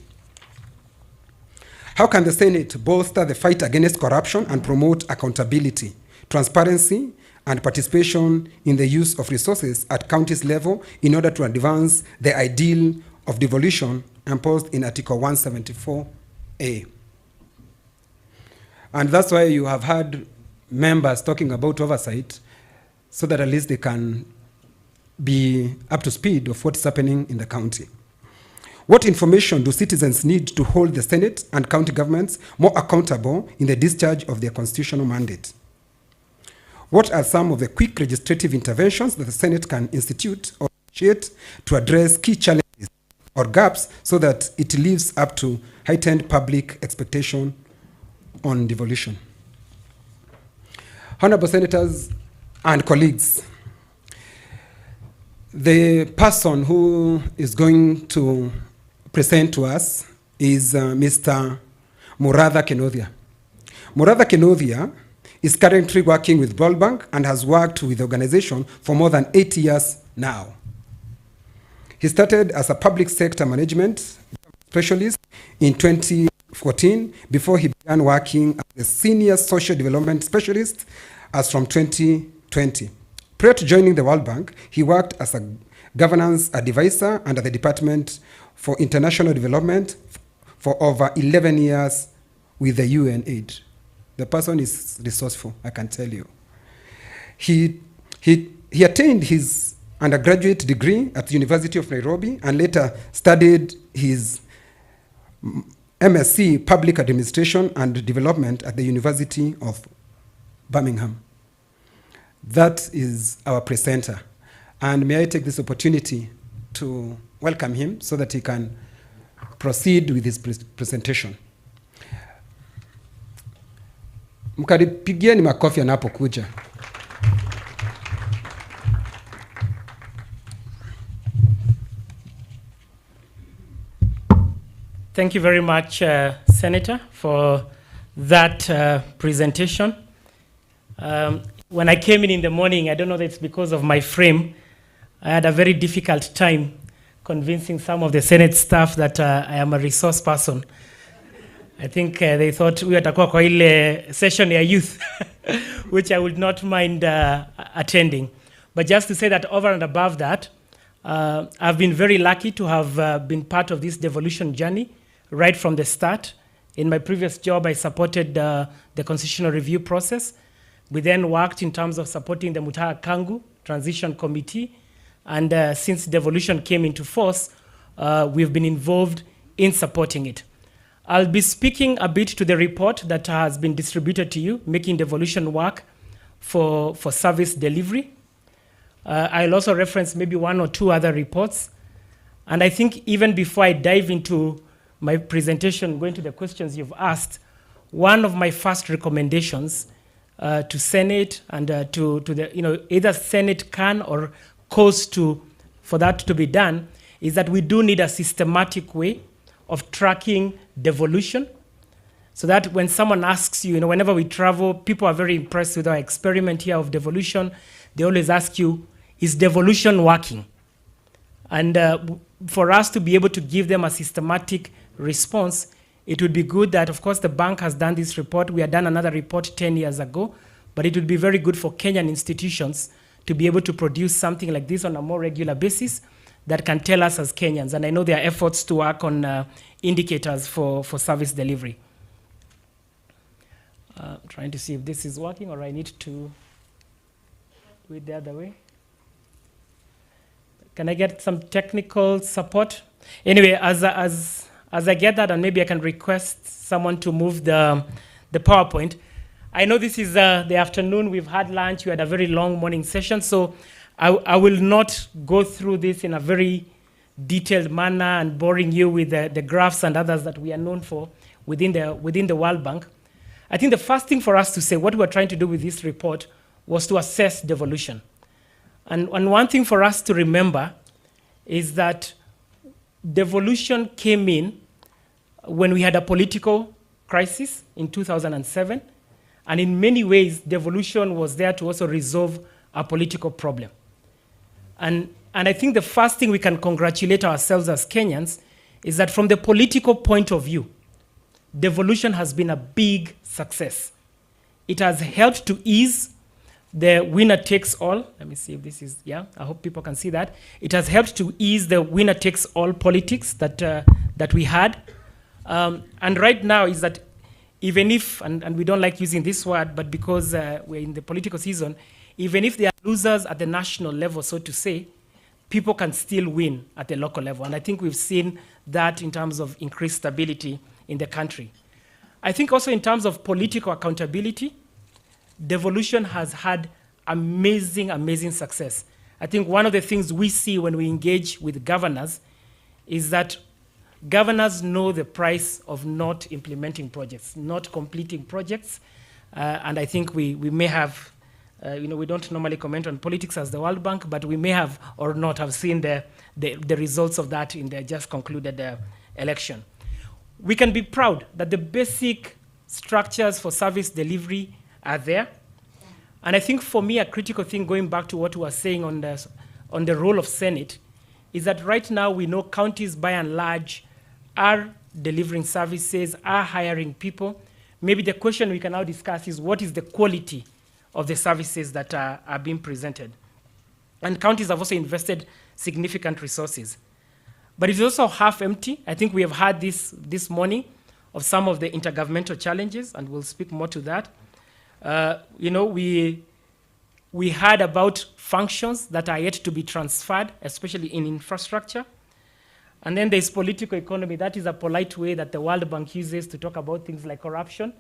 How can the Senate bolster the fight against corruption and promote accountability, transparency, and participation in the use of resources at counties level in order to advance the ideal of devolution imposed in Article 174A? And that's why you have had members talking about oversight, so that at least they can be up to speed of what's happening in the county. What information do citizens need to hold the Senate and county governments more accountable in the discharge of their constitutional mandate? What are some of the quick legislative interventions that the Senate can institute or initiate to address key challenges or gaps so that it lives up to heightened public expectation on devolution? Honorable Senators and colleagues, the person who is going to present to us is Mr. Muratha Kenothia. Muratha Kenothia is currently working with World Bank and has worked with the organization for more than 8 years now. He started as a public sector management specialist in 2014 before he began working as a senior social development specialist as from 2020. Prior to joining the World Bank, he worked as a governance advisor under the Department for International Development for over 11 years with the UNAID. The person is resourceful, I can tell you. He attained his undergraduate degree at the University of Nairobi and later studied his MSc Public Administration and Development at the University of Birmingham. That is our presenter. And may I take this opportunity to welcome him so that he can proceed with his presentation. Mkaripigieni makofi anapokuja. Thank you very much, Senator, for that presentation. When I came in the morning, I don't know that it's because of my frame, I had a very difficult time convincing some of the Senate staff that I am a resource person. I think they thought we watakuwa kwa ile session ya youth, which I would not mind attending. But just to say that over and above that, I've been very lucky to have been part of this devolution journey right from the start. In my previous job, I supported the constitutional review process. We then worked in terms of supporting the Mutaha Kangu Transition Committee. And since devolution came into force, we've been involved in supporting it. I'll be speaking a bit to the report that has been distributed to you, making devolution work for service delivery. I'll also reference maybe one or two other reports. And I think even before I dive into my presentation, going to the questions you've asked, one of my first recommendations to Senate and to the, either Senate can or calls for that to be done, is that we do need a systematic way of tracking devolution, so that when someone asks you, whenever we travel, people are very impressed with our experiment here of devolution. They always ask you, is devolution working? And for us to be able to give them a systematic response, it would be good that, of course, the bank has done this report. We had done another report 10 years ago, but it would be very good for Kenyan institutions to be able to produce something like this on a more regular basis that can tell us as Kenyans. And I know there are efforts to work on indicators for service delivery. Trying to see if this is working or I need to do it the other way. Can I get some technical support? Anyway, as I get that, and maybe I can request someone to move the PowerPoint. I know this is the afternoon, we've had lunch, we had a very long morning session, so I will not go through this in a very detailed manner and boring you with the graphs and others that we are known for within the World Bank. I think the first thing for us to say, what we're trying to do with this report was to assess devolution. And one thing for us to remember is that devolution came in when we had a political crisis in 2007. And in many ways, devolution was there to also resolve a political problem. And I think the first thing we can congratulate ourselves as Kenyans is that from the political point of view, devolution has been a big success. It has helped to ease the winner takes all. Let me see if this is, yeah, I hope people can see that. It has helped to ease the winner takes all politics that we had. And right now is that even if, and we don't like using this word, but because we're in the political season, even if they are losers at the national level, so to say, people can still win at the local level. And I think we've seen that in terms of increased stability in the country. I think also in terms of political accountability, devolution has had amazing, amazing success. I think one of the things we see when we engage with governors is that governors know the price of not implementing projects, not completing projects. And I think we may have, we don't normally comment on politics as the World Bank, but we may have or not have seen the results of that in the just concluded election. We can be proud that the basic structures for service delivery are there. And I think for me, a critical thing, going back to what we were saying on the role of Senate, is that right now we know counties by and large are delivering services, are hiring people. Maybe the question we can now discuss is what is the quality of the services that are being presented. And counties have also invested significant resources. But it's also half empty. I think we have had this morning of some of the intergovernmental challenges, and we'll speak more to that. We heard about functions that are yet to be transferred, especially in infrastructure. And then there's political economy. That is a polite way that the World Bank uses to talk about things like corruption,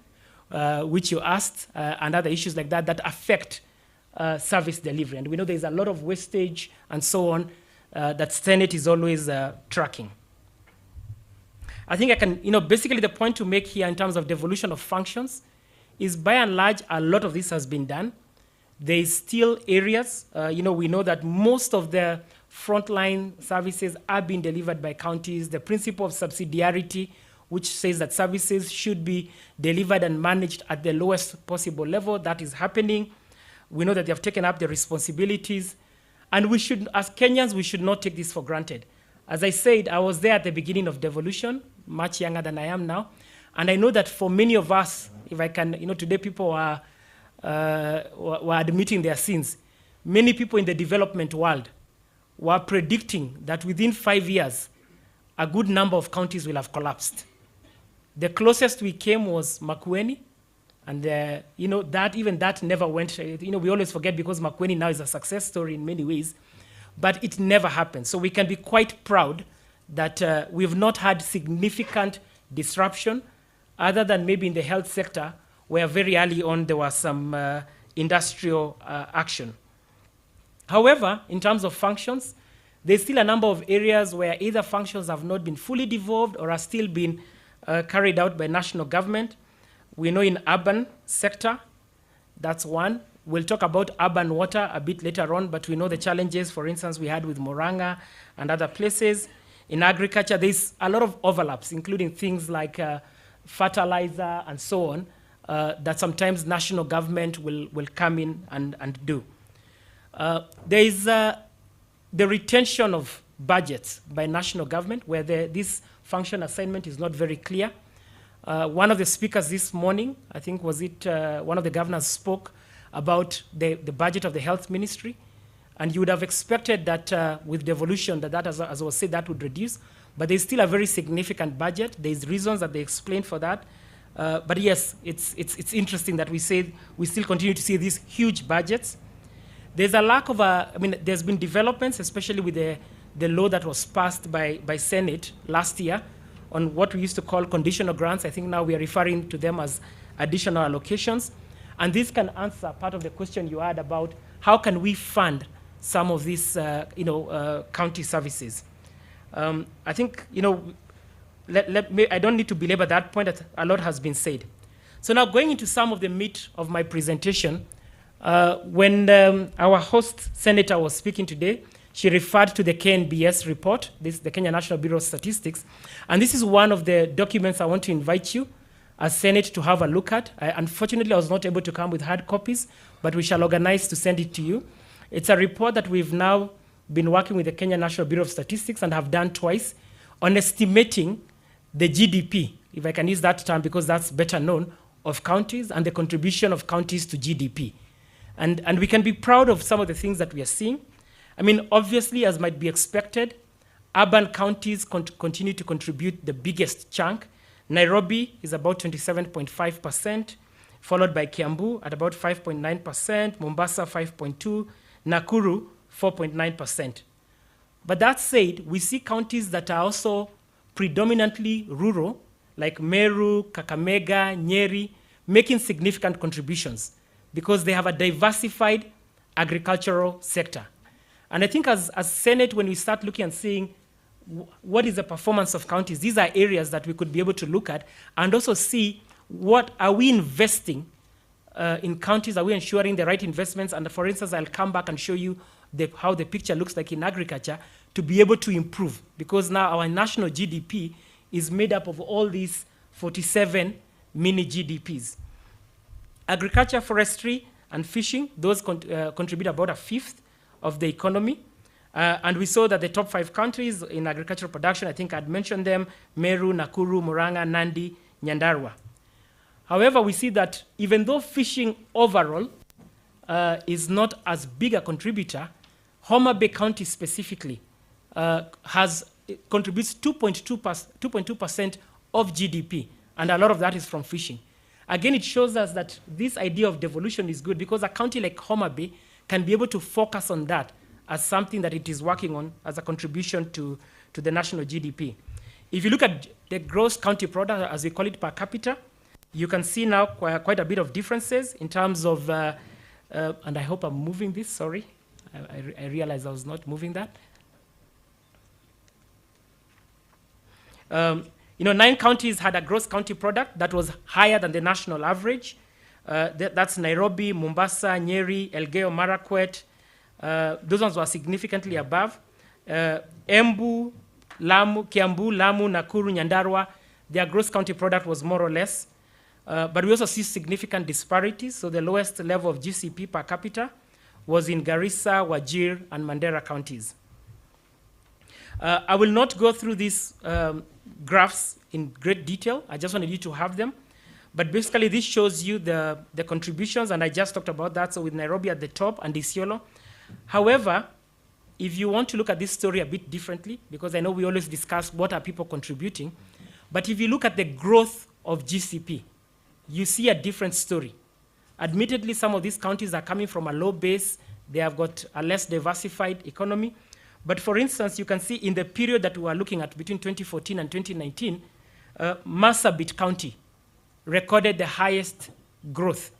which you asked, and other issues like that affect service delivery. And we know there's a lot of wastage and so on that Senate is always tracking. I think I can, basically the point to make here in terms of devolution of functions is by and large, a lot of this has been done. There is still areas, we know that most of the frontline services are being delivered by counties. The principle of subsidiarity, which says that services should be delivered and managed at the lowest possible level, that is happening. We know that they have taken up the responsibilities. And we should, as Kenyans, we should not take this for granted. As I said, I was there at the beginning of devolution, much younger than I am now. And I know that for many of us, if I can, today people were admitting their sins. Many people in the development world were predicting that within 5 years, a good number of counties will have collapsed. The closest we came was Makueni, and that never went. We always forget because Makueni now is a success story in many ways, but it never happened. So we can be quite proud that we've not had significant disruption, other than maybe in the health sector, where very early on there was some industrial action. However, in terms of functions, there's still a number of areas where either functions have not been fully devolved or are still being carried out by national government. We know in urban sector, that's one. We'll talk about urban water a bit later on, but we know the challenges, for instance, we had with Moranga and other places. In agriculture, there's a lot of overlaps, including things like fertilizer and so on, that sometimes national government will come in and do. There is the retention of budgets by national government, where this function assignment is not very clear. One of the speakers this morning, I think was it one of the governors, spoke about the budget of the health ministry. And you would have expected that with devolution, that as I was said, that would reduce. But there's still a very significant budget. There's reasons that they explained for that. But yes, it's interesting that we still continue to see these huge budgets. There's a lack of there's been developments, especially with the law that was passed by Senate last year on what we used to call conditional grants. I think now we are referring to them as additional allocations. And this can answer part of the question you had about how can we fund some of these county services. I think, I don't need to belabor that point, that a lot has been said. So now going into some of the meat of my presentation, when our host senator was speaking today, she referred to the KNBS report, the Kenya National Bureau of Statistics. And this is one of the documents I want to invite you as Senate to have a look at. Unfortunately, I was not able to come with hard copies, but we shall organize to send it to you. It's a report that we've now been working with the Kenya National Bureau of Statistics and have done twice on estimating the GDP, if I can use that term because that's better known, of counties and the contribution of counties to GDP. And we can be proud of some of the things that we are seeing. I mean, obviously, as might be expected, urban counties continue to contribute the biggest chunk, Nairobi is about 27.5%, followed by Kiambu at about 5.9%, Mombasa 5.2%, Nakuru 4.9%. But that said, we see counties that are also predominantly rural, like Meru, Kakamega, Nyeri, making significant contributions because they have a diversified agricultural sector. And I think as Senate, when we start looking and seeing what is the performance of counties, these are areas that we could be able to look at and also see what are we investing in counties, are we ensuring the right investments? And for instance, I'll come back and show you how the picture looks like in agriculture to be able to improve, because now our national GDP is made up of all these 47 mini GDPs. Agriculture, forestry, and fishing, those contribute about a fifth of the economy. And we saw that the top 5 countries in agricultural production, I think I'd mentioned them, Meru, Nakuru, Murang'a, Nandi, Nyandarua. However, we see that even though fishing overall is not as big a contributor, Homa Bay County specifically contributes 2.2% of GDP, and a lot of that is from fishing. Again, it shows us that this idea of devolution is good because a county like Homa Bay can be able to focus on that as something that it is working on as a contribution to the national GDP. If you look at the gross county product, as we call it per capita, you can see now quite a bit of differences in terms of, and I hope I'm moving this, sorry. I realized I was not moving that. 9 counties had a gross county product that was higher than the national average. That's Nairobi, Mombasa, Nyeri, Elgeyo Marakwet. Those ones were significantly above. Embu, Lamu, Kiambu, Lamu, Nakuru, Nyandarua, their gross county product was more or less. But we also see significant disparities. So the lowest level of GCP per capita was in Garissa, Wajir, and Mandera counties. I will not go through these graphs in great detail. I just wanted you to have them. But basically, this shows you the contributions, and I just talked about that, so with Nairobi at the top and Isiolo. However, if you want to look at this story a bit differently, because I know we always discuss what are people contributing, but if you look at the growth of GCP, you see a different story. Admittedly, some of these counties are coming from a low base. They have got a less diversified economy. But for instance, you can see in the period that we are looking at between 2014 and 2019, Marsabit County recorded the highest growth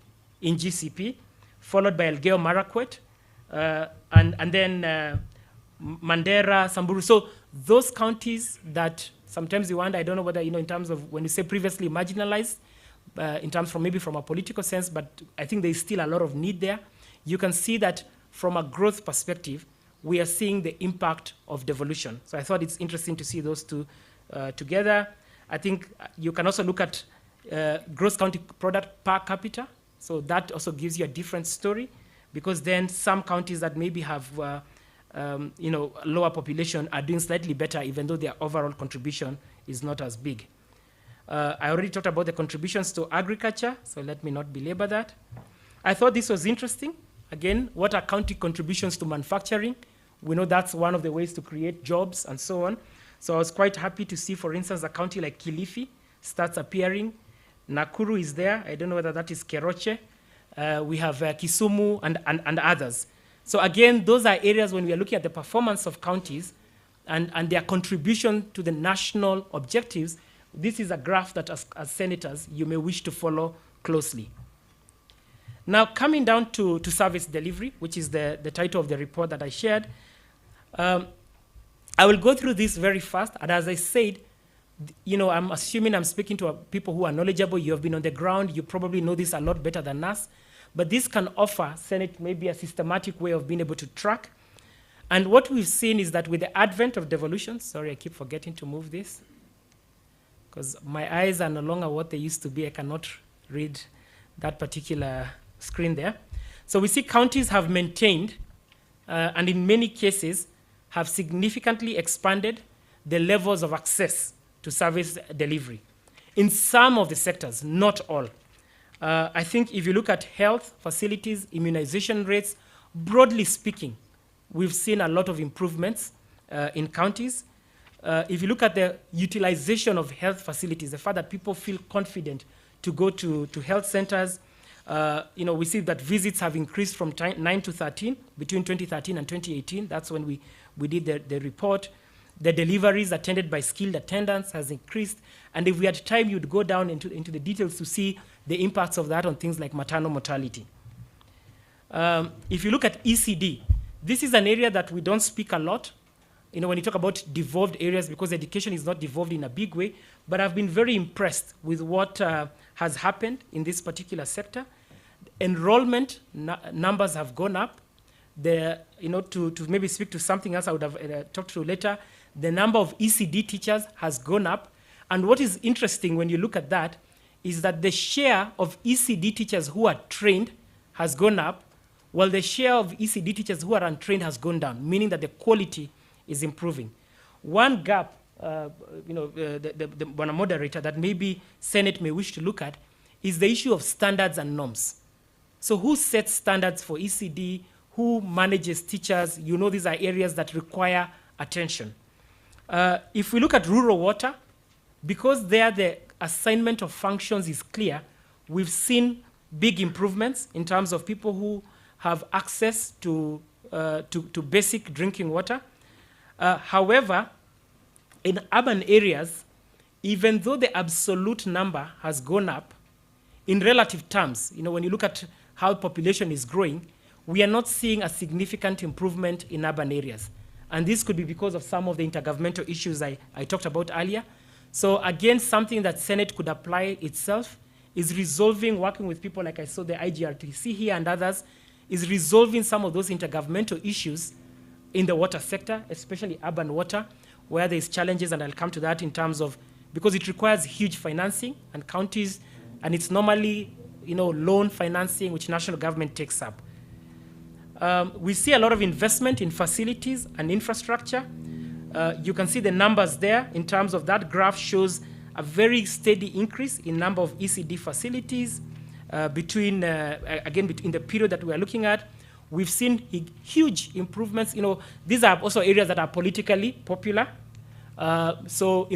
in GCP, followed by Elgeyo Marakwet, and then Mandera, Samburu. So those counties that sometimes you wonder, I don't know whether, in terms of when you say previously marginalized, in terms from maybe from a political sense, but I think there's still a lot of need there. You can see that from a growth perspective, we are seeing the impact of devolution. So I thought it's interesting to see those two together. I think you can also look at gross county product per capita. So that also gives you a different story, because then some counties that maybe have lower population are doing slightly better, even though their overall contribution is not as big. I already talked about the contributions to agriculture, so let me not belabor that. I thought this was interesting. Again, what are county contributions to manufacturing? We know that's one of the ways to create jobs and so on. So I was quite happy to see, for instance, a county like Kilifi starts appearing. Nakuru is there. I don't know whether that is Keroche. We have Kisumu and others. So again, those are areas when we are looking at the performance of counties and their contribution to the national objectives. This is a graph that as senators, you may wish to follow closely. Now, coming down to service delivery, which is the title of the report that I shared, I will go through this very fast. And as I said, I'm assuming I'm speaking to people who are knowledgeable. You have been on the ground. You probably know this a lot better than us. But this can offer Senate maybe a systematic way of being able to track. And what we've seen is that with the advent of devolution, sorry, I keep forgetting to move this, because my eyes are no longer what they used to be. I cannot read that particular screen there. So we see counties have maintained, and in many cases, have significantly expanded the levels of access to service delivery. In some of the sectors, not all. I think if you look at health facilities, immunization rates, broadly speaking, we've seen a lot of improvements in counties. if you look at the utilization of health facilities, the fact that people feel confident to go to health centers, we see that visits have increased from 9 to 13 between 2013 and 2018. That's when we did the report. The deliveries attended by skilled attendants has increased. And if we had time, you'd go down into the details to see the impacts of that on things like maternal mortality. If you look at ECD, this is an area that we don't speak a lot. When you talk about devolved areas, because education is not devolved in a big way, but I've been very impressed with what has happened in this particular sector. Enrollment numbers have gone up. To maybe speak to something else I would have talked to later, the number of ECD teachers has gone up. And what is interesting when you look at that is that the share of ECD teachers who are trained has gone up, while the share of ECD teachers who are untrained has gone down, meaning that the quality is improving. One gap, the moderator, that maybe Senate may wish to look at is the issue of standards and norms. So who sets standards for ECD? Who manages teachers? These are areas that require attention. If we look at rural water, because there the assignment of functions is clear, we've seen big improvements in terms of people who have access to basic drinking water. However, in urban areas, even though the absolute number has gone up, in relative terms, when you look at how population is growing, we are not seeing a significant improvement in urban areas. And this could be because of some of the intergovernmental issues I talked about earlier. So again, something that Senate could apply itself is resolving, working with people like I saw the IGRTC here and others, is resolving some of those intergovernmental issues in the water sector, especially urban water, where there's challenges, and I'll come to that in terms of, because it requires huge financing and counties, and it's normally, loan financing, which national government takes up. We see a lot of investment in facilities and infrastructure. You can see the numbers there in terms of that graph shows a very steady increase in number of ECD facilities between the period that we are looking at. We've seen huge improvements. These are also areas that are politically popular. So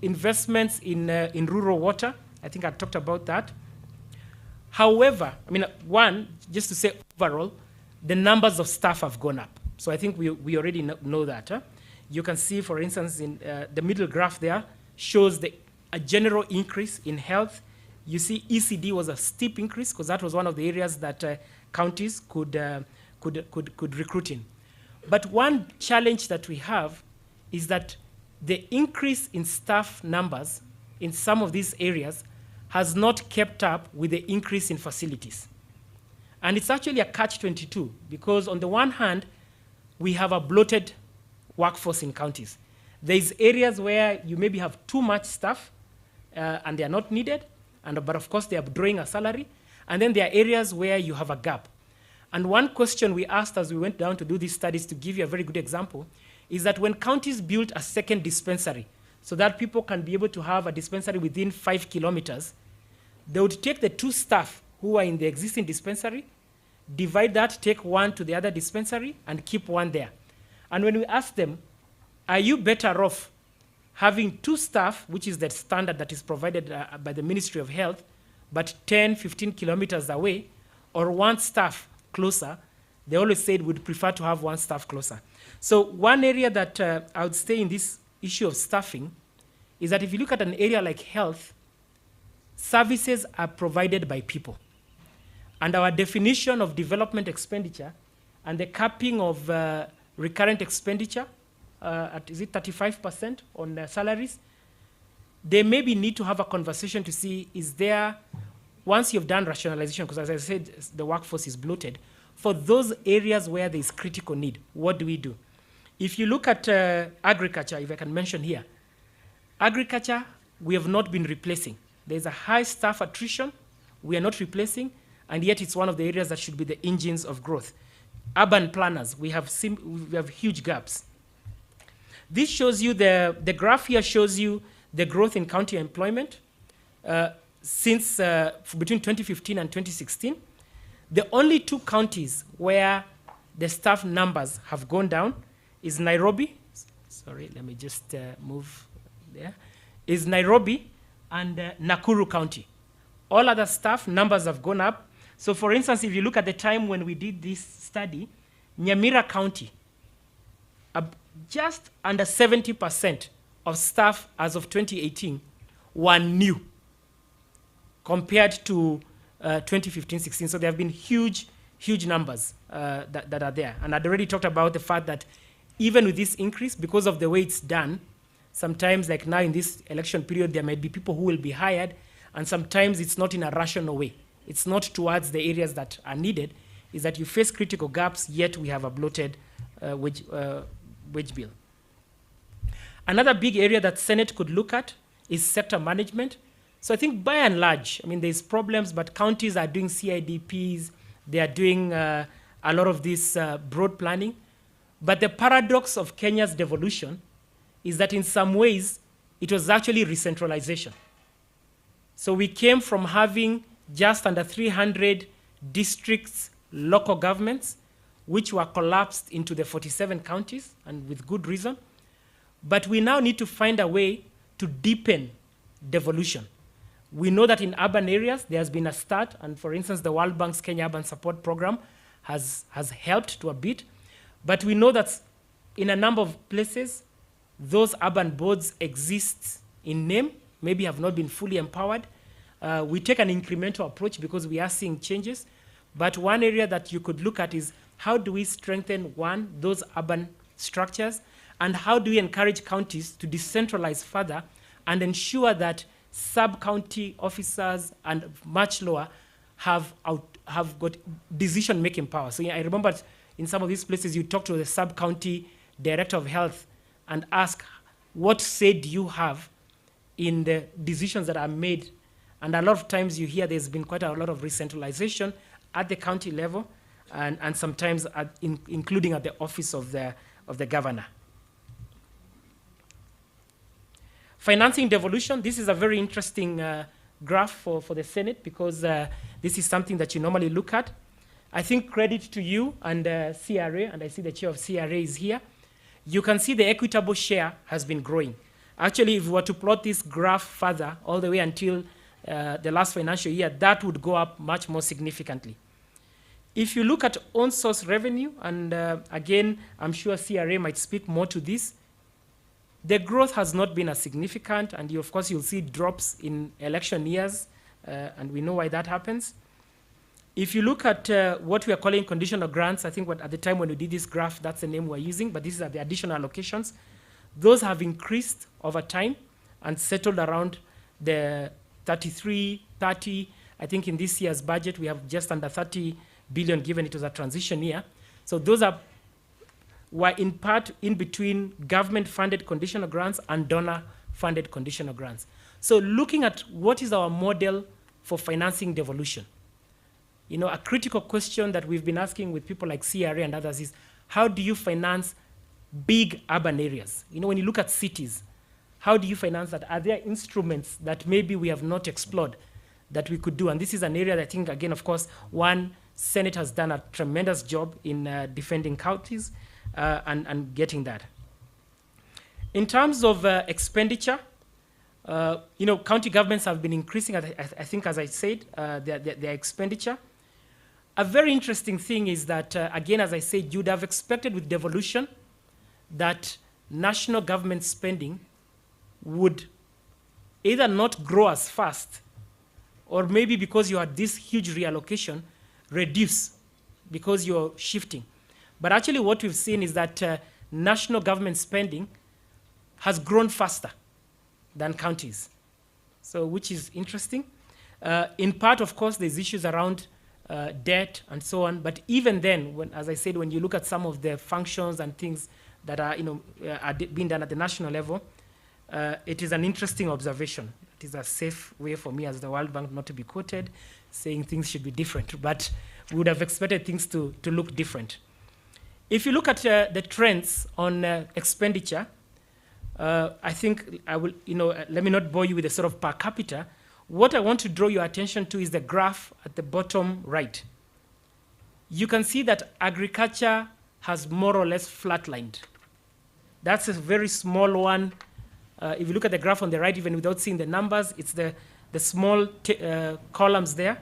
investments in rural water, I think I talked about that. However, just to say overall, the numbers of staff have gone up. So I think we already know that. You can see, for instance, in the middle graph there shows a general increase in health. You see ECD was a steep increase because that was one of the areas that counties could recruit in. But one challenge that we have is that the increase in staff numbers in some of these areas has not kept up with the increase in facilities. And it's actually a catch-22 because on the one hand, we have a bloated workforce in counties. There's areas where you maybe have too much staff and they are not needed, but of course they are drawing a salary. And then there are areas where you have a gap. And one question we asked as we went down to do these studies, to give you a very good example, is that when counties built a second dispensary so that people can be able to have a dispensary within 5 kilometers, they would take the 2 staff who are in the existing dispensary, divide that, take 1 to the other dispensary, and keep 1 there. And when we ask them, are you better off having 2 staff, which is the standard that is provided by the Ministry of Health, but 10, 15 kilometers away, or 1 staff closer, they always said we'd prefer to have 1 staff closer. So one area that I would say in this issue of staffing is that if you look at an area like health, services are provided by people. And our definition of development expenditure and the capping of recurrent expenditure, is it 35% on salaries? They maybe need to have a conversation to see, is there, once you've done rationalization, because as I said, the workforce is bloated, for those areas where there is critical need, what do we do? If you look at agriculture, if I can mention here, agriculture, we have not been replacing. There's a high staff attrition, we are not replacing, and yet it's one of the areas that should be the engines of growth. Urban planners, we have huge gaps. This shows you, the graph here shows you the growth in county employment since between 2015 and 2016. The only 2 counties where the staff numbers have gone down is Nairobi, sorry, let me just move there, is Nairobi and Nakuru County. All other stuff, numbers have gone up. So for instance, if you look at the time when we did this study, Nyamira County, just under 70% of staff as of 2018 were new compared to 2015-16. So there have been huge numbers that are there. And I'd already talked about the fact that even with this increase, because of the way it's done, sometimes like now in this election period, there might be people who will be hired, and sometimes it's not in a rational way. It's not towards the areas that are needed, is that you face critical gaps, yet we have a bloated wage bill. Another big area that Senate could look at is sector management. So I think by and large, I mean, there's problems, but counties are doing CIDPs, they are doing a lot of this broad planning. But the paradox of Kenya's devolution is that in some ways, it was actually re-centralization. So we came from having just under 300 districts, local governments, which were collapsed into the 47 counties, and with good reason. But we now need to find a way to deepen devolution. We know that in urban areas, there has been a start, and for instance, the World Bank's Kenya Urban Support Program has helped to a bit. But we know that in a number of places, those urban boards exist in name, maybe have not been fully empowered. We take an incremental approach because we are seeing changes. But one area that you could look at is how do we strengthen, one, those urban structures, and how do we encourage counties to decentralize further and ensure that sub-county officers and much lower have got decision-making power. So I remember in some of these places, you talk to the sub-county director of health and ask, what say do you have in the decisions that are made? And a lot of times you hear there's been quite a lot of re-centralization at the county level, and sometimes including at the office of the governor. Financing devolution, this is a very interesting graph for the Senate because this is something that you normally look at. I think credit to you and CRA, and I see the chair of CRA is here. You can see the equitable share has been growing. Actually, if we were to plot this graph further, all the way until the last financial year, that would go up much more significantly. If you look at own source revenue, and again, I'm sure CRA might speak more to this, the growth has not been as significant, and of course you'll see drops in election years, and we know why that happens. If you look at what we are calling conditional grants, I think at the time when we did this graph, that's the name we're using, but these are the additional allocations. Those have increased over time and settled around the 33, 30. I think in this year's budget, we have just under 30 billion given it was a transition year. So those were in part in between government-funded conditional grants and donor-funded conditional grants. So looking at what is our model for financing devolution, you know, a critical question that we've been asking with people like CRA and others is, how do you finance big urban areas? You know, when you look at cities, how do you finance that? Are there instruments that maybe we have not explored that we could do? And this is an area that I think, again, of course, Senate has done a tremendous job in defending counties and getting that. In terms of expenditure, you know, county governments have been increasing, I think, as I said, their expenditure. A very interesting thing is that, again, as I said, you'd have expected with devolution that national government spending would either not grow as fast, or maybe because you had this huge reallocation, reduce because you're shifting. But actually what we've seen is that national government spending has grown faster than counties, so which is interesting. In part, of course, there's issues around debt and so on, but even then, as I said, when you look at some of the functions and things that are, are being done at the national level, it is an interesting observation. It is a safe way for me as the World Bank not to be quoted saying things should be different, but we would have expected things to look different. If you look at the trends on expenditure, I think I will, let me not bore you with the sort of per capita. What I want to draw your attention to is the graph at the bottom right. You can see that agriculture has more or less flatlined. That's a very small one. If you look at the graph on the right, even without seeing the numbers, it's the small columns there.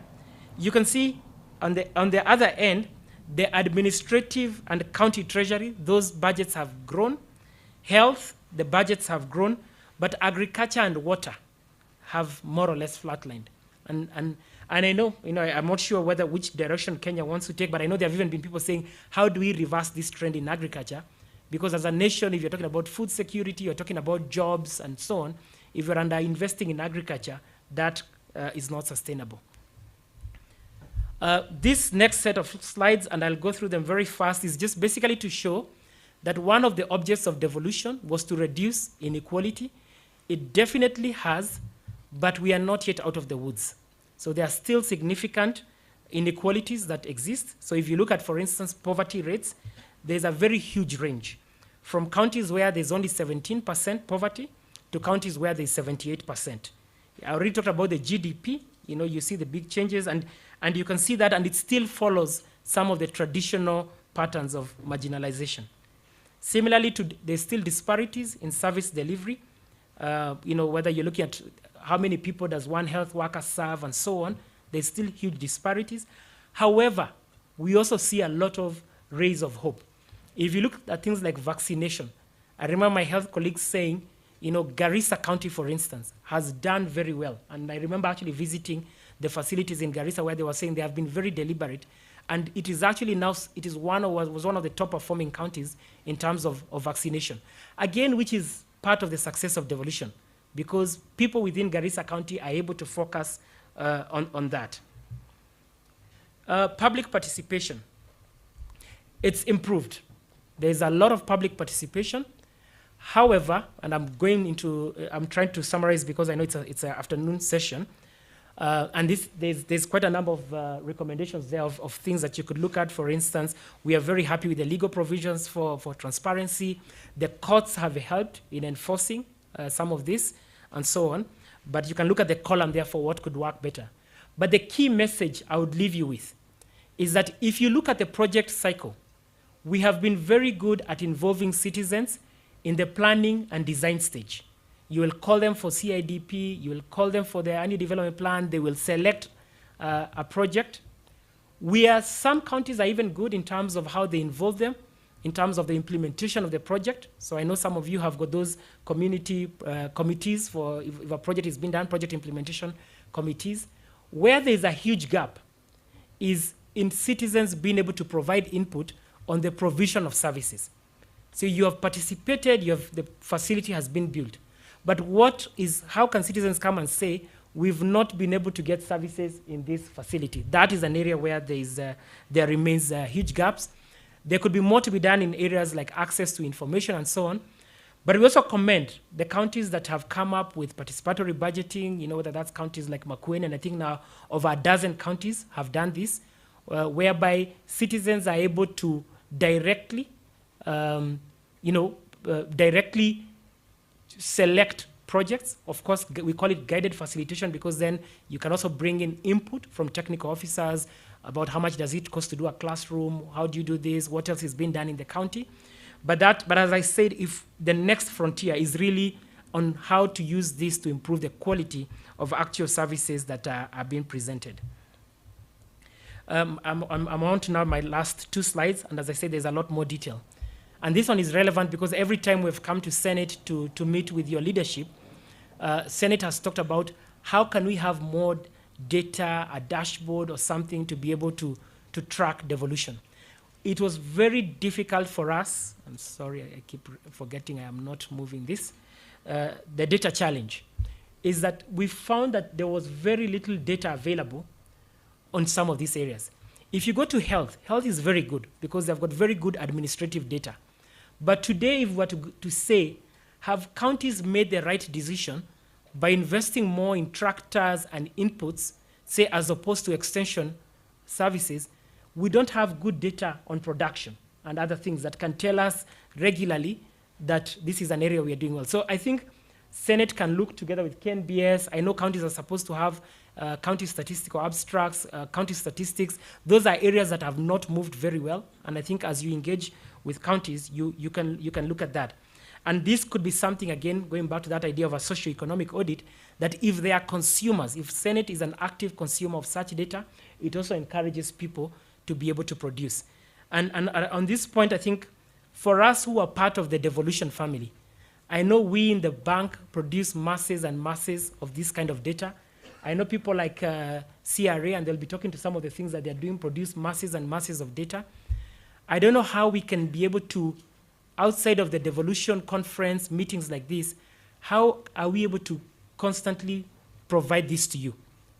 You can see on the other end, the administrative and county treasury, those budgets have grown. Health, the budgets have grown, but agriculture and water have more or less flatlined. And I know, I'm not sure which direction Kenya wants to take, but I know there have even been people saying, how do we reverse this trend in agriculture? Because as a nation, if you're talking about food security, you're talking about jobs and so on, if you're under investing in agriculture, that is not sustainable. This next set of slides, and I'll go through them very fast, is just basically to show that one of the objects of devolution was to reduce inequality. It definitely has, but we are not yet out of the woods. So there are still significant inequalities that exist. So if you look at, for instance, poverty rates, there's a very huge range from counties where there's only 17% poverty to counties where there's 78%. I already talked about the GDP. You see the big changes, and you can see that, and it still follows some of the traditional patterns of marginalization. Similarly, there's still disparities in service delivery. Whether you're looking at how many people does one health worker serve and so on, there's still huge disparities. However, we also see a lot of rays of hope. If you look at things like vaccination, I remember my health colleagues saying, Garissa County, for instance, has done very well. And I remember actually visiting the facilities in Garissa where they were saying they have been very deliberate. And it is actually now, was one of the top performing counties in terms of vaccination. Again, which is part of the success of devolution, because people within Garissa County are able to focus on that. Public participation. It's improved. There's a lot of public participation. However, and I'm trying to summarize because I know it's an afternoon session, and there's quite a number of recommendations there of things that you could look at. For instance, we are very happy with the legal provisions for transparency. The courts have helped in enforcing some of this and so on, but you can look at the column there for what could work better. But the key message I would leave you with is that if you look at the project cycle, we have been very good at involving citizens in the planning and design stage. You will call them for CIDP, you will call them for their annual development plan, they will select a project. Some counties are even good in terms of how they involve them, in terms of the implementation of the project. So I know some of you have got those community committees for if a project is being done, project implementation committees. Where there's a huge gap is in citizens being able to provide input on the provision of services. So you have participated, the facility has been built. But how can citizens come and say, we've not been able to get services in this facility? That is an area where there remains huge gaps. There could be more to be done in areas like access to information and so on. But we also commend the counties that have come up with participatory budgeting, whether that's counties like Makueni, and I think now over a dozen counties have done this, whereby citizens are able to directly select projects. Of course, we call it guided facilitation because then you can also bring in input from technical officers about how much does it cost to do a classroom, how do you do this, what else is being done in the county. But as I said, if the next frontier is really on how to use this to improve the quality of actual services that are being presented. I'm on to now my last two slides, and as I said, there's a lot more detail. And this one is relevant because every time we've come to Senate to meet with your leadership, Senate has talked about how can we have more data, a dashboard or something to be able to track devolution. It was very difficult for us. I'm sorry, I keep forgetting I am not moving this. The data challenge is that we found that there was very little data available on some of these areas. If you go to health, health is very good because they've got very good administrative data. But today, if we were to say, have counties made the right decision by investing more in tractors and inputs, say as opposed to extension services, we don't have good data on production and other things that can tell us regularly that this is an area we are doing well. So I think Senate can look together with KNBS. I know counties are supposed to have county statistical abstracts, county statistics. Those are areas that have not moved very well. And I think as you engage with counties, you can look at that. And this could be something, again, going back to that idea of a socio-economic audit, that if they are consumers, if Senate is an active consumer of such data, it also encourages people to be able to produce. And on this point, I think for us who are part of the Devolution family, I know we in the bank produce masses and masses of this kind of data. I know people like CRA, and they'll be talking to some of the things that they're doing, produce masses and masses of data. I don't know how we can be able to, outside of the Devolution conference, meetings like this, how are we able to constantly provide this to you,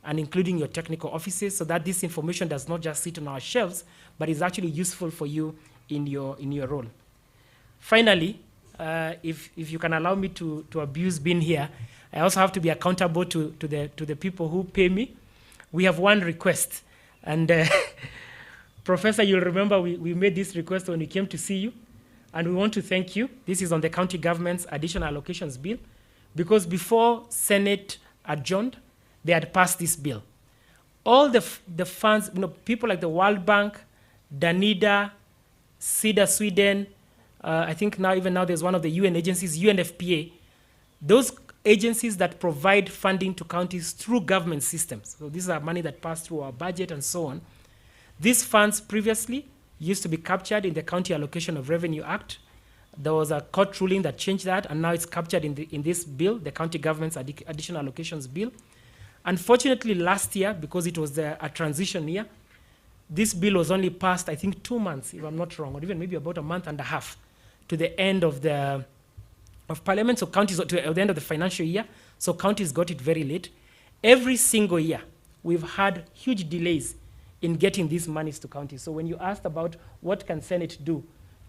and including your technical offices, so that this information does not just sit on our shelves, but is actually useful for you in your role. Finally, if you can allow me to abuse being here, I also have to be accountable to the people who pay me. We have one request, and Professor, you'll remember we made this request when we came to see you, and we want to thank you. This is on the county government's additional allocations bill, because before Senate adjourned, they had passed this bill. All the funds, people like the World Bank, Danida, CEDA Sweden, I think even now there's one of the UN agencies, UNFPA, those agencies that provide funding to counties through government systems. So these are money that pass through our budget and so on. These funds previously used to be captured in the County Allocation of Revenue Act. There was a court ruling that changed that, and now it's captured in this bill, the county government's additional allocations bill. Unfortunately, last year, because it was a transition year, this bill was only passed, I think, 2 months, if I'm not wrong, or even maybe about a month and a half to the end of Parliament, so counties, to the end of the financial year, so counties got it very late. Every single year, we've had huge delays in getting these monies to counties. So when you asked about what can Senate do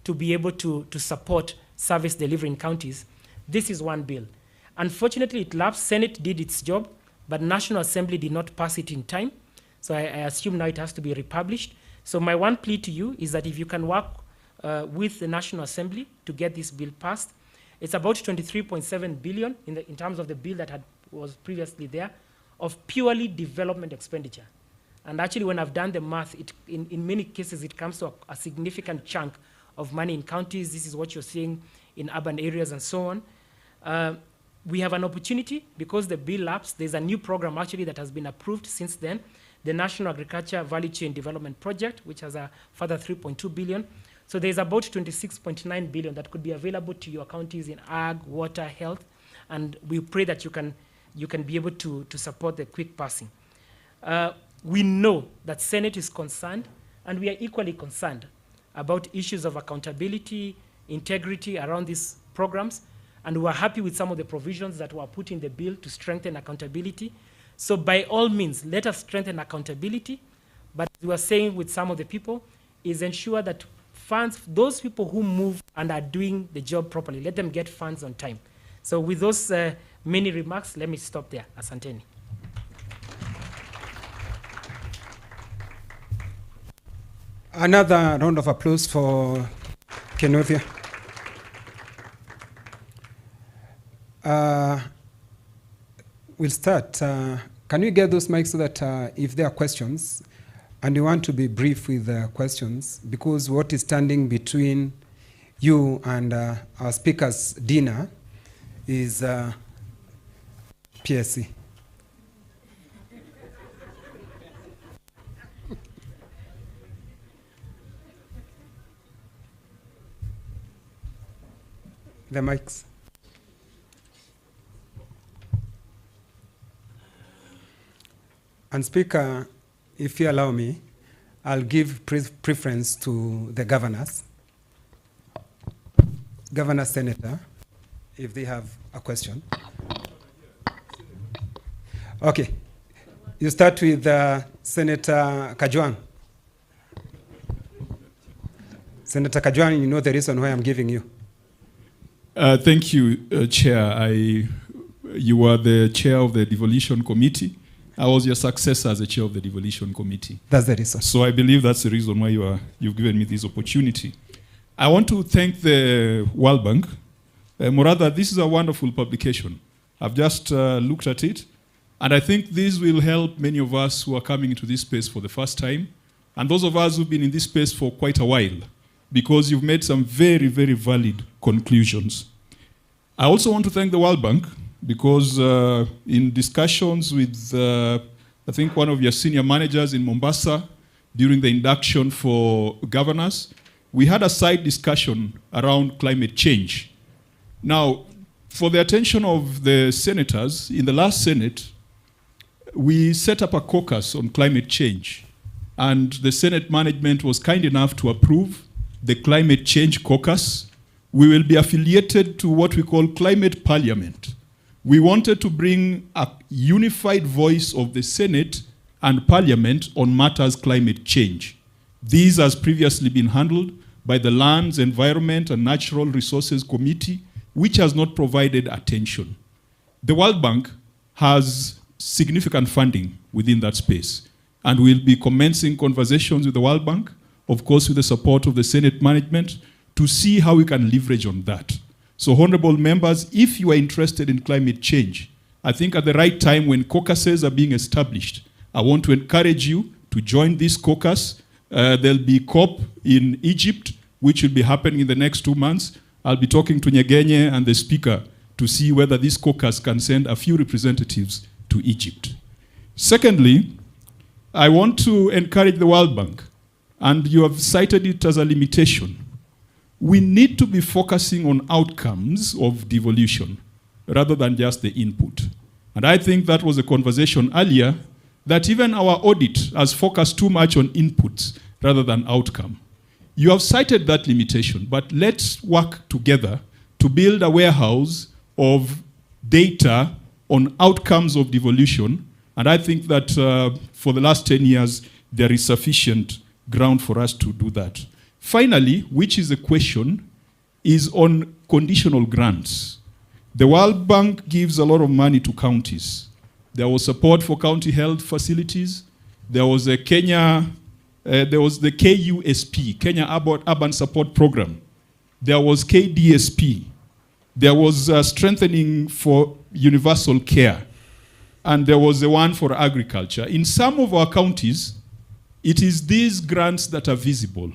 to be able to support service delivery in counties, this is one bill. Unfortunately, it lapsed. Senate did its job, but National Assembly did not pass it in time. So I assume now it has to be republished. So my one plea to you is that if you can work with the National Assembly to get this bill passed, it's about 23.7 billion in terms of the bill that was previously there of purely development expenditure. And actually, when I've done the math, in many cases, it comes to a significant chunk of money in counties. This is what you're seeing in urban areas and so on. We have an opportunity, because the bill lapsed. There's a new program actually that has been approved since then, the National Agriculture Value Chain Development Project, which has a further 3.2 billion. So there's about 26.9 billion that could be available to your counties in ag, water, health, and we pray that you can be able to support the quick passing. We know that Senate is concerned, and we are equally concerned about issues of accountability, integrity around these programs, and we are happy with some of the provisions that were put in the bill to strengthen accountability. So by all means, let us strengthen accountability, but as we were saying with some of the people, is ensure that funds, those people who move and are doing the job properly, let them get funds on time. So with those many remarks, let me stop there. Asanteni. Another round of applause for Kenovia. We'll start. Can you get those mics so that if there are questions, and you want to be brief with questions, because what is standing between you and our speaker's dinner is PSC. The mics. And Speaker, if you allow me, I'll give preference to the governors. Governor, Senator, if they have a question. Okay. You start with Senator Kajwang. Senator Kajwang, you know the reason why I'm giving you. Thank you, Chair. You were the chair of the Devolution Committee. I was your successor as the chair of the Devolution Committee. That's the reason. So I believe that's the reason why you've given me this opportunity. I want to thank the World Bank. Morada, this is a wonderful publication. I've just looked at it, and I think this will help many of us who are coming into this space for the first time, and those of us who've been in this space for quite a while, because you've made some very, very valid conclusions. I also want to thank the World Bank because in discussions with, I think, one of your senior managers in Mombasa during the induction for governors, we had a side discussion around climate change. Now, for the attention of the senators, in the last Senate, we set up a caucus on climate change. And the Senate management was kind enough to approve the Climate Change Caucus. We will be affiliated to what we call Climate Parliament. We wanted to bring a unified voice of the Senate and Parliament on matters climate change. These has previously been handled by the Lands, Environment and Natural Resources Committee, which has not provided attention. The World Bank has significant funding within that space, and we'll be commencing conversations with the World Bank, of course with the support of the Senate management, to see how we can leverage on that. So honorable members, if you are interested in climate change, I think at the right time when caucuses are being established, I want to encourage you to join this caucus. There'll be COP in Egypt, which will be happening in the next 2 months. I'll be talking to Nyegenye and the speaker to see whether this caucus can send a few representatives to Egypt. Secondly, I want to encourage the World Bank, and you have cited it as a limitation. We need to be focusing on outcomes of devolution rather than just the input. And I think that was a conversation earlier that even our audit has focused too much on inputs rather than outcome. You have cited that limitation, but let's work together to build a warehouse of data on outcomes of devolution. And I think that for the last 10 years, there is sufficient ground for us to do that. Finally, which is the question, is on conditional grants. The World Bank gives a lot of money to counties. There was support for county health facilities. There was a there was the KUSP, Kenya Urban Support Program. There was KDSP. There was strengthening for universal care. And there was the one for agriculture. In some of our counties, it is these grants that are visible.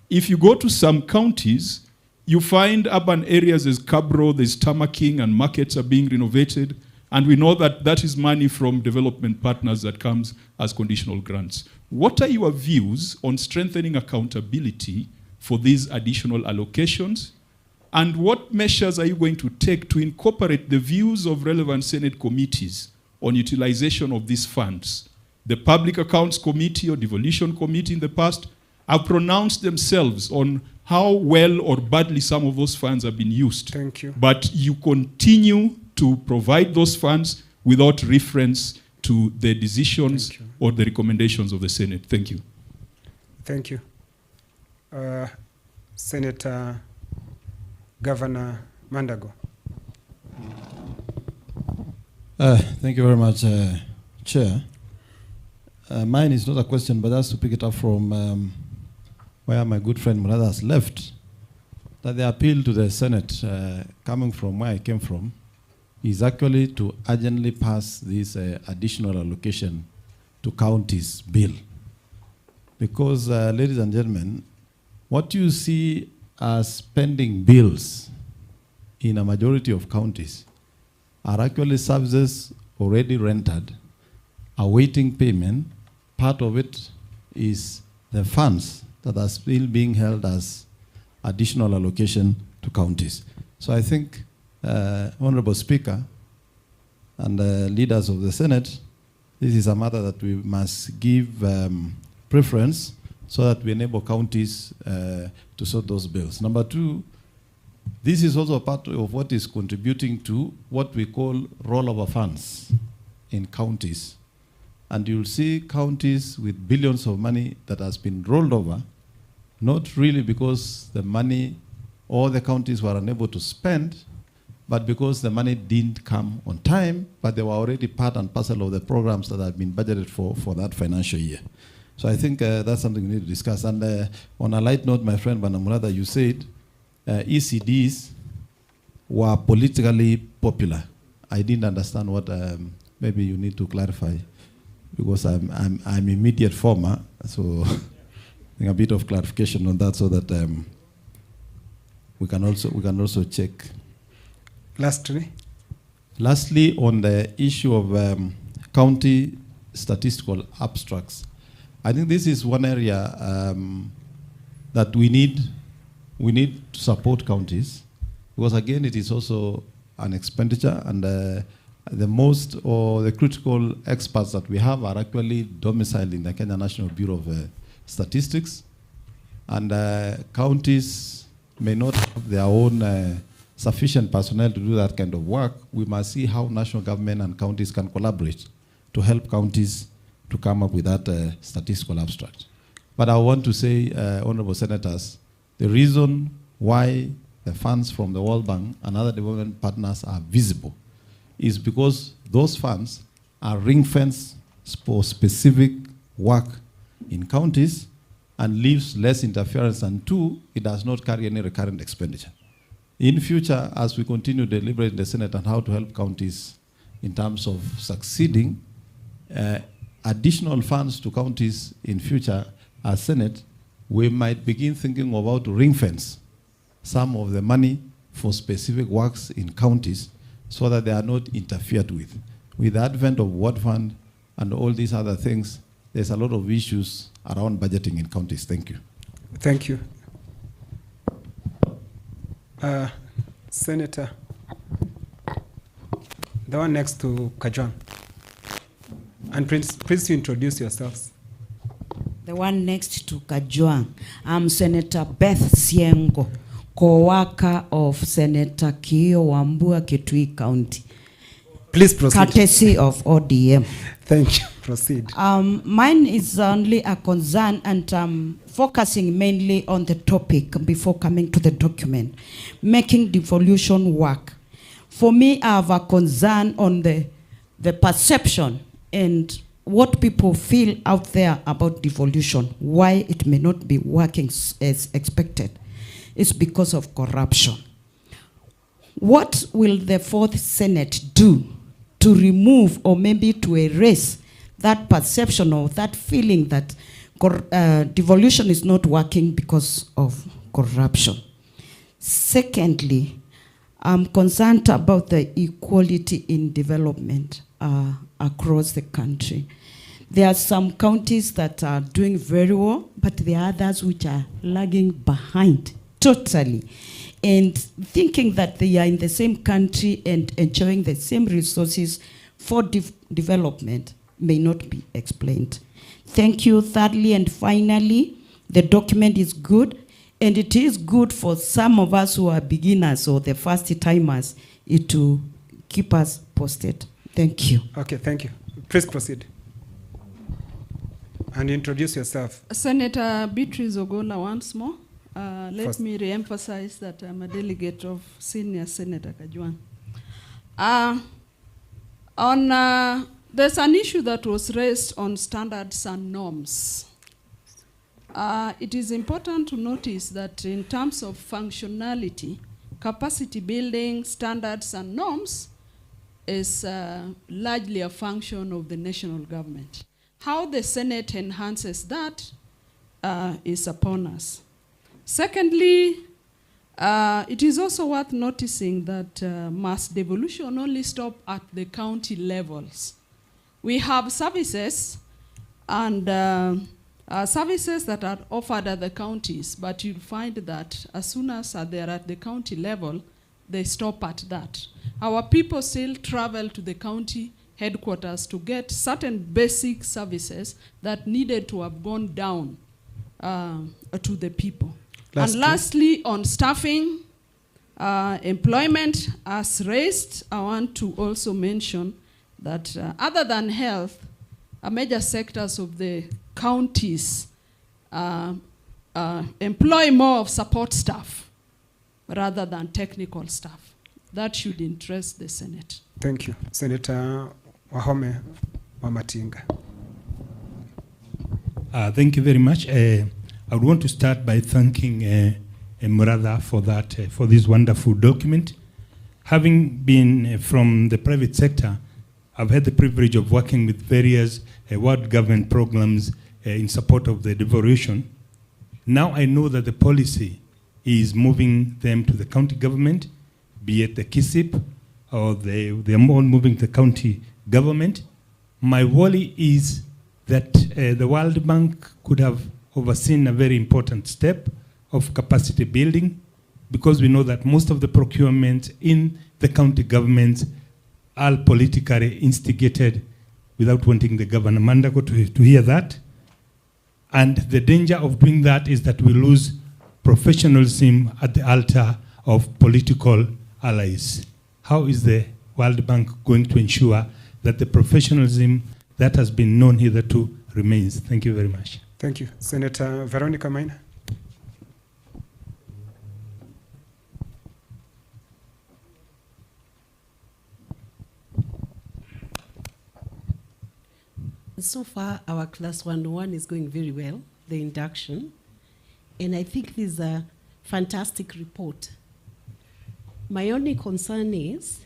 If you go to some counties, you find urban areas as Cabro, there's Tamaking, and markets are being renovated. And we know that that is money from development partners that comes as conditional grants. What are your views on strengthening accountability for these additional allocations? And what measures are you going to take to incorporate the views of relevant Senate committees on utilization of these funds? The Public Accounts Committee or Devolution Committee in the past have pronounced themselves on how well or badly some of those funds have been used. Thank you. But you continue to provide those funds without reference to the decisions or the recommendations of the Senate. Thank you. Thank you. Senator Governor Mandago. Thank you very much, Chair. Mine is not a question, but that's to pick it up from where my good friend Murada has left, that the appeal to the Senate, coming from where I came from, is actually to urgently pass this additional allocation to counties bill. Because, ladies and gentlemen, what you see as pending bills in a majority of counties are actually services already rendered, awaiting payment. Part of it is the funds that are still being held as additional allocation to counties. So I think, Honorable Speaker and leaders of the Senate, this is a matter that we must give preference so that we enable counties to sort those bills. Number two, this is also part of what is contributing to what we call rollover funds in counties. And you'll see counties with billions of money that has been rolled over, not really because the money or the counties were unable to spend, but because the money didn't come on time, but they were already part and parcel of the programs that have been budgeted for that financial year. So I think that's something we need to discuss. And on a light note, my friend Banamurada, you said ECDs were politically popular. I didn't understand what, maybe you need to clarify, because I'm immediate former, so I think a bit of clarification on that so that we can also check. Lastly, on the issue of county statistical abstracts, I think this is one area that we need to support counties, because again, it is also an expenditure, and the most or the critical experts that we have are actually domiciled in the Kenya National Bureau of Statistics, and counties may not have their own sufficient personnel to do that kind of work. We must see how national government and counties can collaborate to help counties to come up with that statistical abstract. But I want to say, honorable senators, the reason why the funds from the World Bank and other development partners are visible is because those funds are ring-fenced for specific work in counties and leaves less interference, and two, it does not carry any recurrent expenditure. In future, as we continue to deliberate in the Senate on how to help counties in terms of succeeding, additional funds to counties in future, as Senate, we might begin thinking of how to ring-fence some of the money for specific works in counties so that they are not interfered with. With the advent of Ward Fund and all these other things, there's a lot of issues around budgeting in counties. Thank you. Thank you. Senator, the one next to Kajwang. And please introduce yourselves. The one next to Kajwang. I'm Senator Beth Siengo, co-worker of Senator Kio Wambua, Kitui County. Please proceed. Courtesy of ODM. Thank you. Proceed. Mine is only a concern, and I'm focusing mainly on the topic before coming to the document, making devolution work. For me, I have a concern on the perception and what people feel out there about devolution, why it may not be working as expected. It's because of corruption. What will the Fourth Senate do to remove or maybe to erase that perception or that feeling that devolution is not working because of corruption? Secondly, I'm concerned about the equality in development across the country. There are some counties that are doing very well, but there are others which are lagging behind totally. And thinking that they are in the same country and enjoying the same resources for development may not be explained. Thank you. Thirdly and finally, the document is good, and it is good for some of us who are beginners or the first timers to keep us posted. Thank you. Okay, thank you. Please proceed. And introduce yourself. Senator Beatrice Ogola once more. Let me re-emphasize that I'm a delegate of Senior Senator Kajwang. There's an issue that was raised on standards and norms. It is important to notice that in terms of functionality, capacity building, standards and norms is largely a function of the national government. How the Senate enhances that is upon us. Secondly, it is also worth noticing that mass devolution only stop at the county levels. We have services and services that are offered at the counties, but you'll find that as soon as they're at the county level, they stop at that. Our people still travel to the county headquarters to get certain basic services that needed to have gone down to the people. And lastly, on staffing, employment as raised, I want to also mention that other than health, major sectors of the counties employ more of support staff rather than technical staff. That should interest the Senate. Thank you. Senator Wahome Wamatinga. Thank you very much. I would want to start by thanking Murada for that, for this wonderful document. Having been from the private sector, I've had the privilege of working with various world government programs in support of the devolution. Now I know that the policy is moving them to the county government, be it the KISIP or they are more moving the county government. My worry is that the World Bank could have overseen a very important step of capacity building, because we know that most of the procurement in the county governments are politically instigated without wanting the governor Mandago to hear that. And the danger of doing that is that we lose professionalism at the altar of political allies. How is the World Bank going to ensure that the professionalism that has been known hitherto remains? Thank you very much. Thank you. Senator Veronica Maina. So far, our class 101 is going very well, the induction. And I think this is a fantastic report. My only concern is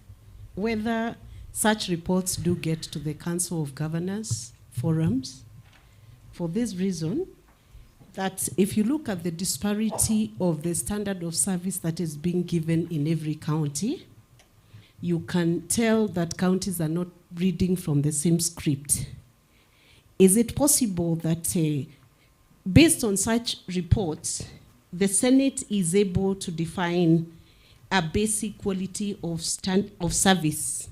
whether such reports do get to the Council of Governors forums. For this reason, that if you look at the disparity of the standard of service that is being given in every county, you can tell that counties are not reading from the same script. Is it possible that based on such reports, the Senate is able to define a basic quality of service,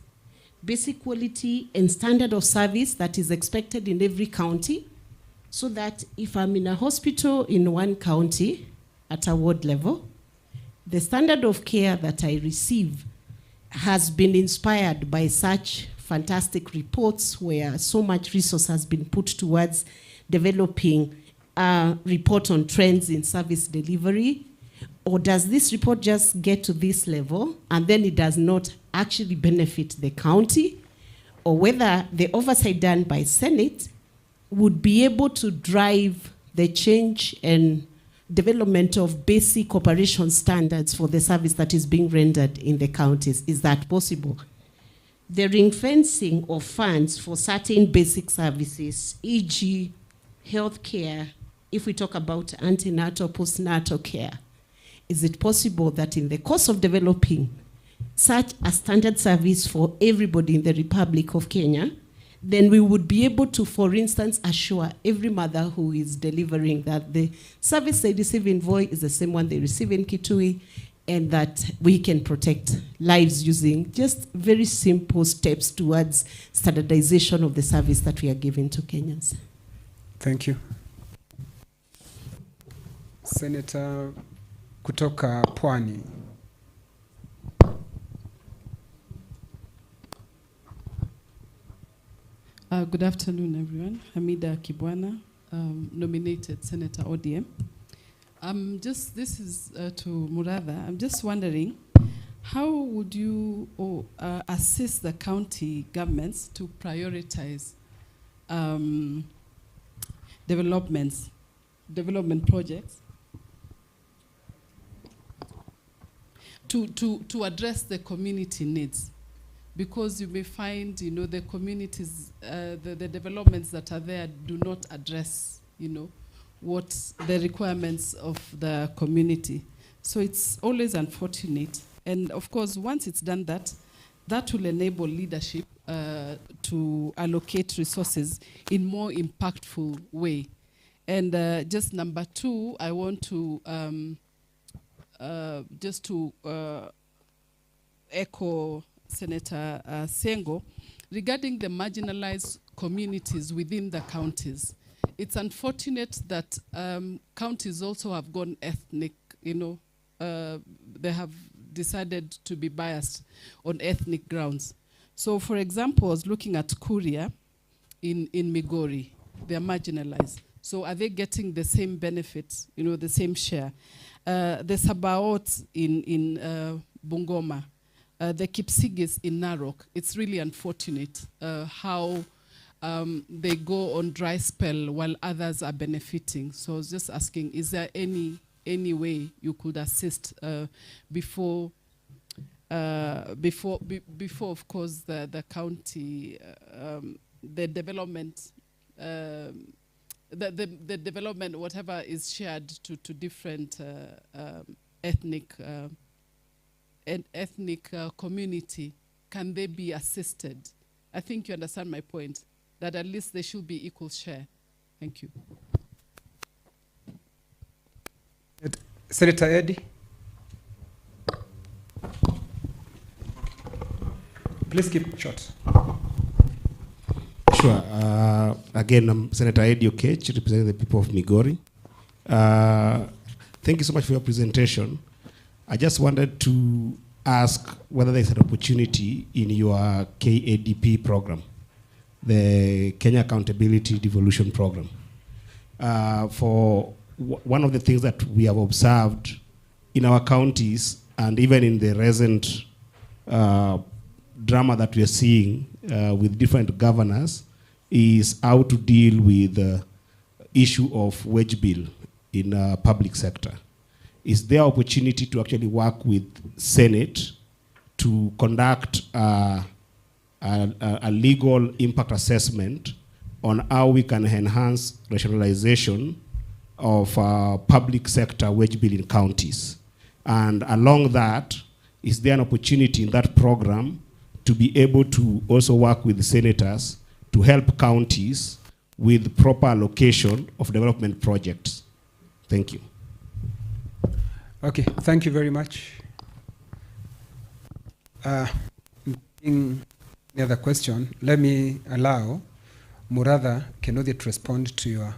basic quality and standard of service that is expected in every county, so that if I'm in a hospital in one county at a ward level, the standard of care that I receive has been inspired by such fantastic reports where so much resource has been put towards developing a report on trends in service delivery? Or does this report just get to this level and then it does not actually benefit the county? Or whether the oversight done by Senate would be able to drive the change and development of basic operation standards for the service that is being rendered in the counties? Is that possible? The ring fencing of funds for certain basic services, e.g. healthcare, if we talk about antenatal, postnatal care, is it possible that in the course of developing such a standard service for everybody in the Republic of Kenya, then we would be able to, for instance, assure every mother who is delivering that the service they receive in Voi is the same one they receive in Kitui, and that we can protect lives using just very simple steps towards standardization of the service that we are giving to Kenyans. Thank you. Senator kutoka Pwani. Good afternoon, everyone. Hamida Kibwana, nominated Senator ODM. This is to Muratha. I'm just wondering, how would you assist the county governments to prioritize development projects to address the community needs? Because you may find, the communities, the developments that are there do not address, what the requirements of the community. So it's always unfortunate. And of course, once it's done that will enable leadership to allocate resources in more impactful way. And just number two, I want to just to echo Senator Sengo regarding the marginalized communities within the counties. It's unfortunate that counties also have gone ethnic, they have decided to be biased on ethnic grounds. So for example, I was looking at Kuria in Migori, they're marginalized. So are they getting the same benefits, the same share? The Sabaot in Bungoma, the Kipsigis in Narok, it's really unfortunate how they go on dry spell while others are benefiting. So I was just asking, is there any way you could assist before of course the county, the development, the development, whatever is shared to different ethnic community can they be assisted? I think you understand my point, that at least there should be equal share. Thank you. Senator Eddy. Please keep short. Sure. Again, I'm Senator Eddie Okech, representing the people of Migori. Thank you so much for your presentation. I just wanted to ask whether there's an opportunity in your KADP program, the Kenya Accountability Devolution Program. For one of the things that we have observed in our counties and even in the recent drama that we are seeing with different governors is how to deal with the issue of wage bill in public sector. Is there opportunity to actually work with Senate to conduct a legal impact assessment on how we can enhance rationalization of public sector wage bill in counties? And along that, is there an opportunity in that program to be able to also work with the senators to help counties with proper allocation of development projects? Thank you. Okay, thank you very much. Any other question? Let me allow Muratha Kenothi to respond to your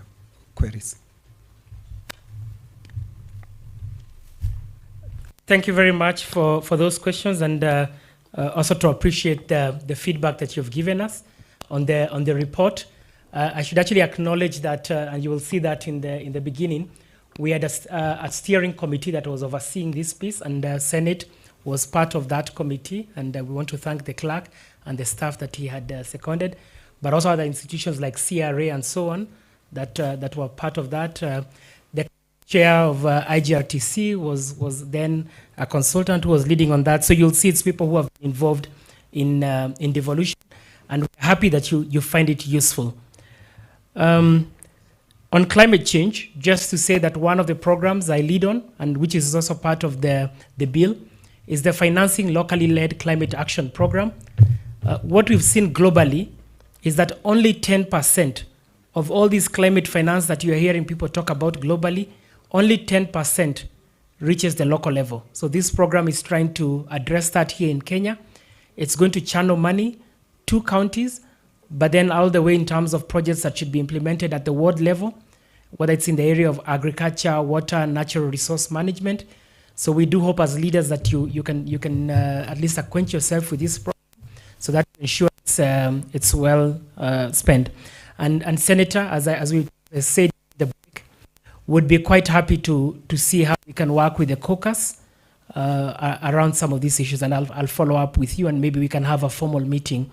queries. Thank you very much for those questions, and also to appreciate the feedback that you've given us on the report. I should actually acknowledge that, and you will see that in the beginning, we had a steering committee that was overseeing this piece, and the Senate was part of that committee, and we want to thank the clerk and the staff that he had seconded, but also other institutions like CRA and so on that were part of that. The chair of IGRTC was then a consultant who was leading on that. So you'll see it's people who have been involved in devolution, and we're happy that you find it useful. On climate change, just to say that one of the programs I lead on, and which is also part of the bill, is the Financing Locally Led Climate Action Program. What we've seen globally is that only 10% of all this climate finance that you're hearing people talk about globally, only 10% reaches the local level. So this program is trying to address that here in Kenya. It's going to channel money to counties, but then all the way in terms of projects that should be implemented at the ward level, whether it's in the area of agriculture, water, natural resource management. So we do hope as leaders that you can at least acquaint yourself with this program, so that ensure it's well spent. And Senator, as we said, the break, would be quite happy to see how we can work with the caucus around some of these issues, and I'll follow up with you, and maybe we can have a formal meeting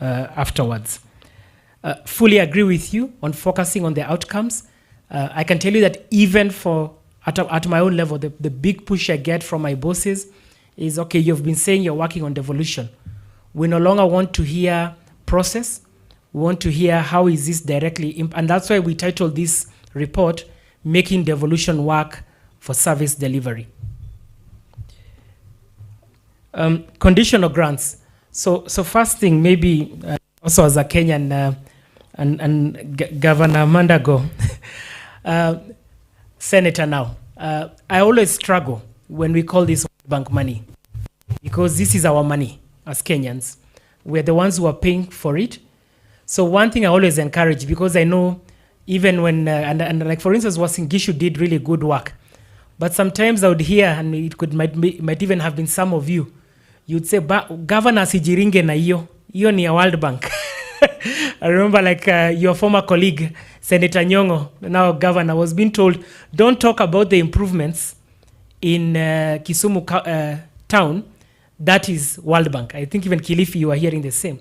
afterwards. Fully agree with you on focusing on the outcomes. I can tell you that even at my own level, the big push I get from my bosses is, okay, you've been saying you're working on devolution. We no longer want to hear process. We want to hear how is this directly, and that's why we titled this report, Making Devolution Work for Service Delivery. Conditional grants. So first thing, maybe also as a Kenyan and Governor Mandago, Senator now, I always struggle when we call this bank money, because this is our money as Kenyans. We're the ones who are paying for it. So one thing I always encourage, because I know even when, and like for instance, Uasin Gishu did really good work, but sometimes I would hear, and it might even have been some of you, you'd say, Governor sijiringe na iyo ni ya World Bank. I remember like your former colleague, Senator Nyong'o, now governor, was being told, don't talk about the improvements in Kisumu town, that is World Bank. I think even Kilifi, you are hearing the same.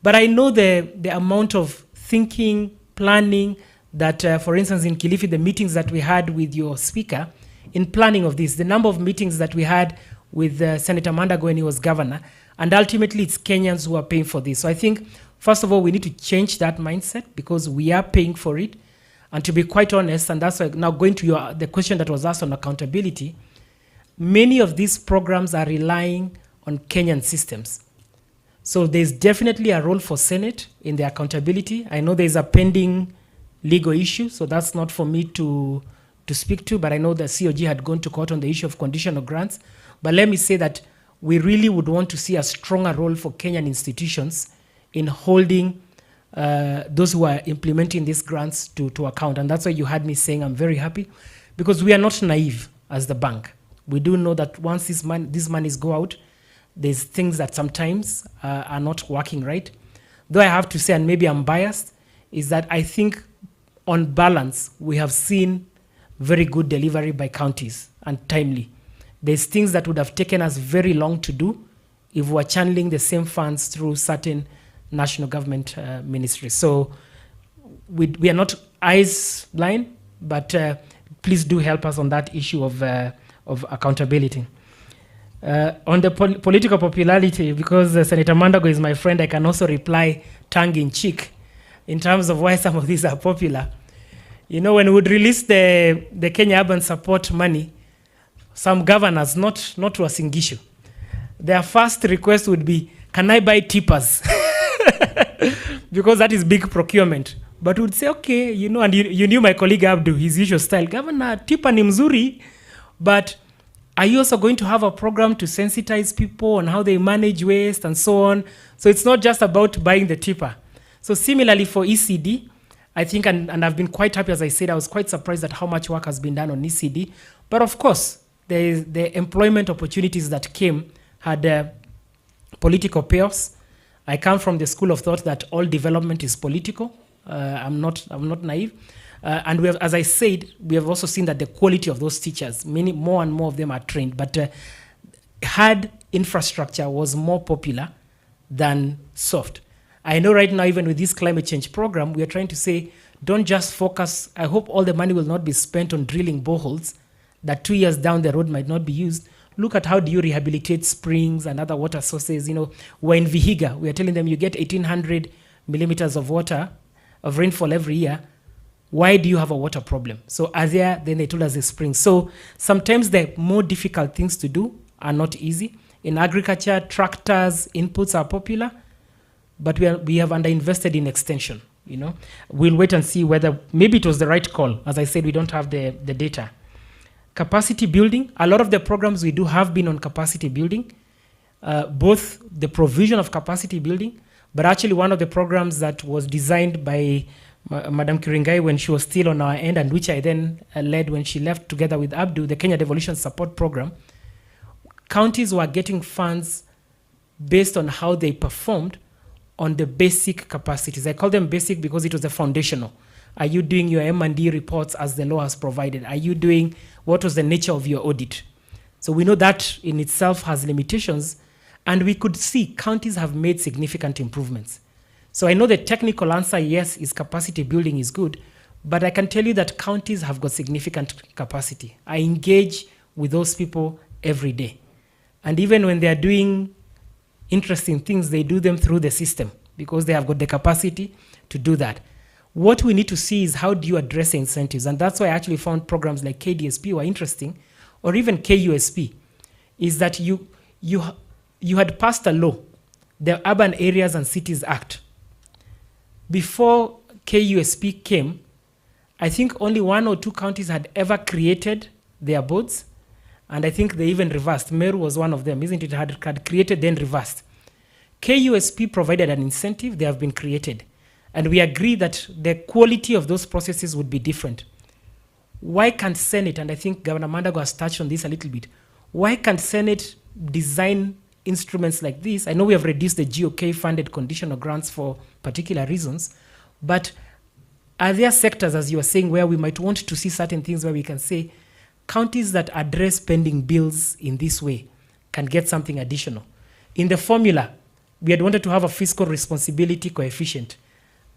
But I know the amount of thinking, planning, that for instance in Kilifi, the meetings that we had with your speaker, in planning of this, the number of meetings that we had with Senator Mandago when he was governor, and ultimately it's Kenyans who are paying for this. So I think, first of all, we need to change that mindset, because we are paying for it. And to be quite honest, and that's why now going to the question that was asked on accountability, many of these programs are relying on Kenyan systems. So there's definitely a role for Senate in the accountability. I know there's a pending legal issue, so that's not for me to speak to, but I know the COG had gone to court on the issue of conditional grants. But let me say that we really would want to see a stronger role for Kenyan institutions in holding those who are implementing these grants to account. And that's why you had me saying I'm very happy, because we are not naive as the bank. We do know that once these monies go out, there's things that sometimes are not working right. Though I have to say, and maybe I'm biased, is that I think on balance, we have seen very good delivery by counties and timely. There's things that would have taken us very long to do if we were channeling the same funds through certain national government ministries. So we are not eyes blind, but please do help us on that issue of accountability. On the political popularity, because Senator Mandago is my friend, I can also reply tongue-in-cheek in terms of why some of these are popular. You know, when we would release the Kenya Urban Support money, some governors, not to Singishu, their first request would be, can I buy tippers? Because that is big procurement. But we'd say, okay, you know, and you knew my colleague Abdu, his usual style, Governor, tipper ni mzuri, but are you also going to have a program to sensitize people on how they manage waste and so on? So it's not just about buying the tipper. So similarly for ECD, I think, and I've been quite happy, as I said, I was quite surprised at how much work has been done on ECD. But of course, the employment opportunities that came had political payoffs. I come from the school of thought that all development is political. I'm not naive. And we have, as I said, we have also seen that the quality of those teachers, many more and more of them are trained, but hard infrastructure was more popular than soft. I know right now, even with this climate change program, we are trying to say, don't just focus. I hope all the money will not be spent on drilling boreholes that 2 years down the road might not be used. Look at how do you rehabilitate springs and other water sources. You know, we're in Vihiga. We are telling them you get 1,800 millimeters of water, of rainfall every year. Why do you have a water problem? So then they told us the springs. So sometimes the more difficult things to do are not easy. In agriculture, tractors, inputs are popular, but we have underinvested in extension. You know, we'll wait and see whether maybe it was the right call. As I said, we don't have the data. Capacity building, a lot of the programs we do have been on capacity building, both the provision of capacity building, but actually one of the programs that was designed by Madam Kiringai when she was still on our end, and which I then led when she left together with Abdu, the Kenya Devolution Support Program. Counties were getting funds based on how they performed on the basic capacities. I call them basic because it was the foundational. Are you doing your M&D reports as the law has provided? Are you doing, what was the nature of your audit? So we know that in itself has limitations, and we could see counties have made significant improvements. So I know the technical answer, yes, is capacity building is good, but I can tell you that counties have got significant capacity. I engage with those people every day. And even when they are doing interesting things, they do them through the system because they have got the capacity to do that. What we need to see is how do you address the incentives? And that's why I actually found programs like KDSP were interesting, or even KUSP, is that you had passed a law, the Urban Areas and Cities Act. Before KUSP came, I think only 1 or 2 counties had ever created their boards, and I think they even reversed. Meru was one of them, isn't it? Had created, then reversed. KUSP provided an incentive, they have been created. And we agree that the quality of those processes would be different. Why can't Senate, and I think Governor Mandago has touched on this a little bit, why can't Senate design instruments like this? I know we have reduced the GOK-funded conditional grants for particular reasons, but are there sectors, as you were saying, where we might want to see certain things where we can say counties that address pending bills in this way can get something additional? In the formula, we had wanted to have a fiscal responsibility coefficient.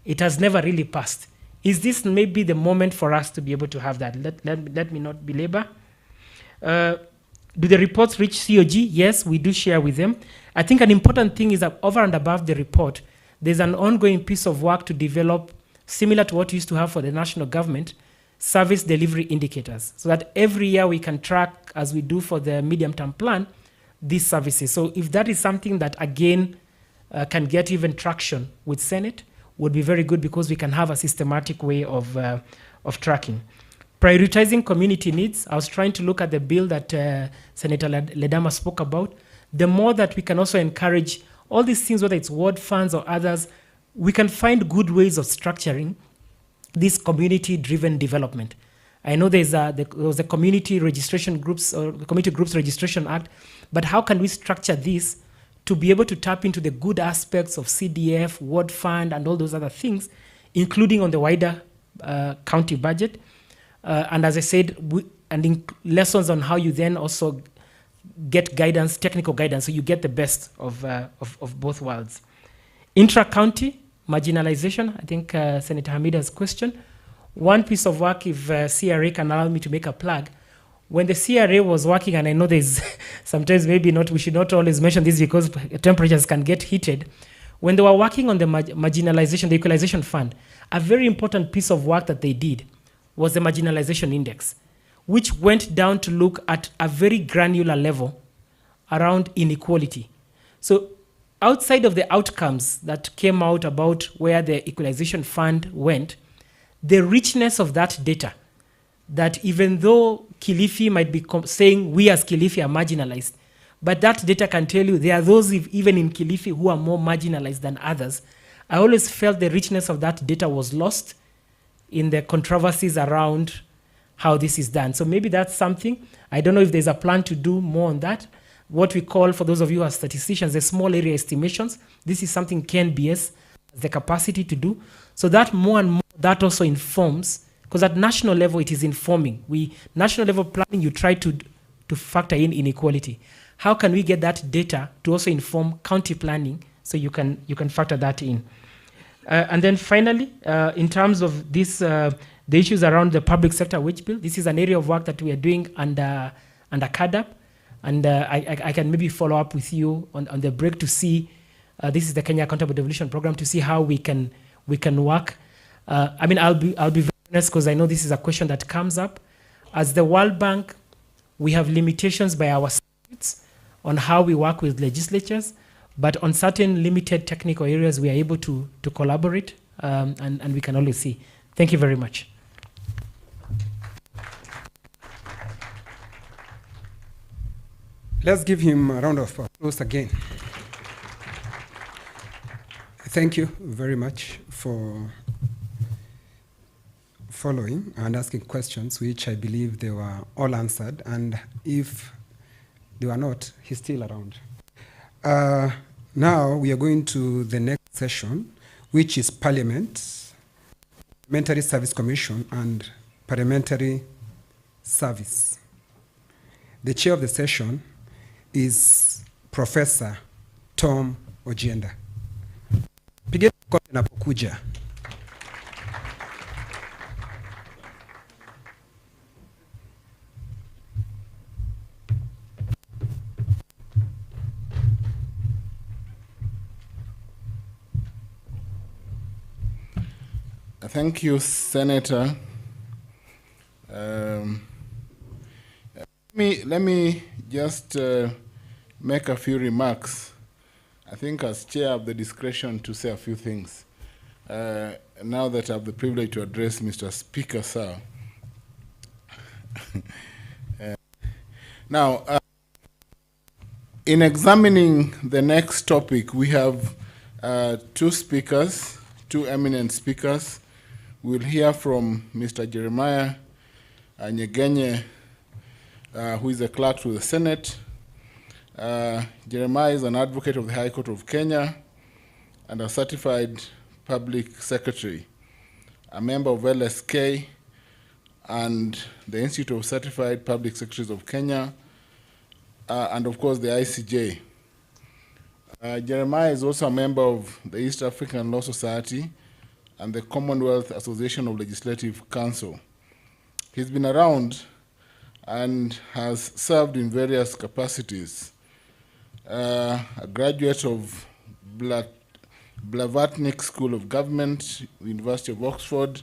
It has never really passed. Is this maybe the moment for us to be able to have that? Let me not belabor. Do the reports reach COG? Yes, we do share with them. I think an important thing is that over and above the report, there's an ongoing piece of work to develop, similar to what we used to have for the national government, service delivery indicators, so that every year we can track, as we do for the medium-term plan, these services. So if that is something that, again, can get even traction with Senate would be very good, because we can have a systematic way of tracking. Prioritizing community needs. I was trying to look at the bill that Senator Ledama spoke about. The more that we can also encourage all these things, whether it's ward funds or others, we can find good ways of structuring this community-driven development. I know there was a community registration groups, or the Community Groups Registration Act, but how can we structure this to be able to tap into the good aspects of CDF, ward fund, and all those other things, including on the wider county budget? And as I said, lessons on how you then also get guidance, technical guidance, so you get the best of both worlds. Intra-county marginalization, I think Senator Hamida's question. One piece of work, if CRA can allow me to make a plug, when the CRA was working, and I know there's sometimes maybe not, we should not always mention this because temperatures can get heated. When they were working on the marginalization, the equalization fund, a very important piece of work that they did was the marginalization index, which went down to look at a very granular level around inequality. So outside of the outcomes that came out about where the equalization fund went, the richness of that data, that even though Kilifi might be saying we as Kilifi are marginalized, but that data can tell you there are those even in Kilifi who are more marginalized than others. I always felt the richness of that data was lost in the controversies around how this is done. So maybe that's something. I don't know if there's a plan to do more on that. What we call, for those of you who are statisticians, the small area estimations. This is something KNBS has the capacity to do. So that more and more, that also informs, because at national level it is informing. National level planning, you try to factor in inequality. How can we get that data to also inform county planning so you can factor that in? And then finally, in terms of this, the issues around the public sector wage bill, this is an area of work that we are doing under CADAP. And I can maybe follow up with you on the break to see, this is the Kenya Accountable Devolution Program, to see how we can work. I mean, I'll be very honest, because I know this is a question that comes up. As the World Bank, we have limitations by our statutes on how we work with legislatures, but on certain limited technical areas, we are able to collaborate, and we can always see. Thank you very much. Let's give him a round of applause again. Thank you very much for following and asking questions, which I believe they were all answered. And if they were not, he's still around. Now we are going to the next session, which is Parliament, Parliamentary Service Commission, and Parliamentary Service. The chair of the session is Professor Tom Ojienda. Pigeni kofi napokuja. Thank you, Senator. Let me just make a few remarks. I think as chair I have the discretion to say a few things. Now that I have the privilege to address Mr. Speaker, sir. Now, in examining the next topic, we have two speakers, two eminent speakers. We'll hear from Mr. Jeremiah Nyegenye, who is a clerk to the Senate. Jeremiah is an advocate of the High Court of Kenya and a certified public secretary, a member of LSK and the Institute of Certified Public Secretaries of Kenya, and of course the ICJ. Jeremiah is also a member of the East African Law Society and the Commonwealth Association of Legislative Counsel. He's been around and has served in various capacities. A graduate of Blavatnik School of Government, University of Oxford,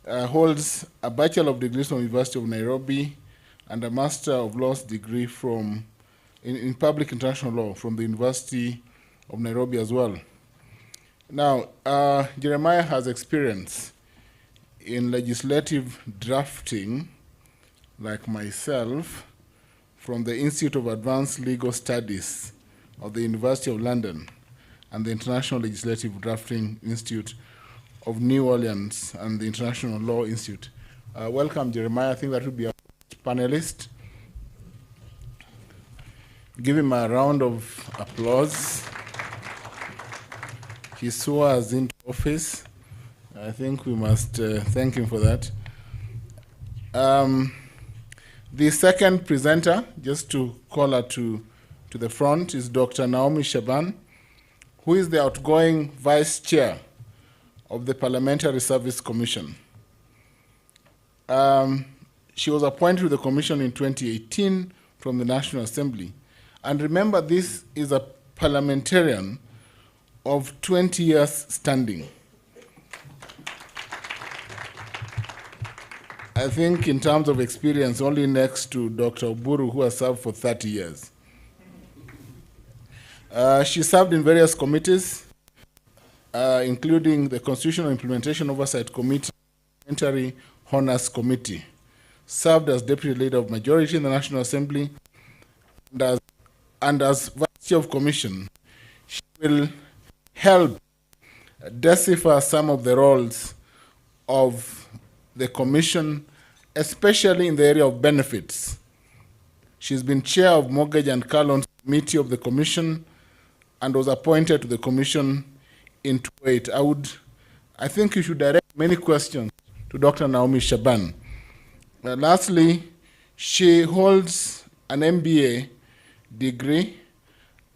holds a Bachelor of Degrees from University of Nairobi and a Master of Laws degree in Public International Law from the University of Nairobi as well. Now, Jeremiah has experience in legislative drafting, like myself, from the Institute of Advanced Legal Studies of the University of London and the International Legislative Drafting Institute of New Orleans and the International Law Institute. Welcome, Jeremiah. I think that would be our first panelist. Give him a round of applause. He swore us into office. I think we must thank him for that. The second presenter, just to call her to the front, is Dr. Naomi Shaban, who is the outgoing Vice Chair of the Parliamentary Service Commission. She was appointed to the Commission in 2018 from the National Assembly. And remember, this is a parliamentarian of 20 years standing. I think in terms of experience, only next to Dr. Oburu, who has served for 30 years. She served in various committees, including the Constitutional Implementation Oversight Committee, Parliamentary Honors Committee, served as Deputy Leader of Majority in the National Assembly, and as Vice Chair of Commission, she will help decipher some of the roles of the Commission, especially in the area of benefits. She's been Chair of Mortgage and Car Loans Committee of the Commission and was appointed to the Commission in 2008. I think you should direct many questions to Dr. Naomi Shaban. Lastly, she holds an MBA degree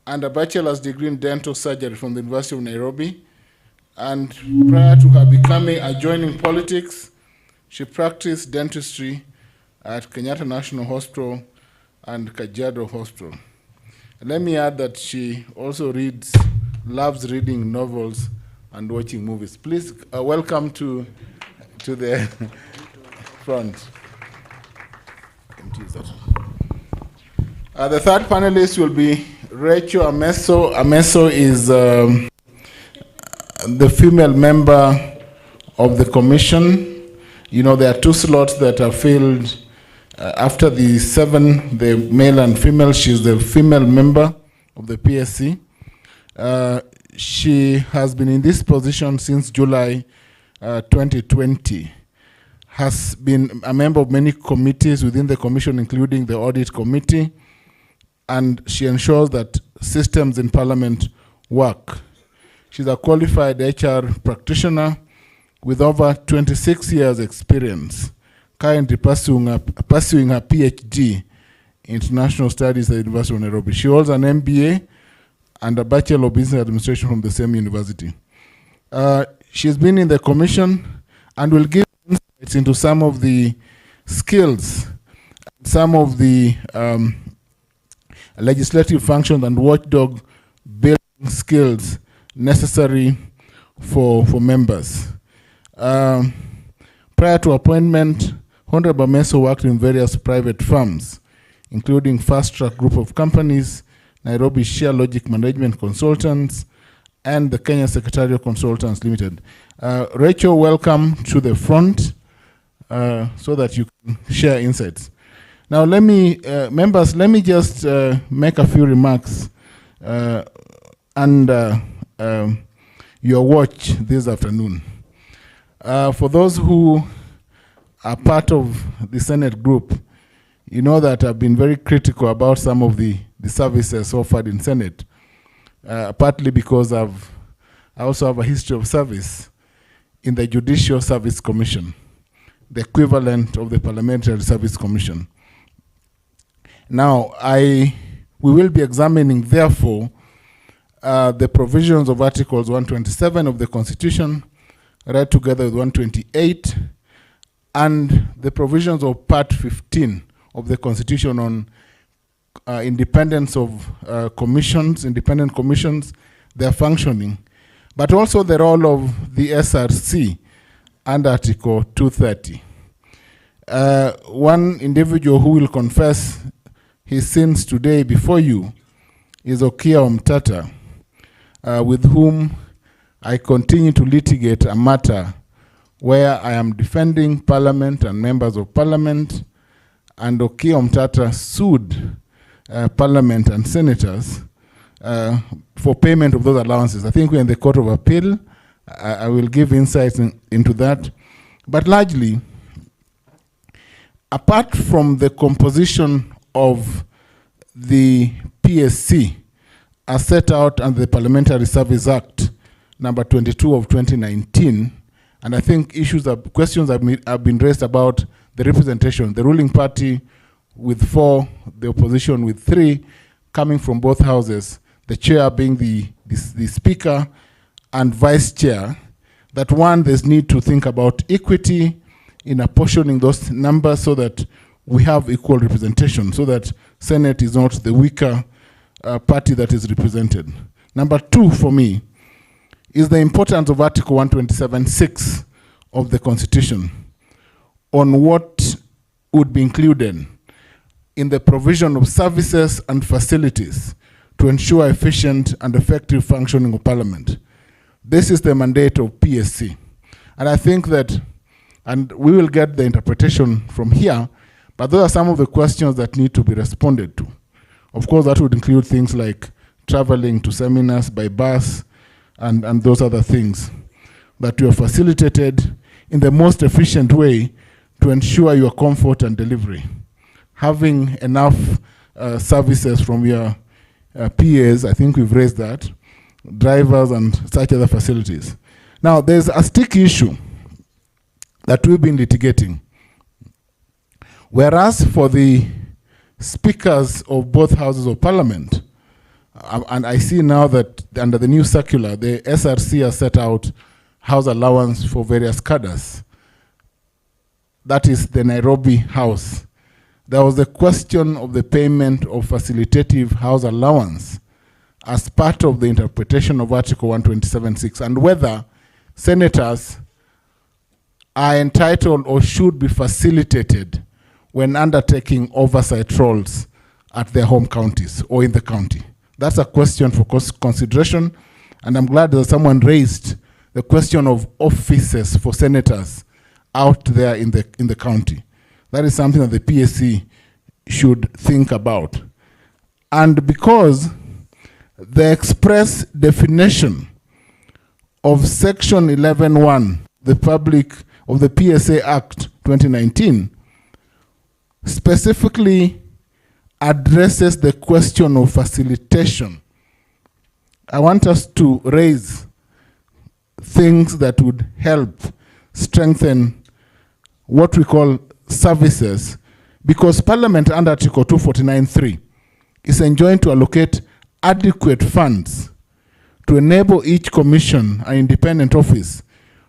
and a bachelor's degree in dental surgery from the University of Nairobi. And prior to her becoming joining politics, she practiced dentistry at Kenyatta National Hospital and Kajiado Hospital. Let me add that she also loves reading novels and watching movies. Please welcome to the front. The third panelist will be Rachel Ameso. Ameso is the female member of the commission. You know, there are 2 slots that are filled after the 7, the male and female. She's the female member of the PSC. She has been in this position since July 2020. Has been a member of many committees within the commission, including the audit committee, and she ensures that systems in Parliament work. She's a qualified HR practitioner with over 26 years experience, currently pursuing her PhD in International Studies at the University of Nairobi. She holds an MBA and a Bachelor of Business Administration from the same university. She's been in the commission and will give insights into some of the skills, some of the legislative functions and watchdog building skills necessary for members. Prior to appointment, Honorable Meso worked in various private firms, including Fast Track Group of Companies, Nairobi Share Logic Management Consultants, and the Kenya Secretarial Consultants Limited. Rachel, welcome to the front so that you can share insights. Now, members, let me just make a few remarks under your watch this afternoon. For those who are part of the Senate group, you know that I've been very critical about some of the services offered in Senate, partly because I also have a history of service in the Judicial Service Commission, the equivalent of the Parliamentary Service Commission. Now, we will be examining, therefore, the provisions of Articles 127 of the Constitution, read together with 128, and the provisions of Part 15 of the Constitution on independence of independent commissions, their functioning, but also the role of the SRC under Article 230. One individual who will confess his sins today before you is Okia Omtata. with whom I continue to litigate a matter where I am defending Parliament and members of Parliament, and Okiya Omtatah sued Parliament and senators for payment of those allowances. I think we're in the Court of Appeal. I will give insights into that. But largely, apart from the composition of the PSC as set out under the Parliamentary Service Act number 22 of 2019, and I think questions have been raised about the representation, the ruling party with 4, the opposition with 3, coming from both houses, the chair being the speaker and vice chair, that one, there's need to think about equity in apportioning those numbers so that we have equal representation, so that Senate is not the weaker party that is represented. Number 2 for me is the importance of Article 127(6) of the Constitution on what would be included in the provision of services and facilities to ensure efficient and effective functioning of Parliament. This is the mandate of PSC. And I think that, and we will get the interpretation from here, but those are some of the questions that need to be responded to. Of course, that would include things like traveling to seminars by bus and those other things that you are facilitated in the most efficient way to ensure your comfort and delivery. Having enough services from your PAs, I think we've raised that, drivers and such other facilities. Now, there's a sticky issue that we've been litigating. Whereas for the speakers of both houses of Parliament, and I see now that under the new circular, the SRC has set out house allowance for various cadres. That is the Nairobi House. There was the question of the payment of facilitative house allowance as part of the interpretation of Article 127(6), and whether senators are entitled or should be facilitated when undertaking oversight roles at their home counties or in the county. That's a question for consideration, and I'm glad that someone raised the question of offices for senators out there in the county. That is something that the PSC should think about. And because the express definition of Section 11(1), of the PSA Act 2019, specifically addresses the question of facilitation, I want us to raise things that would help strengthen what we call services, because Parliament under Article 249(3) is enjoined to allocate adequate funds to enable each commission and independent office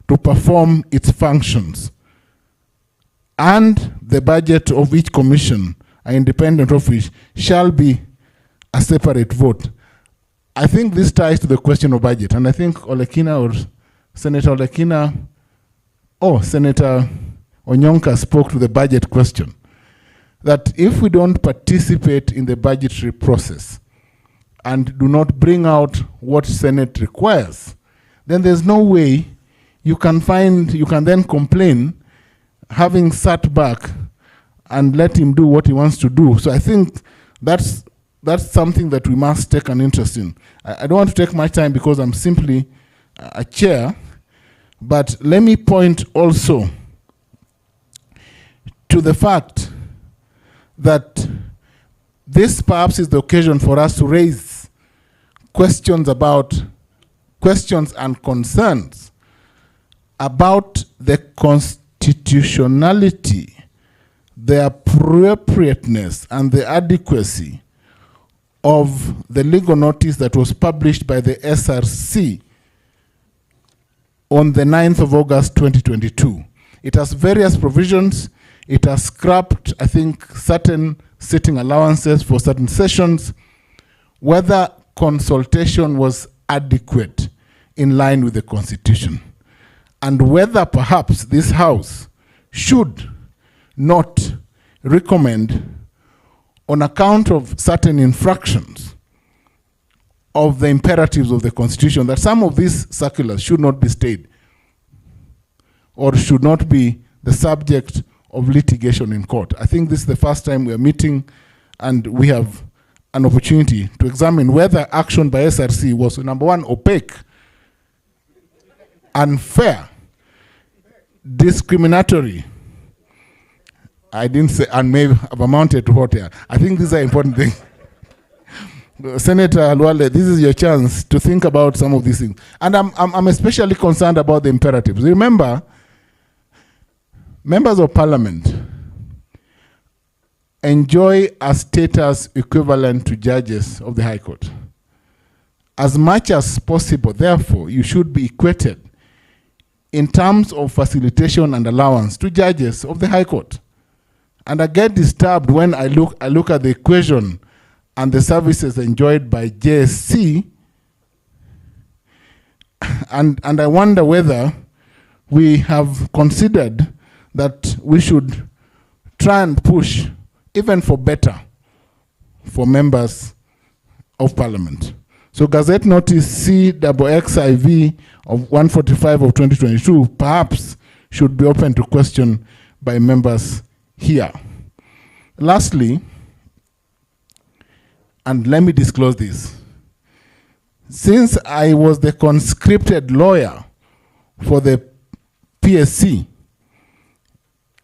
to perform its functions. And the budget of each commission and independent office shall be a separate vote. I think this ties to the question of budget, and I think Olekina or Senator Olekina, Senator Onyonka spoke to the budget question, that if we don't participate in the budgetary process and do not bring out what Senate requires, then there's no way you can then complain having sat back and let him do what he wants to do. So I think that's something that we must take an interest in. I don't want to take my time because I'm simply a chair, but let me point also to the fact that this perhaps is the occasion for us to raise questions and concerns about the constitutionality, the appropriateness, and the adequacy of the legal notice that was published by the SRC on the 9th of August 2022. It has various provisions. It has scrapped, I think, certain sitting allowances for certain sessions, whether consultation was adequate in line with the Constitution, and whether perhaps this House should not recommend, on account of certain infractions of the imperatives of the Constitution, that some of these circulars should not be stayed or should not be the subject of litigation in court. I think this is the first time we are meeting and we have an opportunity to examine whether action by SRC was, number one, opaque, unfair, discriminatory. I didn't say, and maybe I've amounted to what here. I think these are important things. Senator Alwale, this is your chance to think about some of these things. And I'm especially concerned about the imperatives. Remember, members of parliament enjoy a status equivalent to judges of the High Court. As much as possible, therefore, you should be equated in terms of facilitation and allowance to judges of the High Court. And I get disturbed when I look at the equation and the services enjoyed by JSC, and I wonder whether we have considered that we should try and push even for better for members of parliament. So Gazette Notice CXXIV of 145 of 2022 perhaps should be open to question by members here. Lastly, and let me disclose this. Since I was the conscripted lawyer for the PSC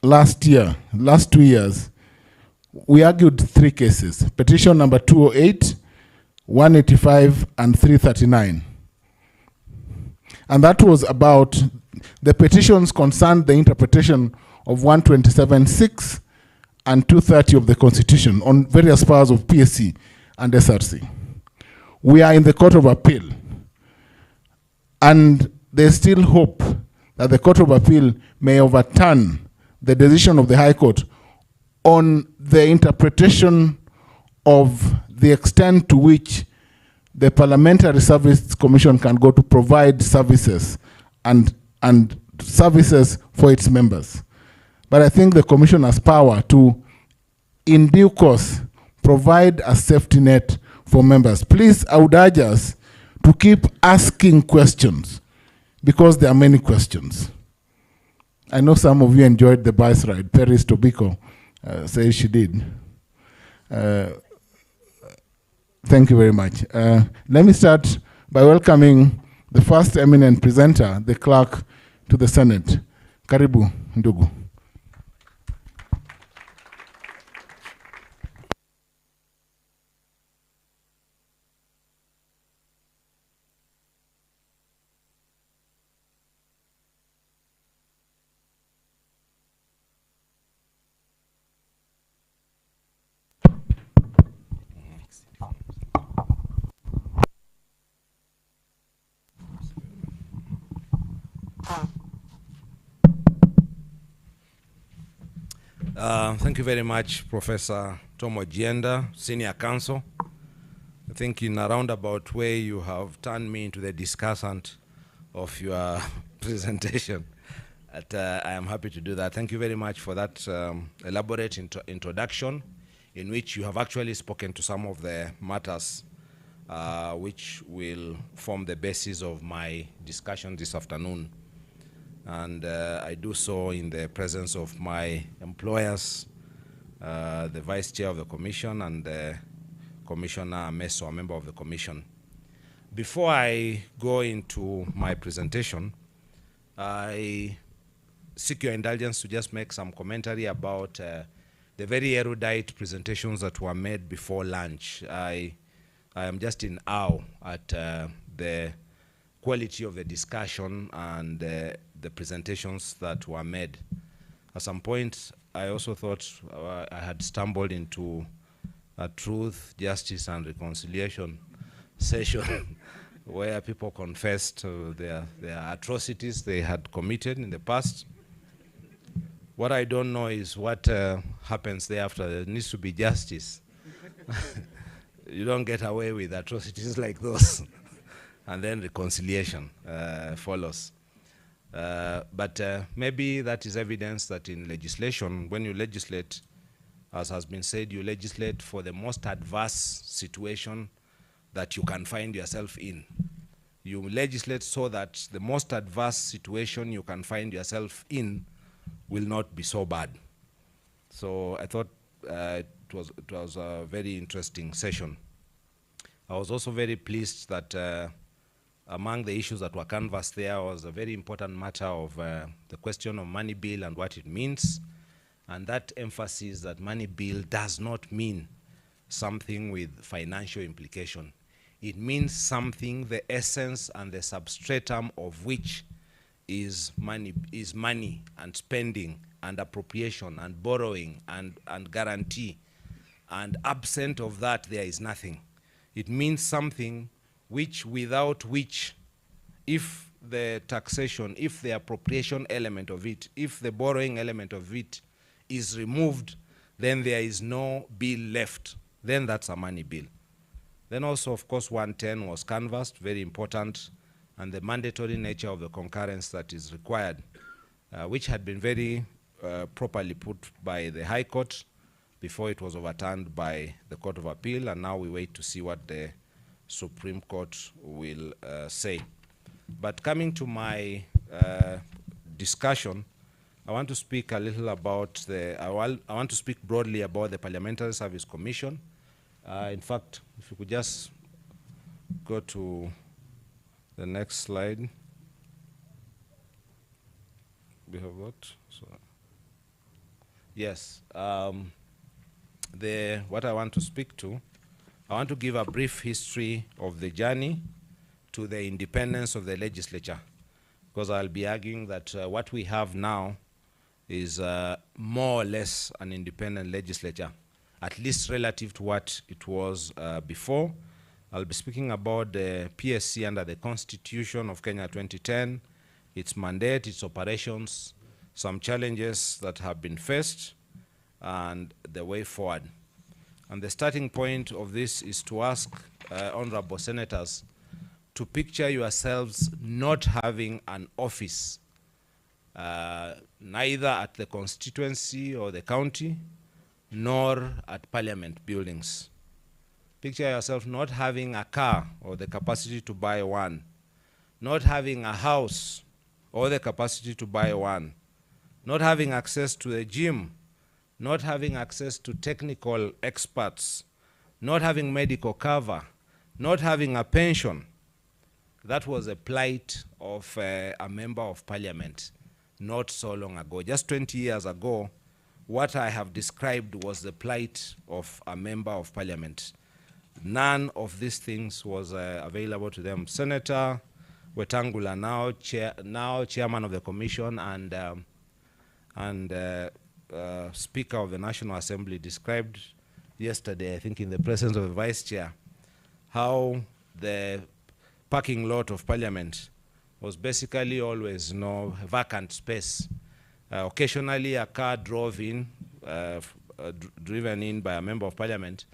last 2 years, we argued 3 cases. Petition number 208, 185, and 339. And that was about, the petitions concerned the interpretation of 127.6 and 230 of the Constitution on various powers of PSC and SRC. We are in the Court of Appeal. And there's still hope that the Court of Appeal may overturn the decision of the High Court on the interpretation of the extent to which the Parliamentary Service Commission can go to provide services and services for its members. But I think the Commission has power to, in due course, provide a safety net for members. Please, I would urge us to keep asking questions, because there are many questions. I know some of you enjoyed the bus ride. Paris Tobiko says she did. Thank you very much. Let me start by welcoming the first eminent presenter, the clerk to the Senate. Karibu, Ndugu. Thank you very much, Professor Tom Ojienda, Senior Counsel. I think in a roundabout way you have turned me into the discussant of your presentation. I am happy to do that. Thank you very much for that elaborate introduction, in which you have actually spoken to some of the matters which will form the basis of my discussion this afternoon. And I do so in the presence of my employers, the Vice Chair of the Commission, and Commissioner Meso, a member of the Commission. Before I go into my presentation, I seek your indulgence to just make some commentary about the very erudite presentations that were made before lunch. I am just in awe at the quality of the discussion and the presentations that were made. At some point, I also thought I had stumbled into a truth, justice, and reconciliation session where people confessed their atrocities they had committed in the past. What I don't know is what happens thereafter. There needs to be justice. You don't get away with atrocities like those. And then reconciliation follows. But maybe that is evidence that in legislation, when you legislate, as has been said, you legislate for the most adverse situation that you can find yourself in. You legislate so that the most adverse situation you can find yourself in will not be so bad. So I thought it was a very interesting session. I was also very pleased that among the issues that were canvassed there was a very important matter of the question of money bill and what it means, and that emphasis that money bill does not mean something with financial implication. It means something, the essence and the substratum of which is money and spending and appropriation and borrowing and guarantee. And absent of that, there is nothing. It means something which, without which, if the taxation, if the appropriation element of it, if the borrowing element of it is removed, then there is no bill left. Then that's a money bill. Then also, of course, 110 was canvassed, very important, and the mandatory nature of the concurrence that is required, which had been very properly put by the High Court before it was overturned by the Court of Appeal, and now we wait to see what the Supreme Court will say. But coming to my discussion, I want to speak a little about I want to speak broadly about the Parliamentary Service Commission. In fact, if you could just go to the next slide. We have what? So, yes. What I want to speak to, I want to give a brief history of the journey to the independence of the legislature, because I'll be arguing that what we have now is more or less an independent legislature, at least relative to what it was before. I'll be speaking about the PSC under the Constitution of Kenya 2010, its mandate, its operations, some challenges that have been faced, and the way forward. And the starting point of this is to ask honorable senators to picture yourselves not having an office, neither at the constituency or the county, nor at parliament buildings. Picture yourself not having a car or the capacity to buy one, not having a house or the capacity to buy one, not having access to the gym, not having access to technical experts, not having medical cover, not having a pension. That was a plight of a member of parliament not so long ago. Just 20 years ago, what I have described was the plight of a member of parliament. None of these things was available to them. Senator Wetangula, now chairman of the commission and Speaker of the National Assembly, described yesterday, I think in the presence of the Vice Chair, how the parking lot of Parliament was basically always vacant space. Occasionally a car drove in, driven in by a member of Parliament,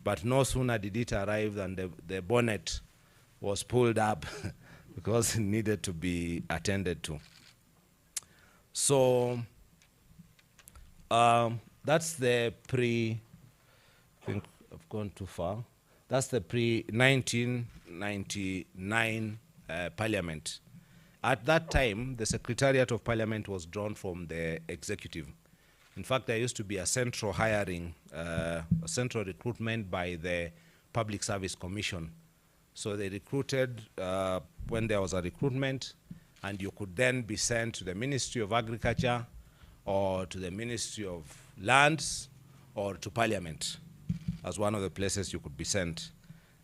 but no sooner did it arrive than the bonnet was pulled up because it needed to be attended to. So that's the I think I've gone too far. That's the pre-1999 Parliament. At that time, the Secretariat of Parliament was drawn from the executive. In fact, there used to be a central hiring, a central recruitment by the Public Service Commission. So they recruited when there was a recruitment, and you could then be sent to the Ministry of Agriculture or to the Ministry of Lands or to Parliament as one of the places you could be sent.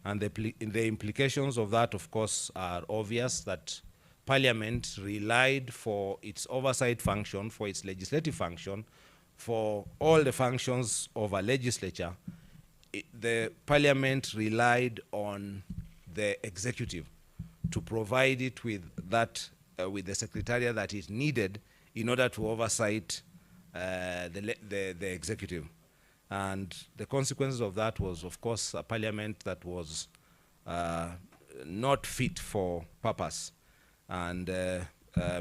And the implications of that, of course, are obvious, that Parliament relied for its oversight function, for its legislative function, for all the functions of a legislature. The Parliament relied on the executive to provide it with that, with the secretariat that it needed in order to oversight the executive. And the consequences of that was, of course, a Parliament that was not fit for purpose. And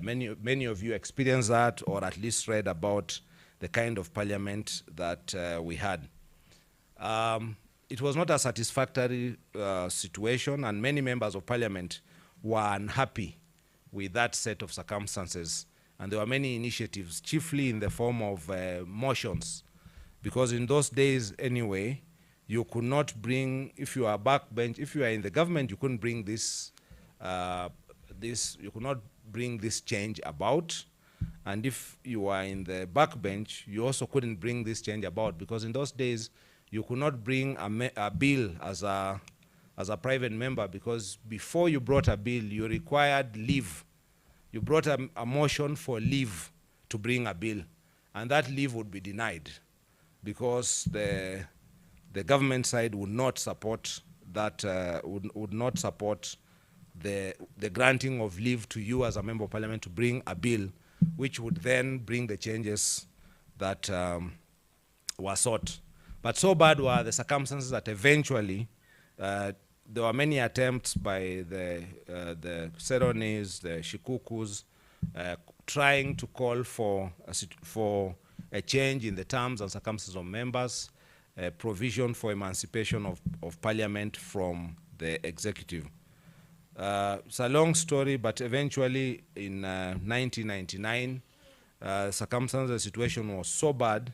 many of you experienced that, or at least read about the kind of Parliament that we had. it was not a satisfactory situation, and many members of parliament were unhappy with that set of circumstances. And there were many initiatives, chiefly in the form of motions, because in those days anyway, you could not bring, if you are backbench, if you are in the government, you couldn't bring this, you could not bring this change about. And if you are in the backbench, you also couldn't bring this change about, because in those days, you could not bring a bill as a private member, because before you brought a bill, you required leave. You brought a motion for leave to bring a bill, and that leave would be denied because the government side would not support that, would not support the granting of leave to you as a member of parliament to bring a bill, which would then bring the changes that were sought. But so bad were the circumstances that eventually there were many attempts by the Seronis, the Shikukus, trying to call for a change in the terms and circumstances of members, provision for emancipation of parliament from the executive. It's a long story, but eventually in 1999, circumstances, the situation was so bad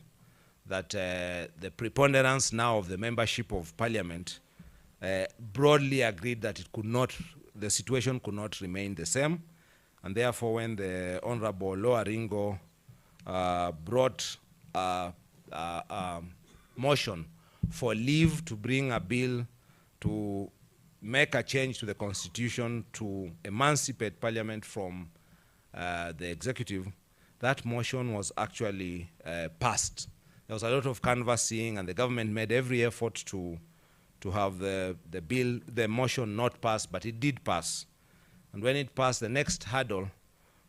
that the preponderance now of the membership of parliament broadly agreed that it could not, the situation could not remain the same. And therefore, when the Honorable Loa Ringo brought a motion for leave to bring a bill to make a change to the constitution to emancipate parliament from the executive, that motion was actually passed. There was a lot of canvassing, and the government made every effort to have the motion not pass, but it did pass. And when it passed, the next hurdle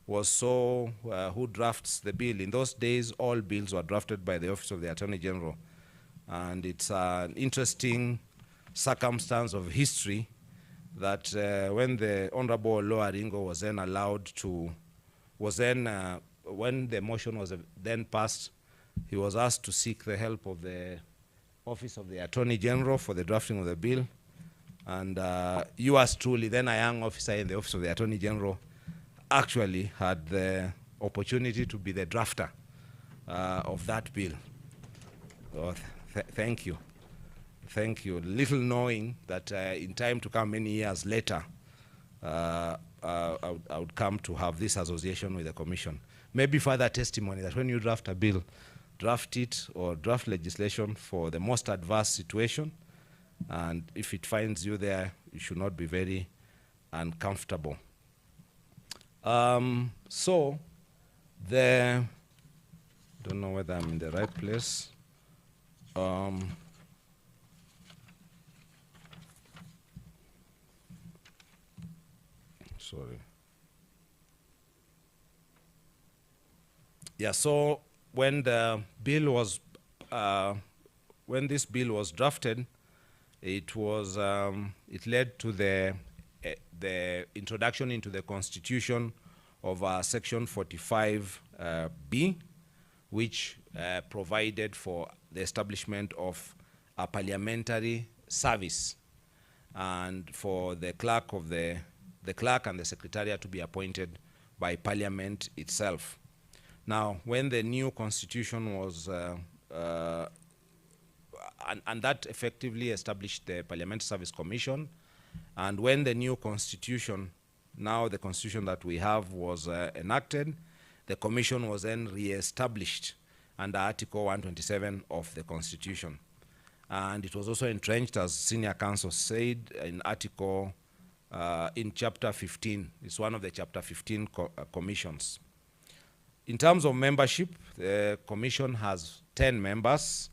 was who drafts the bill. In those days, all bills were drafted by the Office of the Attorney General. And it's an interesting circumstance of history that when the Honorable Loa Ringo was then allowed to, when the motion was then passed, he was asked to seek the help of the Office of the Attorney General for the drafting of the bill. And yours truly, then a young officer in the Office of the Attorney General, actually had the opportunity to be the drafter of that bill. So thank you. Thank you. Little knowing that in time to come, many years later, I would come to have this association with the Commission. Maybe further testimony that when you draft a bill, draft it or draft legislation for the most adverse situation, and if it finds you there, you should not be very uncomfortable. So, don't know whether I'm in the right place. Sorry. Yeah, so when the bill was, when this bill was drafted, it was, it led to the introduction into the Constitution of Section 45B, which provided for the establishment of a parliamentary service, and for the clerk of the clerk and the secretariat to be appointed by Parliament itself. Now, when the new Constitution was, and that effectively established the Parliamentary Service Commission, and when the new Constitution, now the Constitution that we have, was enacted, the Commission was then re-established under Article 127 of the Constitution. And it was also entrenched, as Senior Counsel said, in Article, in Chapter 15. It's one of the Chapter 15 commissions. In terms of membership, the Commission has 10 members,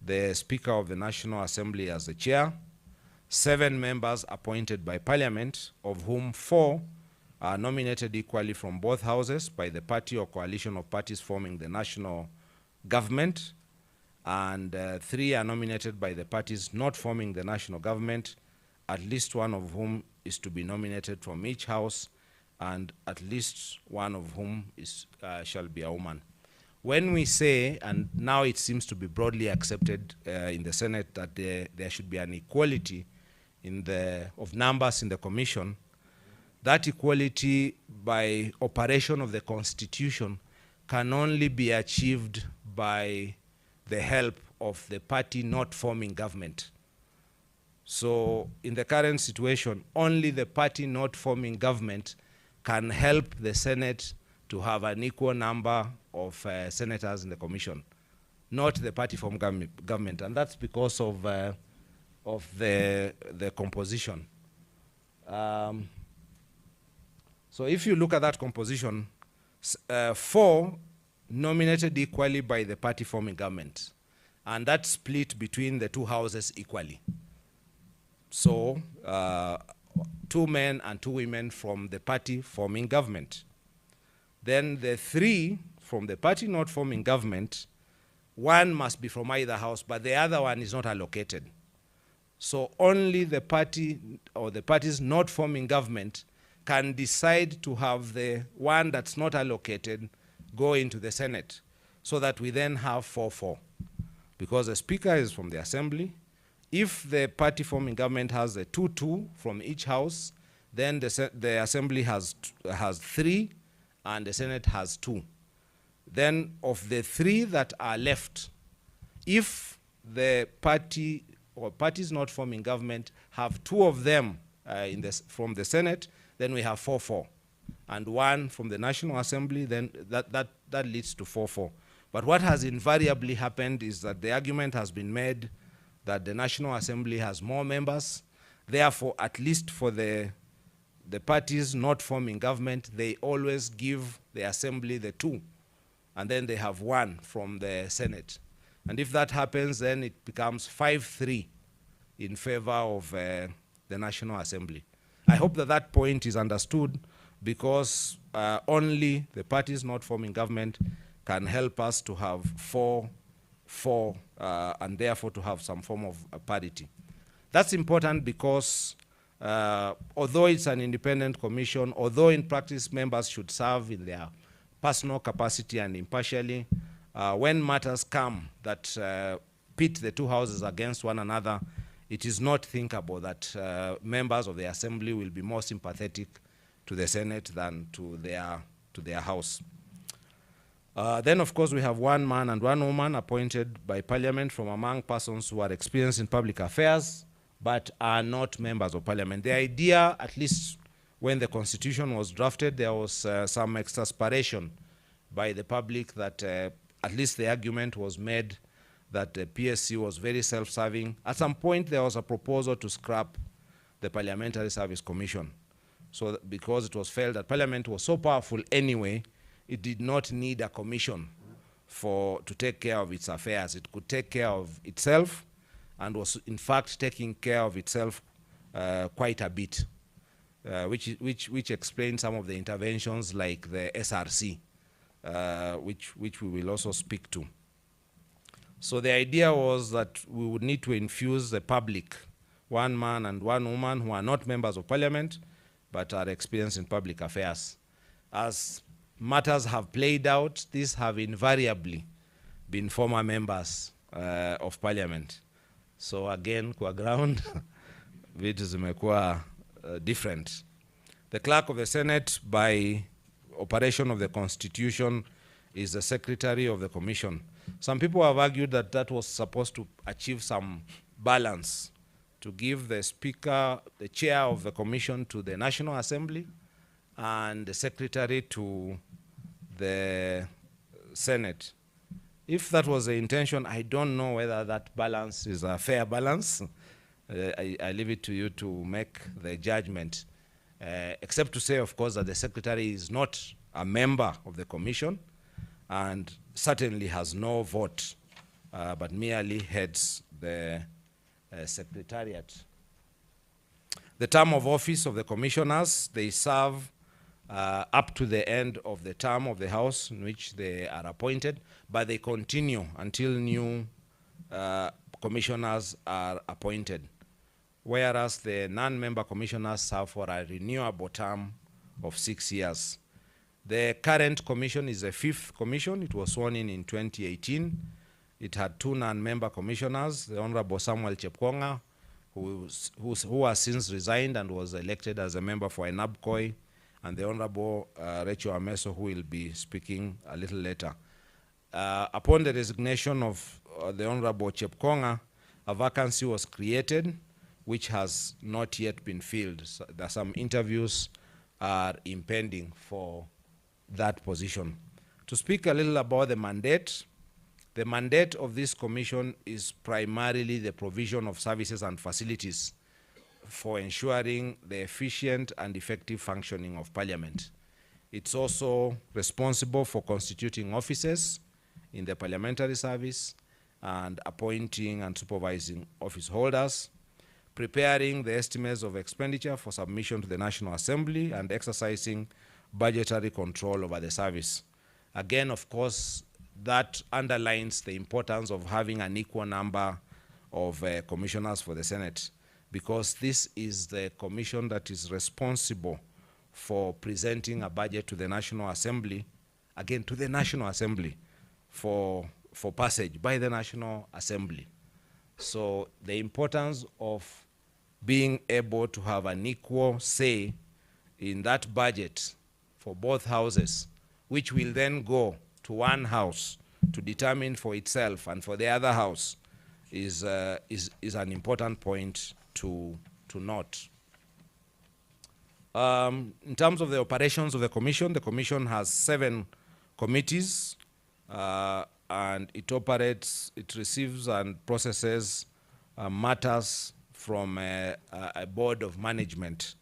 the Speaker of the National Assembly as the chair, 7 members appointed by Parliament, of whom 4 are nominated equally from both houses by the party or coalition of parties forming the national government, and 3 are nominated by the parties not forming the national government, at least one of whom is to be nominated from each house, and at least one of whom is, shall be a woman. When we say, and now it seems to be broadly accepted in the Senate, that there should be an equality of numbers in the commission, that equality by operation of the Constitution can only be achieved by the help of the party not forming government. So in the current situation, only the party not forming government can help the Senate to have an equal number of senators in the commission, not the party form government, and that's because of the composition. So if you look at that composition, 4 nominated equally by the party forming government, and that's split between the 2 houses equally. So 2 men and 2 women from the party forming government. Then the 3 from the party not forming government, 1 must be from either house, but the other one is not allocated. So only the party or the parties not forming government can decide to have the one that's not allocated go into the Senate, so that we then have 4-4. Because the speaker is from the assembly. If the party forming government has a 2-2 from each house, then the assembly has 3 and the Senate has 2. Then of the 3 that are left, if the party or parties not forming government have 2 of them from the Senate, then we have 4-4. And 1 from the National Assembly, then that leads to 4-4. But what has invariably happened is that the argument has been made that the National Assembly has more members. Therefore, at least for the parties not forming government, they always give the Assembly the 2. And then they have 1 from the Senate. And if that happens, then it becomes 5-3 in favor of the National Assembly. I hope that that point is understood, because only the parties not forming government can help us to have 4-4 and therefore to have some form of parity. That's important because although it's an independent commission, although in practice members should serve in their personal capacity and impartially, when matters come that pit the 2 houses against one another, it is not thinkable that members of the assembly will be more sympathetic to the Senate than to their house. Then, of course, we have 1 man and 1 woman appointed by Parliament from among persons who are experienced in public affairs but are not members of Parliament. The idea, at least when the Constitution was drafted, there was some exasperation by the public that at least the argument was made that the PSC was very self-serving. At some point, there was a proposal to scrap the Parliamentary Service Commission. So because it was felt that Parliament was so powerful anyway, it did not need a commission to take care of its affairs. It could take care of itself, and was in fact taking care of itself quite a bit, which explains some of the interventions like the SRC, which we will also speak to. So the idea was that we would need to infuse the public, 1 man and 1 woman who are not members of Parliament but are experienced in public affairs. As matters have played out, these have invariably been former members of Parliament. So again, kwa ground, vitu zimekuwa different. The clerk of the Senate, by operation of the Constitution, is the secretary of the commission. Some people have argued that that was supposed to achieve some balance, to give the speaker, the chair of the commission, to the National Assembly, and the secretary to the Senate. If that was the intention, I don't know whether that balance is a fair balance. I leave it to you to make the judgment, except to say, of course, that the secretary is not a member of the commission and certainly has no vote, but merely heads the secretariat. The term of office of the commissioners, they serve up to the end of the term of the House in which they are appointed, but they continue until new commissioners are appointed, whereas the non-member commissioners serve for a renewable term of 6 years. The current commission is the 5th commission. It was sworn in 2018. It had 2 non-member commissioners, the Honorable Samuel Chepkonga, who has since resigned and was elected as a member for Enabkoi, and the Honorable Rachel Ameso, who will be speaking a little later. Upon the resignation of the Honorable Chepkonga, a vacancy was created, which has not yet been filled. So there are some interviews are impending for that position. To speak a little about the mandate of this commission is primarily the provision of services and facilities for ensuring the efficient and effective functioning of Parliament. It's also responsible for constituting offices in the parliamentary service and appointing and supervising office holders, preparing the estimates of expenditure for submission to the National Assembly, and exercising budgetary control over the service. Again, of course, that underlines the importance of having an equal number of commissioners for the Senate, because this is the commission that is responsible for presenting a budget to the National Assembly, again to the National Assembly, for passage by the National Assembly. So the importance of being able to have an equal say in that budget for both houses, which will then go to one house to determine for itself and for the other house, is an important point to note. In terms of the operations of the commission has 7 committees, and it operates, it receives and processes matters from a board of management.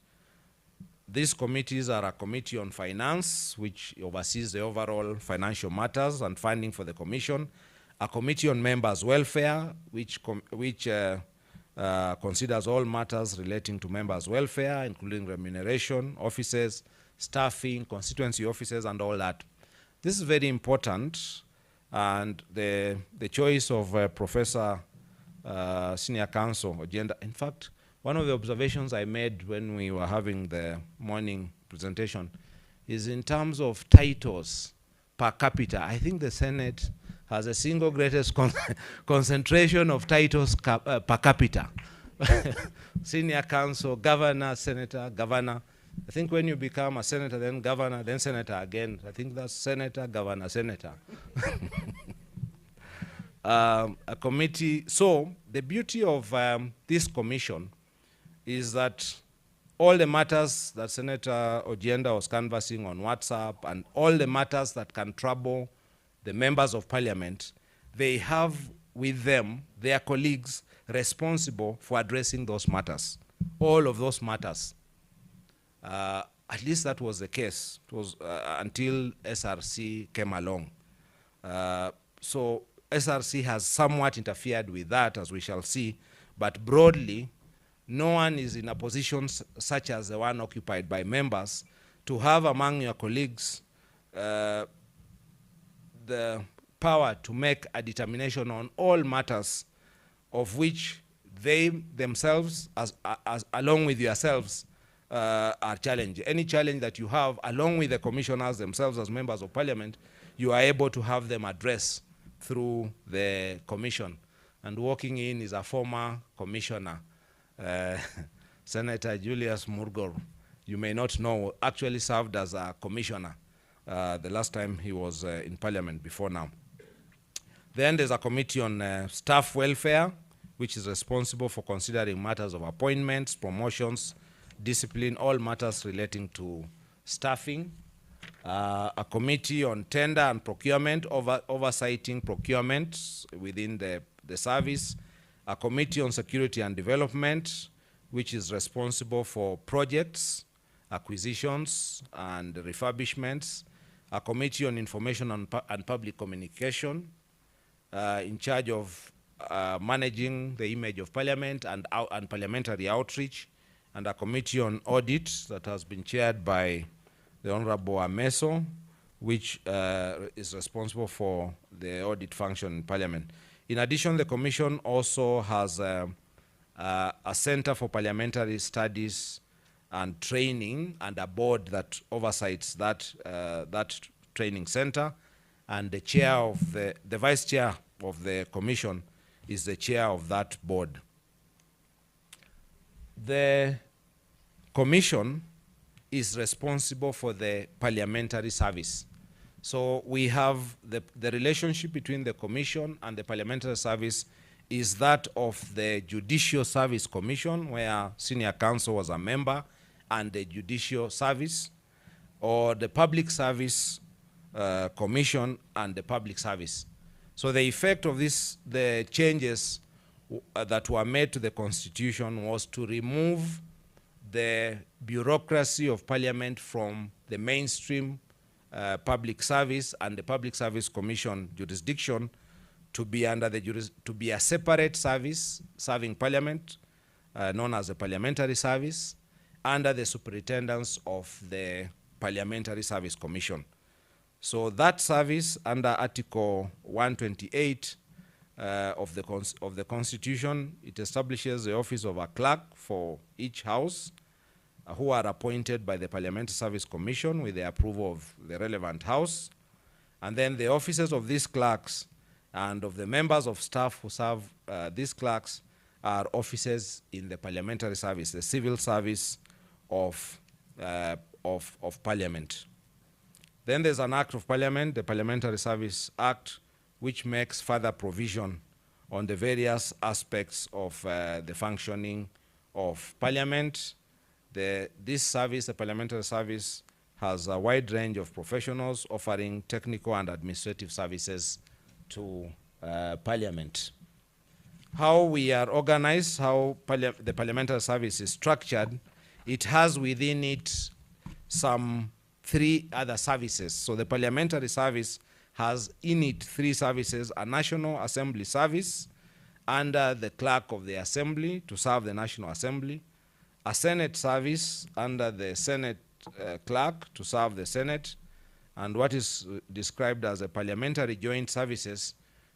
These committees are a committee on finance, which oversees the overall financial matters and funding for the commission, a committee on members' welfare, which considers all matters relating to members' welfare, including remuneration, offices, staffing, constituency offices, and all that. This is very important, and the choice of Professor Senior Counsel Agenda. In fact, one of the observations I made when we were having the morning presentation is in terms of titles per capita. I think the Senate has the single greatest concentration of titles per capita. Senior Counsel, Governor, Senator, Governor. I think when you become a Senator, then Governor, then Senator again, I think that's Senator, Governor, Senator. A committee. So the beauty of this commission is that all the matters that Senator Ojienda was canvassing on WhatsApp and all the matters that can trouble the members of Parliament, they have with them their colleagues responsible for addressing those matters, all of those matters. At least that was the case. It was until SRC came along. So SRC has somewhat interfered with that, as we shall see, but broadly, no one is in a position such as the one occupied by members to have among your colleagues the power to make a determination on all matters of which they themselves, along with yourselves, are challenged. Any challenge that you have, along with the commissioners themselves as members of Parliament, you are able to have them address through the commission. And walking in is a former commissioner, Senator Julius Murgor. You may not know, actually served as a commissioner the last time he was in Parliament before now. Then there's a committee on staff welfare, which is responsible for considering matters of appointments, promotions, discipline, all matters relating to staffing. A committee on tender and procurement, oversighting procurement within the service. A committee on security and development, which is responsible for projects, acquisitions, and refurbishments. A committee on information and public communication, in charge of managing the image of Parliament and parliamentary outreach. And a committee on audit that has been chaired by the Honorable Ameso, which is responsible for the audit function in Parliament. In addition, the Commission also has a Center for Parliamentary Studies and training, and a board that oversights that training center. And the chair of the vice chair of the commission is the chair of that board. The commission is responsible for the parliamentary service. So we have the relationship between the commission and the parliamentary service is that of the Judicial Service Commission, where senior counsel was a member, and the Judicial Service, or the Public Service Commission and the Public Service. So the effect of the changes that were made to the Constitution was to remove the bureaucracy of Parliament from the mainstream public service and the Public Service Commission jurisdiction to be under to be a separate service serving Parliament, known as the Parliamentary Service, under the superintendence of the Parliamentary Service Commission. So that service, under Article 128 of the Constitution, it establishes the office of a clerk for each house, who are appointed by the Parliamentary Service Commission with the approval of the relevant house. And then the offices of these clerks and of the members of staff who serve these clerks are offices in the Parliamentary Service, the civil service of Parliament. Then there's an Act of Parliament, the Parliamentary Service Act, which makes further provision on the various aspects of the functioning of Parliament. This service, the Parliamentary Service, has a wide range of professionals offering technical and administrative services to Parliament. How we are organized, how the Parliamentary Service is structured, it has within it some 3 other services. So the Parliamentary Service has in it 3 services: a National Assembly service under the Clerk of the Assembly to serve the National Assembly, a Senate service under the Senate Clerk to serve the Senate, and what is described as a Parliamentary Joint Services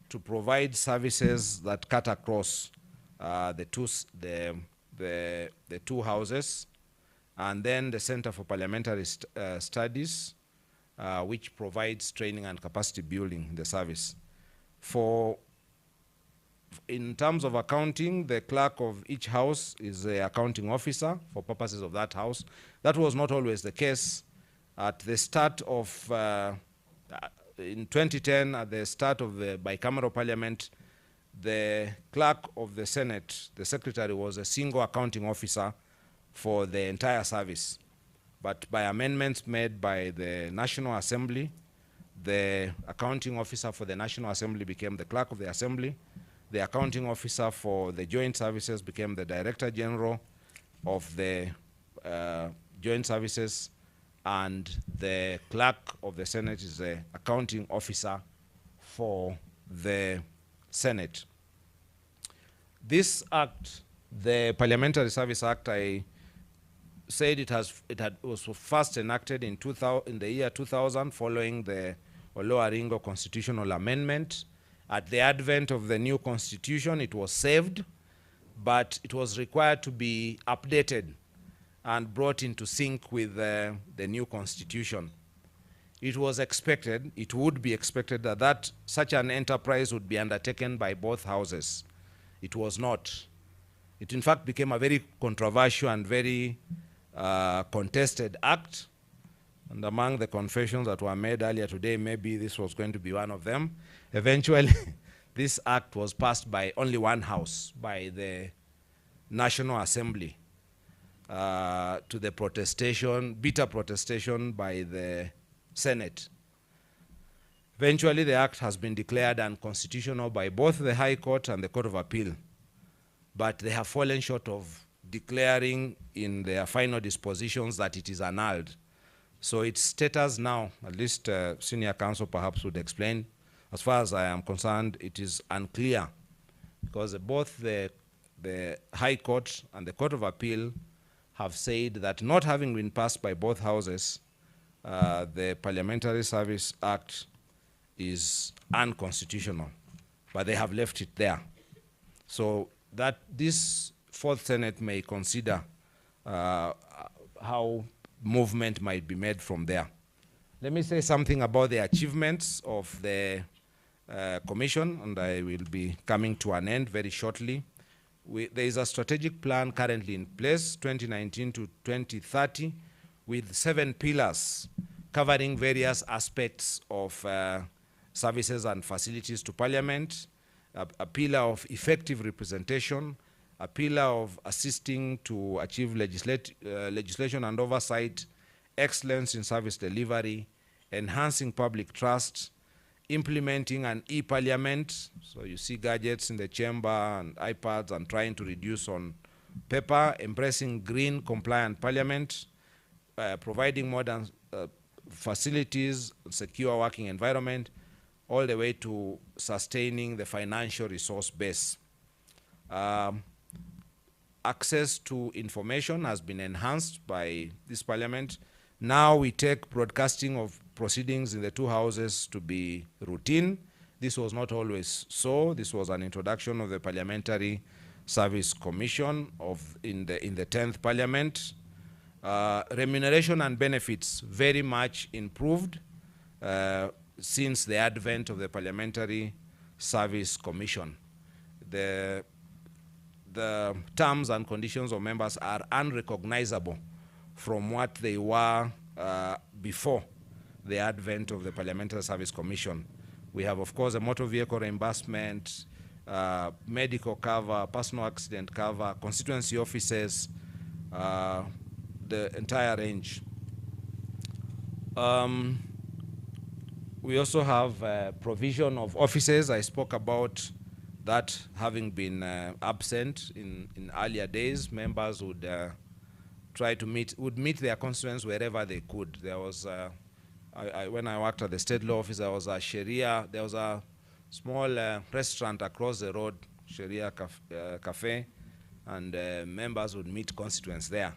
to provide services that cut across the two houses, and then the Center for Parliamentary Studies, which provides training and capacity building in the service. In terms of accounting, the clerk of each house is the accounting officer for purposes of that house. That was not always the case. At the start of, in 2010, at the start of the bicameral parliament, the clerk of the Senate, the secretary, was a single accounting officer for the entire service. But by amendments made by the National Assembly, the accounting officer for the National Assembly became the clerk of the Assembly. The accounting officer for the joint services became the Director General of the joint services, and the clerk of the Senate is the accounting officer for the Senate. This act, the Parliamentary Service Act, I said it was first enacted in the year 2000 following the Oloaringo constitutional amendment. At the advent of the new constitution, it was saved, but it was required to be updated and brought into sync with the new constitution. It was expected, it would be expected that such an enterprise would be undertaken by both houses. It was not. It in fact became a very controversial and very contested act. And among the confessions that were made earlier today, maybe this was going to be one of them. Eventually, this act was passed by only one house, by the National Assembly, to the bitter protestation by the Senate. Eventually, the act has been declared unconstitutional by both the High Court and the Court of Appeal, but they have fallen short of declaring in their final dispositions that it is annulled. So its status now, at least senior counsel perhaps would explain, as far as I am concerned, it is unclear, because both the High Court and the Court of Appeal have said that not having been passed by both houses, the Parliamentary Service Act is unconstitutional, but they have left it there. So that this Fourth Senate may consider how movement might be made from there. Let me say something about the achievements of the Commission, and I will be coming to an end very shortly. There is a strategic plan currently in place, 2019 to 2030, with 7 pillars covering various aspects of services and facilities to Parliament, a pillar of effective representation, a pillar of assisting to achieve legislation and oversight, excellence in service delivery, enhancing public trust, implementing an e-parliament, so you see gadgets in the chamber and iPads and trying to reduce on paper, embracing green compliant parliament, providing modern facilities, secure working environment, all the way to sustaining the financial resource base. Access to information has been enhanced by this parliament. Now we take broadcasting of proceedings in the 2 houses to be routine. This was not always so. This was an introduction of the Parliamentary Service Commission in the 10th Parliament. Remuneration and benefits very much improved since the advent of the Parliamentary Service Commission. The terms and conditions of members are unrecognizable from what they were before the advent of the Parliamentary Service Commission. We have, of course, a motor vehicle reimbursement, medical cover, personal accident cover, constituency offices, the entire range. We also have provision of offices. I spoke about that having been absent in earlier days. Members would try to meet their constituents wherever they could. There was, when I worked at the State Law Office, there was a small restaurant across the road, Sharia Cafe, and members would meet constituents there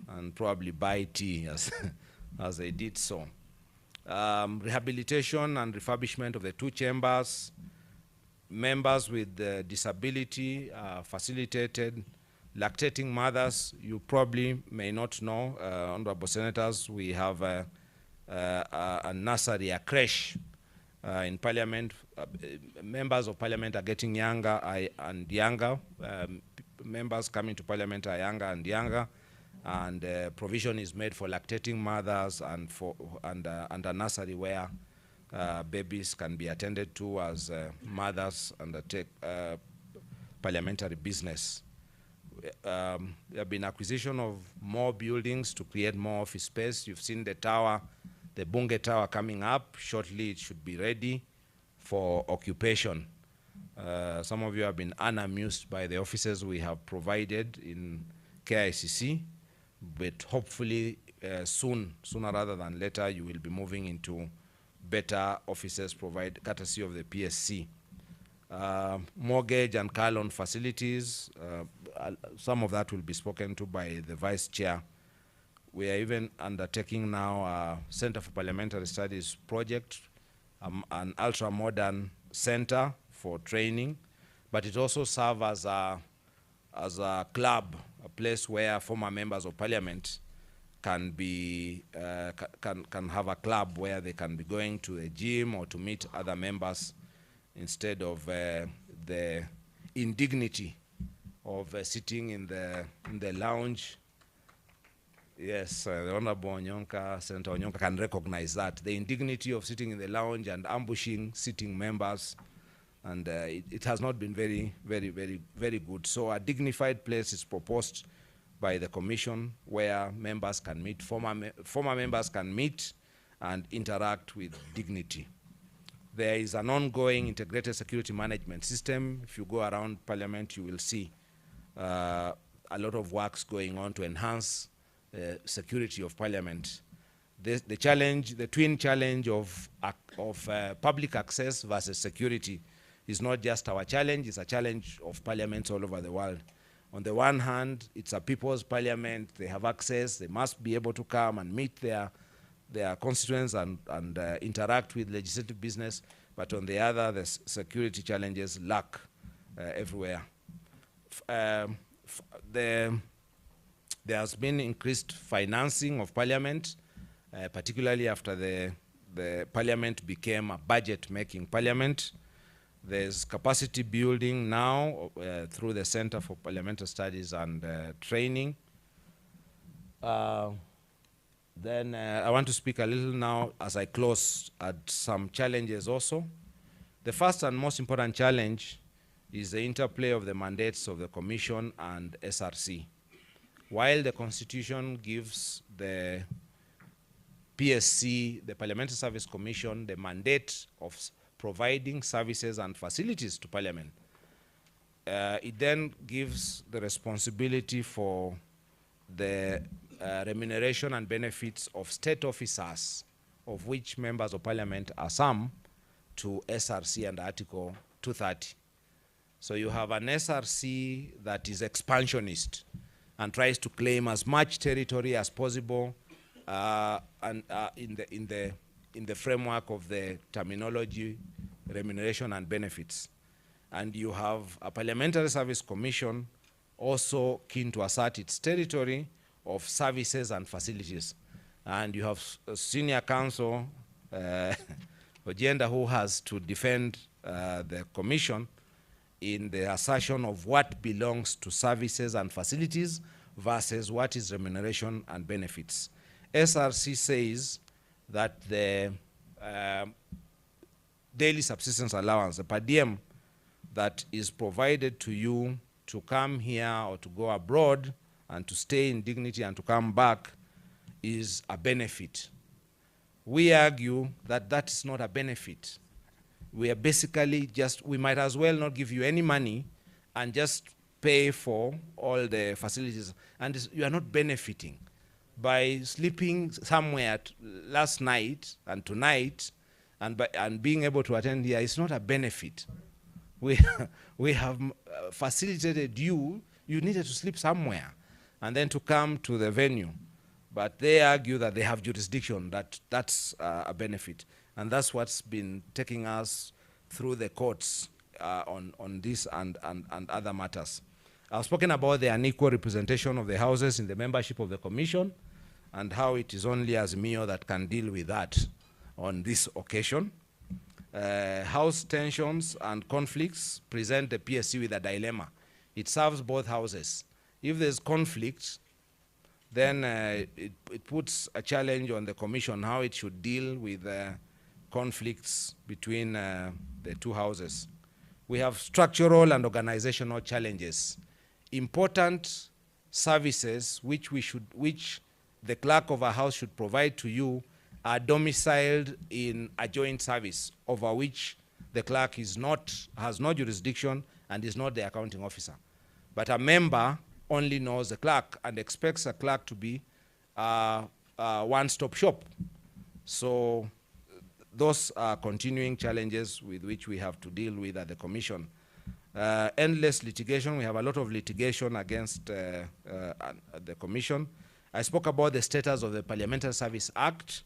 and probably buy tea as they did so. Rehabilitation and refurbishment of the 2 chambers. Members with disability facilitated. Lactating mothers, you probably may not know, honorable senators, we have a nursery, a creche in Parliament. Members of Parliament are getting younger and younger. Members coming to Parliament are younger and younger, and provision is made for lactating mothers and a nursery where babies can be attended to as mothers undertake parliamentary business. There have been acquisition of more buildings to create more office space. You've seen the tower, the Bunge Tower coming up. Shortly it should be ready for occupation. Some of you have been unamused by the offices we have provided in KICC, but hopefully sooner rather than later, you will be moving into better offices provided courtesy of the PSC. Mortgage and car loan facilities, some of that will be spoken to by the Vice Chair. We are even undertaking now a Center for Parliamentary Studies project, an ultra-modern center for training, but it also serves as a club, a place where former members of Parliament can be can have a club where they can be going to a gym or to meet other members instead of the indignity of sitting in the lounge. Yes, the Honorable Onyonka, Senator Onyonka can recognize that. The indignity of sitting in the lounge and ambushing sitting members, and it has not been very good. So a dignified place is proposed by the Commission where members can meet, former members can meet and interact with dignity. There is an ongoing integrated security management system. If you go around Parliament, you will see a lot of works going on to enhance security of Parliament. The twin challenge of public access versus security is not just our challenge, it's a challenge of parliaments all over the world. On the one hand, it's a people's parliament, they have access, they must be able to come and meet their constituents and interact with legislative business, but on the other, the security challenges lack everywhere. The There has been increased financing of Parliament, particularly after the Parliament became a budget-making Parliament. There's capacity building now through the Center for Parliamentary Studies and Training. Then I want to speak a little now as I close at some challenges also. The first and most important challenge is the interplay of the mandates of the Commission and SRC. While the Constitution gives the PSC, the Parliamentary Service Commission, the mandate of providing services and facilities to Parliament, it then gives the responsibility for the remuneration and benefits of state officers, of which members of Parliament are some, to SRC and Article 230. So you have an SRC that is expansionist and tries to claim as much territory as possible in the framework of the terminology, remuneration and benefits. And you have a Parliamentary Service Commission also keen to assert its territory of services and facilities. And you have a senior counsel, Ojenda, who has to defend the Commission in the assertion of what belongs to services and facilities versus what is remuneration and benefits. SRC says that the daily subsistence allowance, the per diem that is provided to you to come here or to go abroad and to stay in dignity and to come back, is a benefit. We argue that that is not a benefit. We are basically just, we might as well not give you any money and just pay for all the facilities, and you are not benefiting. By sleeping somewhere last night and tonight and being able to attend here, it's not a benefit. We have facilitated you needed to sleep somewhere and then to come to the venue. But they argue that they have jurisdiction, that's a benefit. And that's what's been taking us through the courts on this and other matters. I've spoken about the unequal representation of the houses in the membership of the Commission and how it is only Azimio that can deal with that on this occasion. House tensions and conflicts present the PSC with a dilemma. It serves both houses. If there's conflict, then it puts a challenge on the Commission how it should deal with conflicts between the two houses. We have structural and organizational challenges. Important services which the clerk of a house should provide to you are domiciled in a joint service over which the clerk has no jurisdiction and is not the accounting officer. But a member only knows the clerk and expects a clerk to be a one-stop shop. So those are continuing challenges with which we have to deal with at the Commission. Endless litigation. We have a lot of litigation against the Commission. I spoke about the status of the Parliamentary Service Act,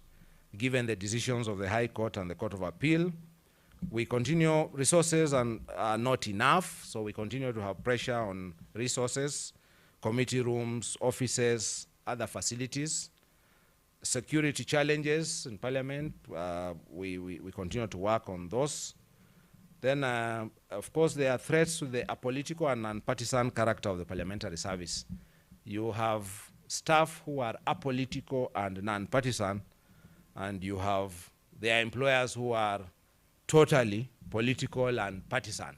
given the decisions of the High Court and the Court of Appeal. We continue, resources are not enough, so we continue to have pressure on resources, committee rooms, offices, other facilities. Security challenges in Parliament, we continue to work on those. Then, of course, there are threats to the apolitical and non-partisan character of the parliamentary service. You have staff who are apolitical and non-partisan, and you have their employers who are totally political and partisan.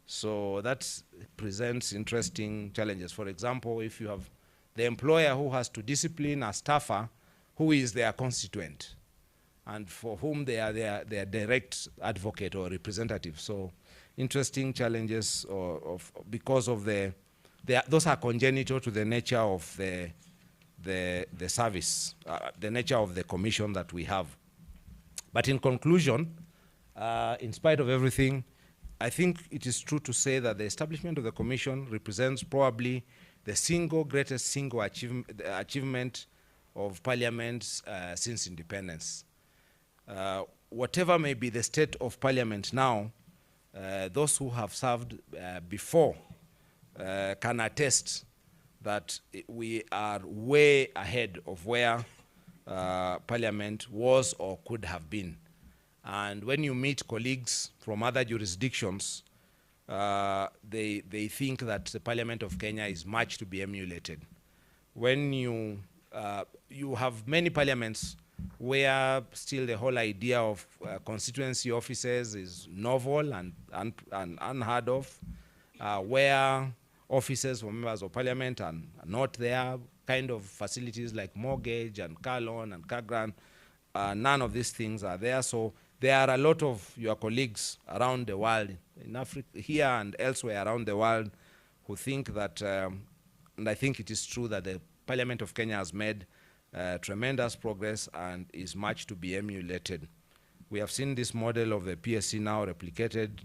So that presents interesting challenges. For example, if you have the employer who has to discipline a staffer who is their constituent and for whom they are their direct advocate or representative. So interesting challenges because of those are congenital to the nature of the service, the nature of the Commission that we have. But in conclusion, in spite of everything, I think it is true to say that the establishment of the Commission represents probably the greatest single achievement of Parliament since independence. Whatever may be the state of Parliament now, those who have served before can attest that we are way ahead of where Parliament was or could have been. And when you meet colleagues from other jurisdictions, they think that the Parliament of Kenya is much to be emulated. When you have many parliaments where still the whole idea of constituency offices is novel and unheard of, where offices for members of parliament are not there, kind of facilities like mortgage and car loan and car grant, none of these things are there. So there are a lot of your colleagues around the world, in Africa, here and elsewhere around the world, who think that, and I think it is true, that the Parliament of Kenya has made tremendous progress and is much to be emulated. We have seen this model of the PSC now replicated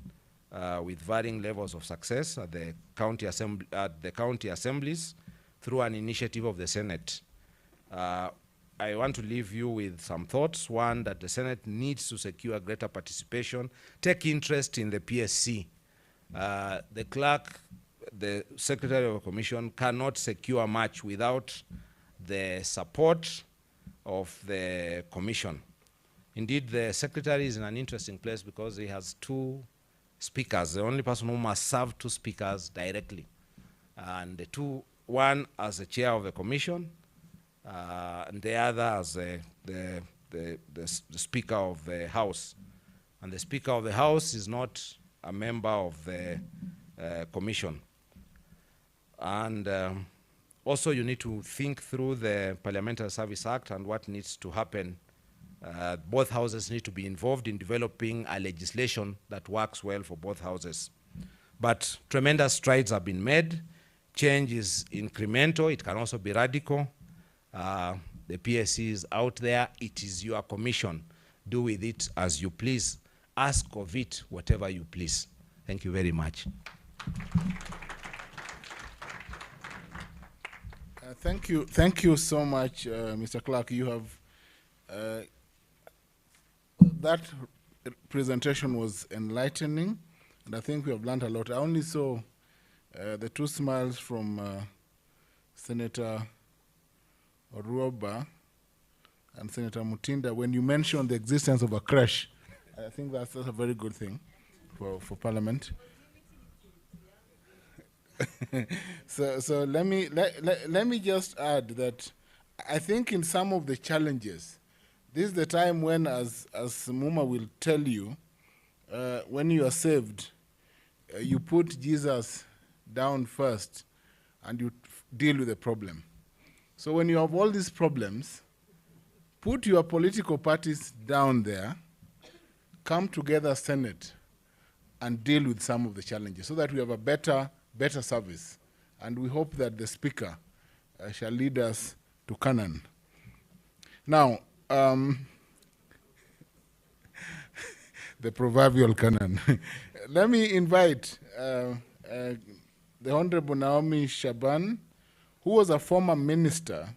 with varying levels of success at the county assemblies through an initiative of the Senate. I want to leave you with some thoughts. One, that the Senate needs to secure greater participation, take interest in the PSC. The clerk, the secretary of a commission cannot secure much without the support of the commission. Indeed, the secretary is in an interesting place because he has two speakers, the only person who must serve two speakers directly. And the two, one as the chair of the commission, and the other as the Speaker of the House. And the Speaker of the House is not a member of the Commission. And also you need to think through the Parliamentary Service Act and what needs to happen. Both houses need to be involved in developing a legislation that works well for both houses. But tremendous strides have been made. Change is incremental, it can also be radical. The PSC is out there. It is your commission. Do with it as you please. Ask of it whatever you please. Thank you very much. Thank you so much, Mr. Clerk. You have that presentation was enlightening, and I think we have learned a lot. I only saw the two smiles from Senator Oruoba and Senator Mutinda when you mentioned the existence of a crash. I think that's a very good thing for Parliament. So let me just add that I think in some of the challenges, this is the time when, as Muma will tell you, when you are saved, you put Jesus down first and you deal with the problem. So when you have all these problems, put your political parties down there, come together, Senate, and deal with some of the challenges so that we have a better service. And we hope that the Speaker shall lead us to Canaan. Now, the proverbial Canaan. Let me invite the Honorable Naomi Shaban, who was a former minister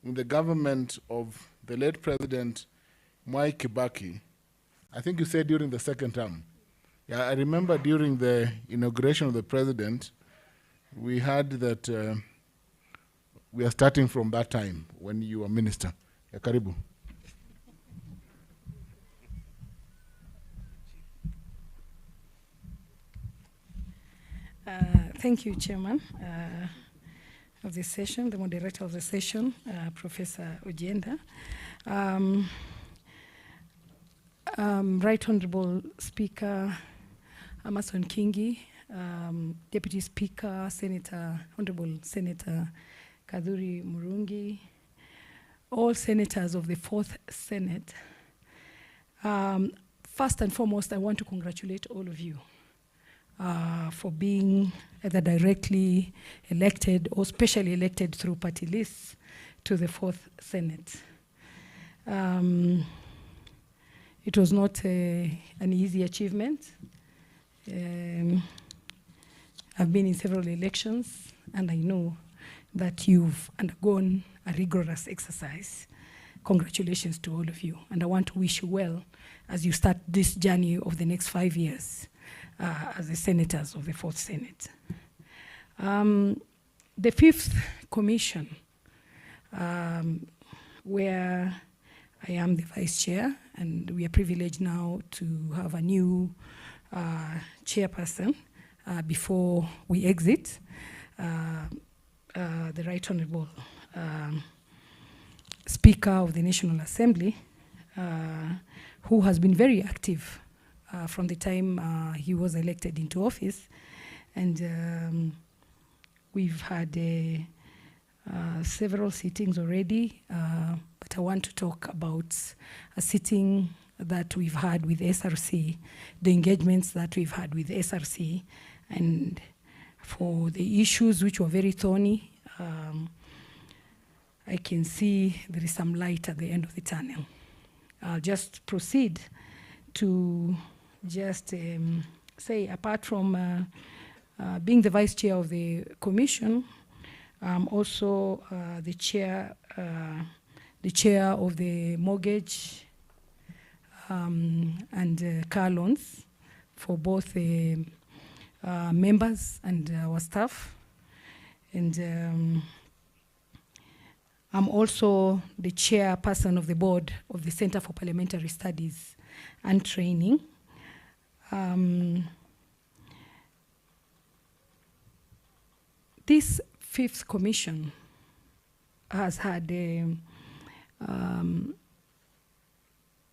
in the government of the late President Mwai Kibaki. I think you said during the second term. Yeah, I remember during the inauguration of the president, we heard that we are starting from that time when you were minister. Ya karibu. Thank you, Chairman of the session, the moderator of the session, Professor Ojienda. Right Honorable Speaker Amason Kingi, Deputy Speaker, Honorable Senator Kadhuri Murungi, all senators of the 4th Senate. First and foremost, I want to congratulate all of you for being either directly elected or specially elected through party lists to the 4th Senate. It was not an easy achievement. I've been in several elections, and I know that you've undergone a rigorous exercise. Congratulations to all of you, and I want to wish you well as you start this journey of the next 5 years as the senators of the 4th Senate. The fifth commission, where I am the vice chair, and we are privileged now to have a new chairperson before we exit, the Right Honorable Speaker of the National Assembly, who has been very active from the time he was elected into office. And we've had several sittings already, but I want to talk about a sitting that we've had with SRC, the engagements that we've had with SRC, and for the issues which were very thorny, I can see there is some light at the end of the tunnel. I'll just proceed to just say, apart from being the vice chair of the commission, I'm also the chair of the mortgage and car loans for both the members and our staff. And I'm also the chairperson of the board of the Center for Parliamentary Studies and Training. This fifth commission has had,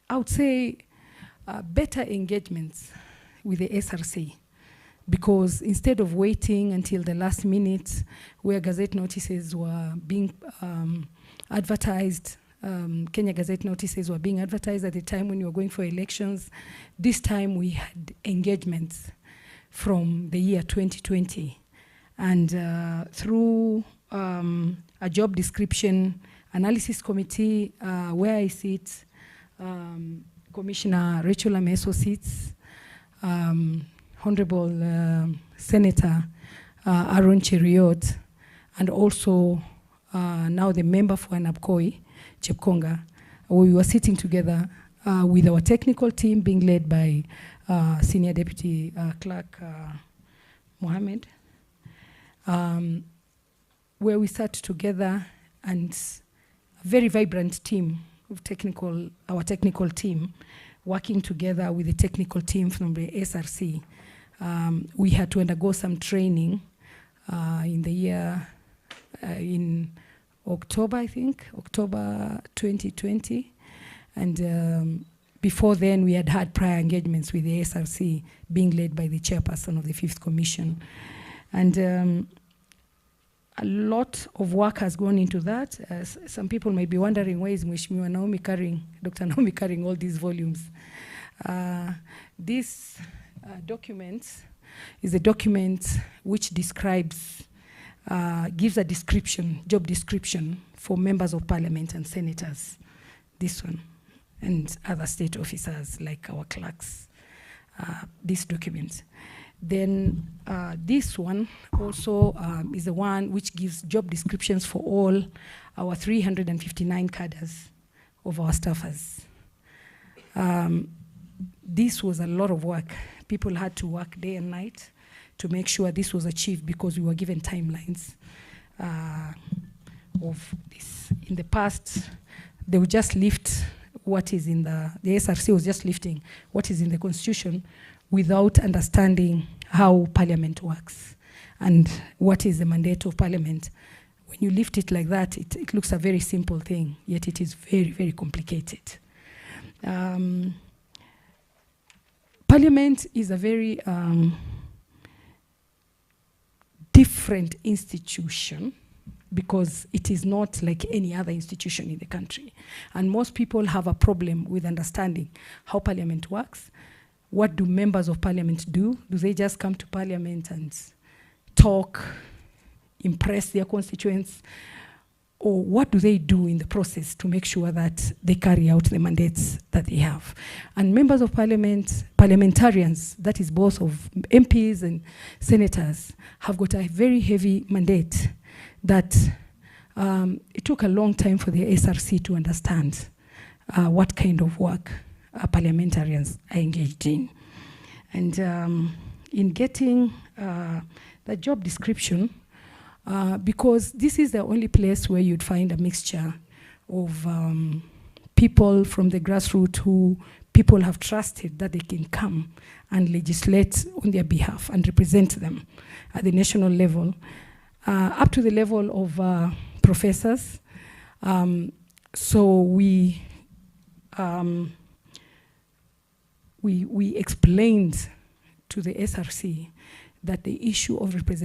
I would say, better engagements with the SRC, because instead of waiting until the last minute where Gazette notices were being advertised, Kenya Gazette notices were being advertised at the time when you were going for elections, this time we had engagements from the year 2020. And through a job description analysis committee where I sit, Commissioner Rachel Ameso sits, Honorable Senator Aaron Cheriot, and also now the member for Anapkoi, Chepkonga. We were sitting together with our technical team being led by Senior Deputy Clerk Mohammed, where we sat together, and a very vibrant team of our technical team, working together with the technical team from the SRC. We had to undergo some training in the year, in October, I think, October 2020. And before then, we had prior engagements with the SRC, being led by the chairperson of the Fifth Commission. And a lot of work has gone into that. Some people might be wondering, why is Mheshimiwa Naomi carrying, Dr. Naomi carrying all these volumes? This document is a document which describes, gives a description, job description for members of parliament and senators, this one, and other state officers like our clerks, this document. Then this one also is the one which gives job descriptions for all our 359 cadres of our staffers. This was a lot of work. People had to work day and night to make sure this was achieved, because we were given timelines of this. In the past, they would just lift what is in the SRC was just lifting what is in the Constitution without understanding how Parliament works and what is the mandate of Parliament. When you lift it like that, it looks a very simple thing, yet it is very, very complicated. Parliament is a very different institution, because it is not like any other institution in the country. And most people have a problem with understanding how Parliament works. What do members of Parliament do? Do they just come to Parliament and talk, impress their constituents? Or what do they do in the process to make sure that they carry out the mandates that they have? And members of Parliament, parliamentarians, that is both of MPs and senators, have got a very heavy mandate that it took a long time for the SRC to understand what kind of work parliamentarians are engaged in. And in getting the job description, because this is the only place where you'd find a mixture of people from the grassroots who people have trusted that they can come and legislate on their behalf and represent them at the national level, up to the level of professors. So we explained to the SRC that the issue of representation